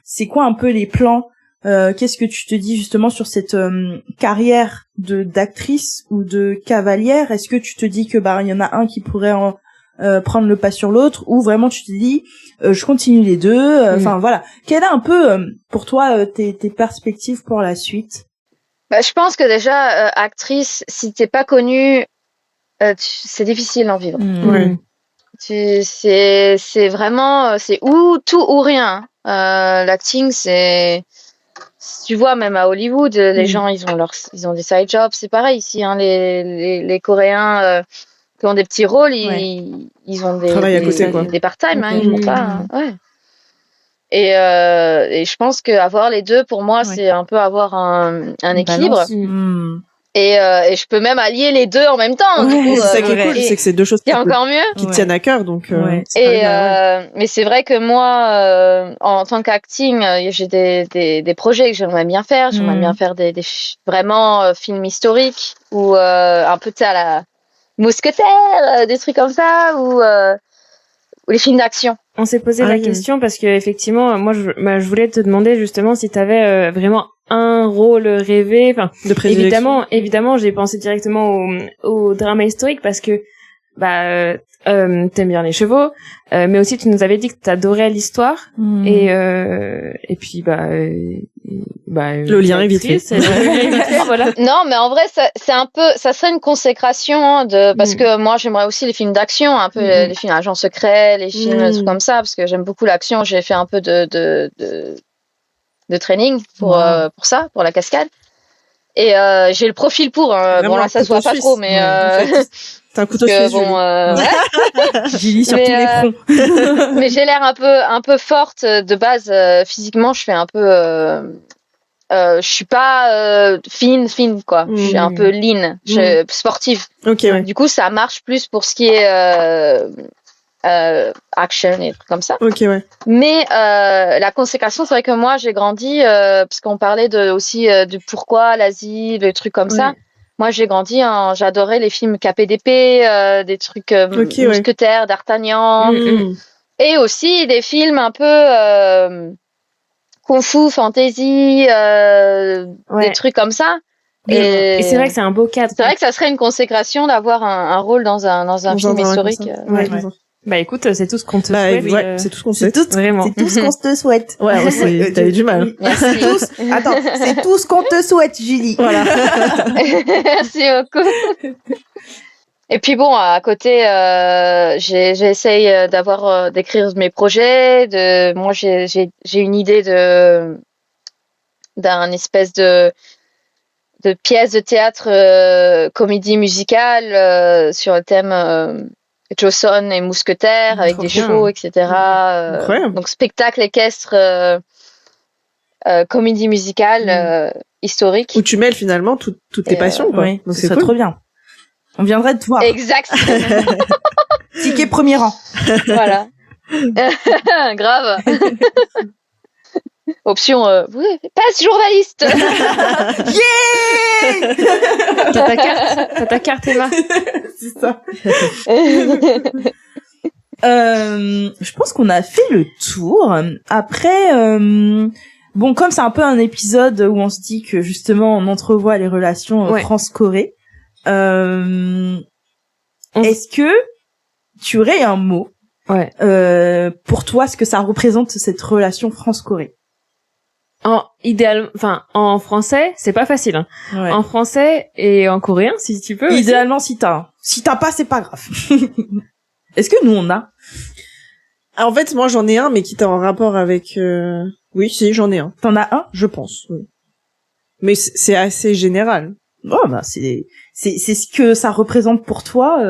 c'est quoi un peu les plans? Qu'est-ce que tu te dis justement sur cette carrière d'actrice ou de cavalière? Est-ce que tu te dis que il y en a un qui pourrait prendre le pas sur l'autre, ou vraiment tu te dis je continue les deux? Enfin voilà, quelle est un peu pour toi tes perspectives pour la suite? Je pense que déjà actrice, si t'es pas connue, c'est difficile d'en vivre. C'est vraiment c'est ou tout ou rien. L'acting, c'est, tu vois, même à Hollywood, les gens ils ont des side jobs, c'est pareil ici, hein, les Coréens qui ont des petits rôles, ils ont des part-time, hein, ils font pas. Et je pense que avoir les deux, pour moi, c'est un peu avoir un équilibre. Et je peux même allier les deux en même temps. Du coup, c'est ça qui est cool, c'est que c'est deux choses qui encore mieux, qui tiennent à cœur. Donc, mais c'est vrai que moi, en tant qu'acting, j'ai des projets que j'aimerais bien faire. J'aimerais bien faire des vraiment films historiques ou un peu à la Mousquetaire, des trucs comme ça, ou les films d'action. On s'est posé la question parce que effectivement, moi, je voulais te demander justement si t'avais vraiment un rôle rêvé. Enfin, de prédilection. Évidemment, j'ai pensé directement au drama historique parce que t'aimes bien les chevaux, mais aussi tu nous avais dit que t'adorais l'histoire et puis le lien est vite fait. Voilà. Non, mais en vrai, c'est un peu, ça serait une consécration parce que moi j'aimerais aussi les films d'action, un peu les films agents secrets, les films des trucs comme ça, parce que j'aime beaucoup l'action. J'ai fait un peu de training pour ça, pour la cascade. Et j'ai le profil pour. Bon là, ça se voit pas trop, mais t'as un couteau suisse. Julie sur tous les fronts. Mais j'ai l'air un peu forte de base. Physiquement, je fais un peu. Je suis pas fine quoi. Je suis un peu lean, sportive. Du coup, ça marche plus pour ce qui est action et trucs comme ça. Mais la consécration, c'est vrai que moi j'ai grandi parce qu'on parlait aussi de pourquoi l'Asie, des trucs comme ça. Moi j'ai grandi, j'adorais les films KPDP, des trucs mousquetaires, d'Artagnan, et aussi des films un peu kung-fu, fantasy, des trucs comme ça. Et c'est vrai que c'est un beau cadre. C'est vrai que ça serait une consécration d'avoir un rôle dans un film historique. Bah écoute, c'est tout ce qu'on te souhaite. C'est tout ce qu'on te souhaite. Vraiment. C'est tout ce qu'on te souhaite. T'avais du mal. Merci. Attends, c'est tout ce qu'on te souhaite, Julie. Voilà. Merci beaucoup. Et puis bon, à côté, j'essaye d'écrire mes projets. Moi, j'ai une idée d'un espèce de pièce de théâtre, comédie musicale sur le thème Joseon et mousquetaires avec des chevaux, etc. Donc spectacle équestre comédie musicale historique. Où tu mêles finalement toutes tes passions, quoi. Oui, donc c'est cool. trop bien. On viendrait te voir. Exact. Ticket premier rang. Voilà. Grave. Option passe journaliste. Yeah. T'as ta carte Emma. C'est ça. Je pense qu'on a fait le tour. Après, bon, comme c'est un peu un épisode où on se dit que justement on entrevoit les relations France-Corée, est-ce que tu aurais un mot pour toi, ce que ça représente cette relation France-Corée? En français, c'est pas facile, hein. Ouais. En français et en coréen, si tu peux. Idéalement, si t'as pas, c'est pas grave. Est-ce que nous on a? En fait, moi j'en ai un, mais qui est en rapport avec. Oui, si, j'en ai un. T'en as un? Je pense. Oui. Mais c'est assez général. Oh bah c'est ce que ça représente pour toi.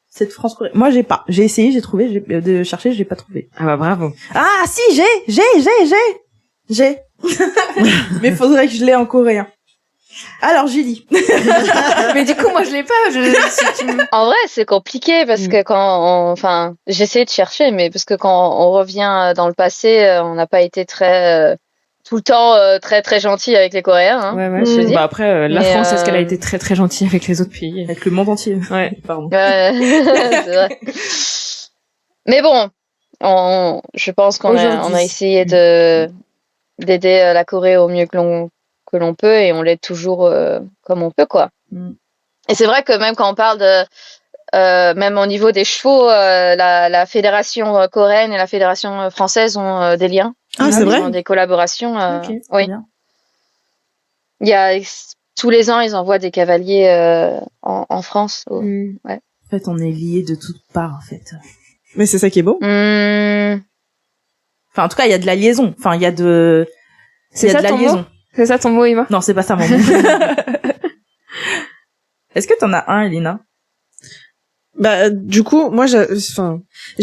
Cette France Corée. Moi j'ai pas. J'ai essayé, j'ai trouvé, de chercher, j'ai pas trouvé. Ah bah bravo. Ah si, j'ai. Mais faudrait que je l'ai en coréen. Alors Julie. Mais du coup moi je l'ai pas. En vrai c'est compliqué parce que j'essaie de chercher, mais parce que quand on revient dans le passé, on n'a pas été très tout le temps très très gentil avec les Coréens. Hein, ouais. Bah après la France, est-ce qu'elle a été très très gentille avec les autres pays, avec le monde entier? Ouais. Pardon. C'est vrai. Mais bon, je pense qu'on a essayé d'aider la Corée au mieux que l'on peut, et on l'aide toujours comme on peut, quoi. Et c'est vrai que même quand on parle de même au niveau des chevaux, la fédération coréenne et la fédération française ont des liens. Ah, c'est vrai. Ils ont des collaborations. Okay, oui. Bien. Il y a tous les ans, ils envoient des cavaliers en France. Ouais. En fait, on est liés de toutes parts, en fait. Mais c'est ça qui est beau. Enfin, en tout cas, il y a de la liaison. Enfin, il y a de. C'est ça ton mot? C'est ça ton mot, Emma? Non, c'est pas ça mon mot. Est-ce que t'en as un, Elina? Bah, du coup, moi, je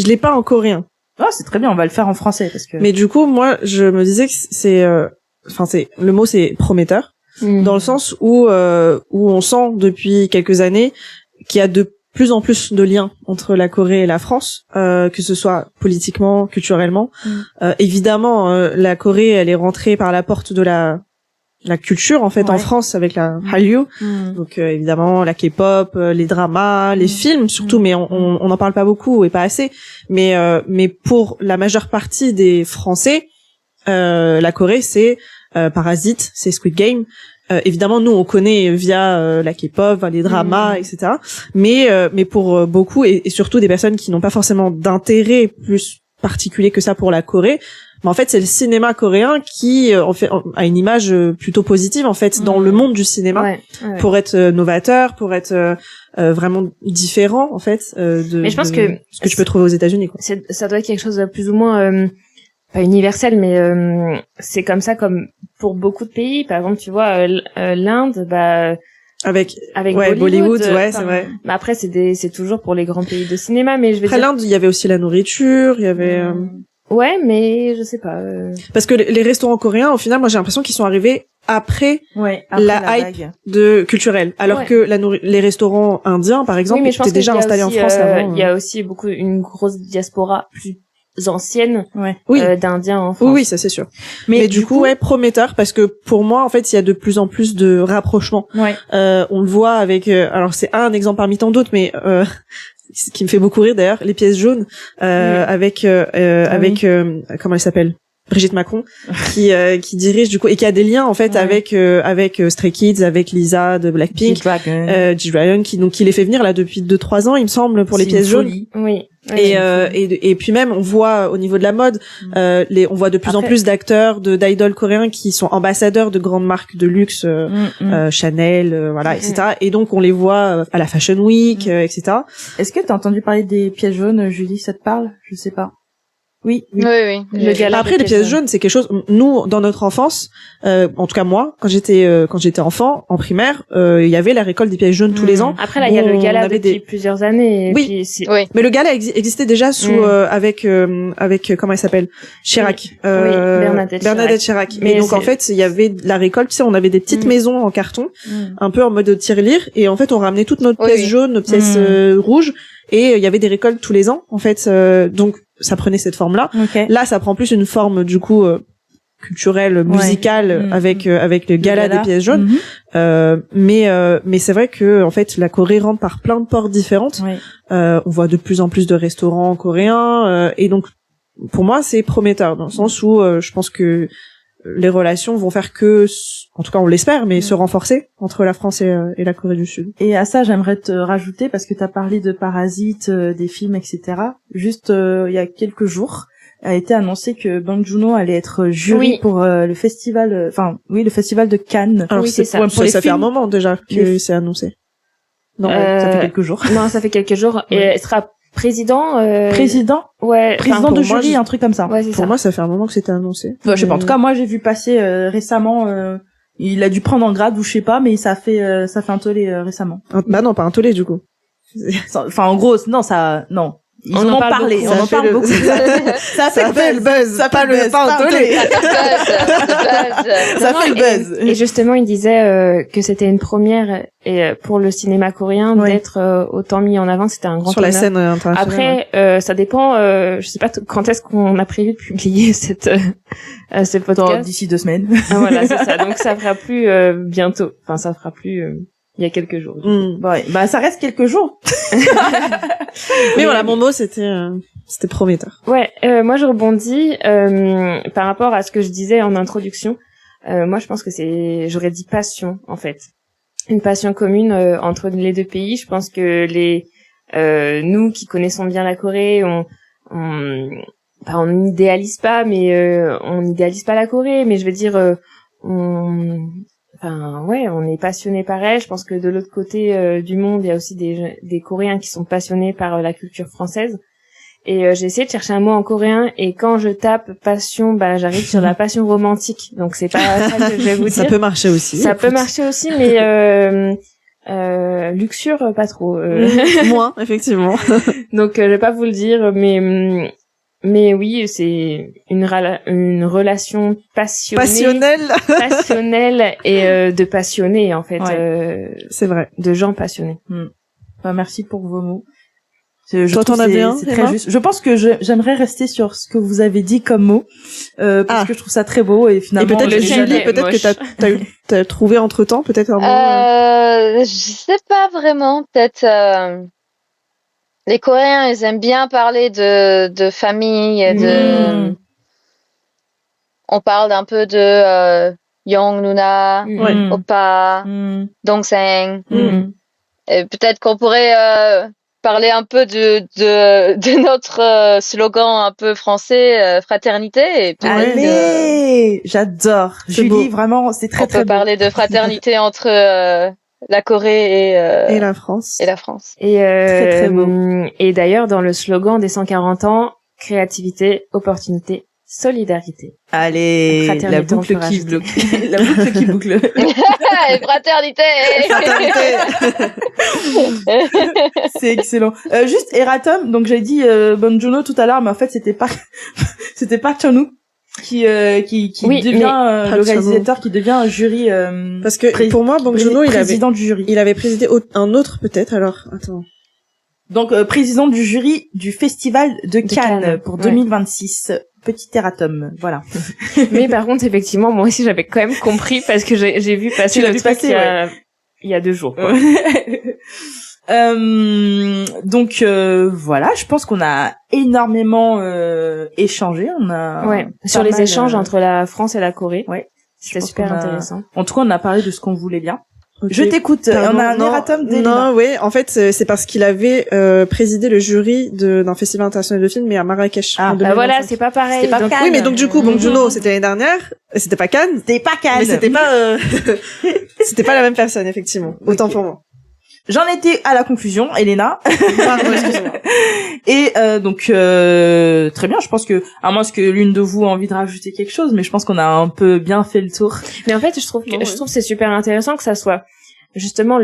l'ai pas en coréen. Ah, c'est très bien, on va le faire en français, parce que. Mais du coup, moi, je me disais que le mot c'est prometteur, dans le sens où on sent depuis quelques années qu'il y a de plus en plus de liens entre la Corée et la France, que ce soit politiquement, culturellement. Évidemment, la Corée, elle est rentrée par la porte de la culture, en fait, en France, avec la Hallyu. Donc, évidemment, la K-pop, les dramas, les films, surtout, mais on n'en parle pas beaucoup et pas assez. Mais pour la majeure partie des Français, la Corée, c'est Parasite, c'est Squid Game. Évidemment, nous, on connaît via la K-pop, les dramas, etc. Mais pour beaucoup, et surtout des personnes qui n'ont pas forcément d'intérêt plus particulier que ça pour la Corée, mais en fait, c'est le cinéma coréen qui a une image plutôt positive, en fait, dans le monde du cinéma, pour être novateur, pour être vraiment différent, en fait, mais je pense que ce que tu peux trouver aux États-Unis, quoi. Ça doit être quelque chose de plus ou moins pas universel, mais c'est comme ça comme pour beaucoup de pays. Par exemple, tu vois, l'Inde, avec Bollywood, ouais, c'est vrai. Mais après, c'est toujours pour les grands pays de cinéma, mais je vais après dire... l'Inde, il y avait aussi la nourriture, il y avait ouais, mais je sais pas. Parce que les restaurants coréens, au final, moi j'ai l'impression qu'ils sont arrivés après la hype culturelle, alors que les restaurants indiens, par exemple, étaient déjà installés en France avant. Il y a aussi une grosse diaspora plus ancienne d'Indiens en France. Oui, ça c'est sûr. Mais du coup, prometteur, parce que pour moi, en fait, il y a de plus en plus de rapprochements. On le voit avec... alors c'est un exemple parmi tant d'autres, mais... ce qui me fait beaucoup rire d'ailleurs, les pièces jaunes avec comment elle s'appelle, Brigitte Macron, qui dirige du coup et qui a des liens en fait avec Stray Kids, avec Lisa de Blackpink, G-Dragon qui les fait venir là depuis 2-3 ans il me semble pour les pièces jaunes. Oui. Et puis même on voit au niveau de la mode on voit de plus en plus d'acteurs d'idoles coréens qui sont ambassadeurs de grandes marques de luxe, Chanel, voilà, etc. Et donc on les voit à la Fashion Week, etc. Est-ce que t'as entendu parler des pièces jaunes, Julie? Ça te parle? Je sais pas. Oui. Le gala Après, les pièces jaunes, c'est quelque chose. Nous, dans notre enfance, en tout cas moi, quand j'étais enfant, en primaire, il y avait la récolte des pièces jaunes tous les ans. Après, là, il y a le gala depuis plusieurs années. Et puis mais le gala existait déjà sous avec comment elle s'appelle, Chirac, Bernadette Chirac. Mais donc en fait, il y avait la récolte. Tu sais, on avait des petites maisons en carton, un peu en mode tirelire, et en fait, on ramenait toutes nos pièces jaunes, nos pièces rouges, et il y avait des récoltes tous les ans. En fait, donc ça prenait cette forme-là. Là, ça prend plus une forme du coup culturelle, musicale, avec le gala des pièces jaunes. Mais c'est vrai que en fait, la Corée rentre par plein de portes différentes. On voit de plus en plus de restaurants coréens, et donc pour moi, c'est prometteur dans le sens où je pense que les relations vont faire que, en tout cas on l'espère, mais se renforcer entre la France et la Corée du Sud. Et à ça, j'aimerais te rajouter, parce que tu as parlé de Parasite, des films, etc. Juste il y a quelques jours, a été annoncé que Bong Joon-ho allait être jury pour le festival, le festival de Cannes. Alors c'est ça. Ça fait un moment déjà que c'est annoncé. Non, ça fait quelques jours. Non, ça fait quelques jours. Et elle sera président président de jury, un truc comme ça. Pour moi, ça fait un moment que c'était annoncé. Je sais pas. En tout cas, moi, j'ai vu passer récemment. Il a dû prendre en grade ou je sais pas, mais ça fait un tollé récemment. Bah non, pas un tollé du coup. Enfin, en gros, non, ça, non. Ils en ont parlé, on en parle beaucoup. Ça fait le buzz, ça fait le pas un tollé. Ça fait le buzz. Et justement, il disait que c'était une première et pour le cinéma coréen d'être autant mis en avant, c'était un grand sur honneur. La scène internationale. Après, ça dépend. Je sais pas quand est-ce qu'on a prévu de publier ce podcast. D'ici 2 semaines. Ah, voilà, c'est ça. Donc ça fera plus bientôt. Enfin, ça fera plus. Il y a quelques jours. Bah ça reste quelques jours. Mais voilà, mon mot c'était prometteur. Ouais, moi je rebondis par rapport à ce que je disais en introduction. Moi je pense que j'aurais dit passion en fait. Une passion commune entre les deux pays. Je pense que nous qui connaissons bien la Corée, on n'idéalise pas, mais on n'idéalise pas la Corée, mais je veux dire on est passionné par elle. Je pense que de l'autre côté du monde, il y a aussi des Coréens qui sont passionnés par la culture française. Et j'ai essayé de chercher un mot en coréen, et quand je tape passion, j'arrive sur la passion romantique. Donc c'est pas ça que je vais vous dire. Ça peut marcher aussi. Ça peut marcher aussi, mais luxure pas trop. Moins, effectivement. Donc je vais pas vous le dire, mais oui, c'est une relation passionnelle et de passionnés en fait. C'est vrai. De gens passionnés. Merci pour vos mots. Toi, t'en avais un, c'est très juste. Je pense que j'aimerais rester sur ce que vous avez dit comme mot, parce que je trouve ça très beau, et finalement. Et peut-être Julie, peut-être que t'as trouvé entre temps, peut-être un mot. Je sais pas vraiment, peut-être, les Coréens, ils aiment bien parler de famille, on parle un peu de Young Nuna, Oppa, Dongsaeng. Et peut-être qu'on pourrait parler un peu de notre slogan un peu français, fraternité. Et allez, j'adore. Julie, beau. Vraiment, c'est très très beau. On peut parler de fraternité entre la Corée et la France. Et très très beau. Et d'ailleurs, dans le slogan des 140 ans, créativité, opportunité, solidarité. Allez, la boucle qui boucle. La boucle qui boucle. Fraternité. C'est excellent. Juste Eratom, donc j'ai dit Bong Joon-ho tout à l'heure, mais en fait c'était Park Chan-wook qui devient le réalisateur, qui devient jury parce que pour moi Bong Joon-ho président du jury. Il avait présidé un autre peut-être, alors attends. Donc président du jury du festival de Cannes pour 2026. Petit erratum, voilà. Mais par contre, effectivement, moi aussi j'avais quand même compris, parce que j'ai vu passer le truc il y a 2 jours. Quoi. Donc voilà, je pense qu'on a énormément échangé. On a sur les échanges entre la France et la Corée. Ouais, c'était super intéressant. En tout cas, on a parlé de ce qu'on voulait bien. Okay. Je t'écoute. On a un erratum d'Elena. Non, oui. En fait, c'est parce qu'il avait présidé le jury d'un festival international de films, mais à Marrakech. Ah, bah voilà, c'est pas pareil. Pas Cannes. Oui, mais donc du coup, Bong Joon-ho, c'était l'année dernière. C'était pas Cannes. C'était pas Cannes. Mais c'était pas, c'était pas la même personne, effectivement. Autant pour moi. J'en étais à la conclusion, Elena. Et donc très bien, je pense que à moins que l'une de vous a envie de rajouter quelque chose, mais je pense qu'on a un peu bien fait le tour. Mais en fait, je trouve que c'est super intéressant que ça soit justement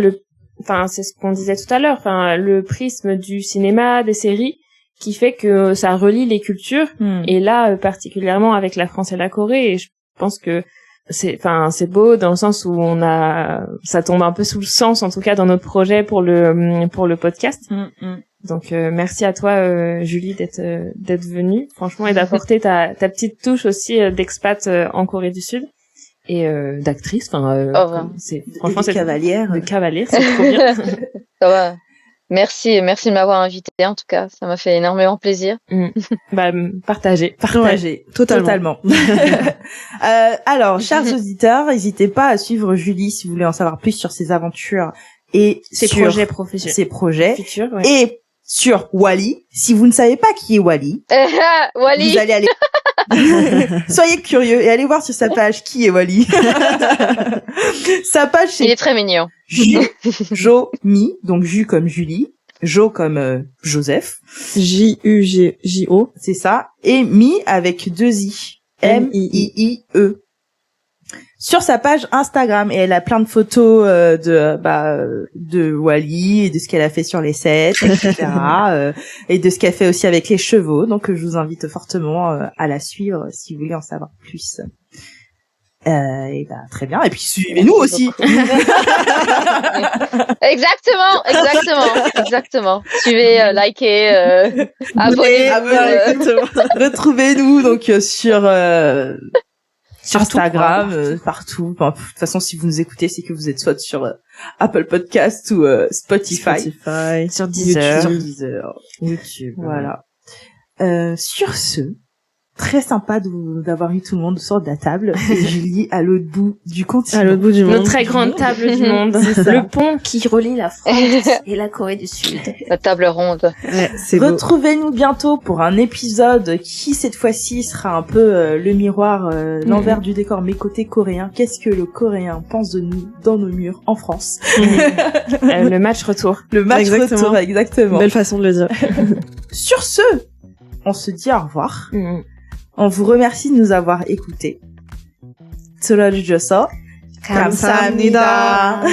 c'est ce qu'on disait tout à l'heure, le prisme du cinéma, des séries qui fait que ça relie les cultures et là particulièrement avec la France et la Corée, et je pense que c'est beau dans le sens où ça tombe un peu sous le sens, en tout cas dans notre projet pour le podcast. Donc merci à toi Julie d'être venue franchement et d'apporter ta petite touche aussi d'expat en Corée du Sud et d'actrice. C'est franchement c'est cavalière. De cavalière, c'est trop bien. Ça va. Merci de m'avoir invité en tout cas, ça m'a fait énormément plaisir. Partagez, totalement. Alors, chers auditeurs, n'hésitez pas à suivre Julie si vous voulez en savoir plus sur ses aventures et ses projets professionnels, ses projets futurs, et sur Wally. Si vous ne savez pas qui est Wally, Wally, vous allez aller soyez curieux et allez voir sur sa page qui est Wally. Sa page, c'est il est très mignon. Jo-Mi, donc Ju comme Julie, Jo comme Joseph, J-U-G-J-O, c'est ça, et Mi avec 2 I, M-I-I-E. Sur sa page Instagram, et elle a plein de photos de Wally et de ce qu'elle a fait sur les sets, etc. Et de ce qu'elle fait aussi avec les chevaux. Donc je vous invite fortement à la suivre si vous voulez en savoir plus. Très bien. Et puis suivez-nous aussi. Exactement. Suivez, likez, abonnez-vous. Retrouvez-nous donc sur Instagram, partout. Enfin, de toute façon, si vous nous écoutez, c'est que vous êtes soit sur Apple Podcast ou Spotify, sur Deezer, YouTube. Voilà. Sur ce, très sympa d'avoir eu tout le monde autour de la table. Et Julie à l'autre bout du continent. À l'autre bout du monde. Notre très grande table du monde. Le pont qui relie la France et la Corée du Sud. La table ronde. Ouais, c'est beau. Retrouvez-nous bientôt pour un épisode qui, cette fois-ci, sera un peu le miroir, l'envers du décor, mais côté coréen. Qu'est-ce que le coréen pense de nous dans nos murs en France? Le match retour. Le match retour, exactement. Belle façon de le dire. Sur ce, on se dit au revoir. On vous remercie de nous avoir écoutés. 들어주셔서 감사합니다.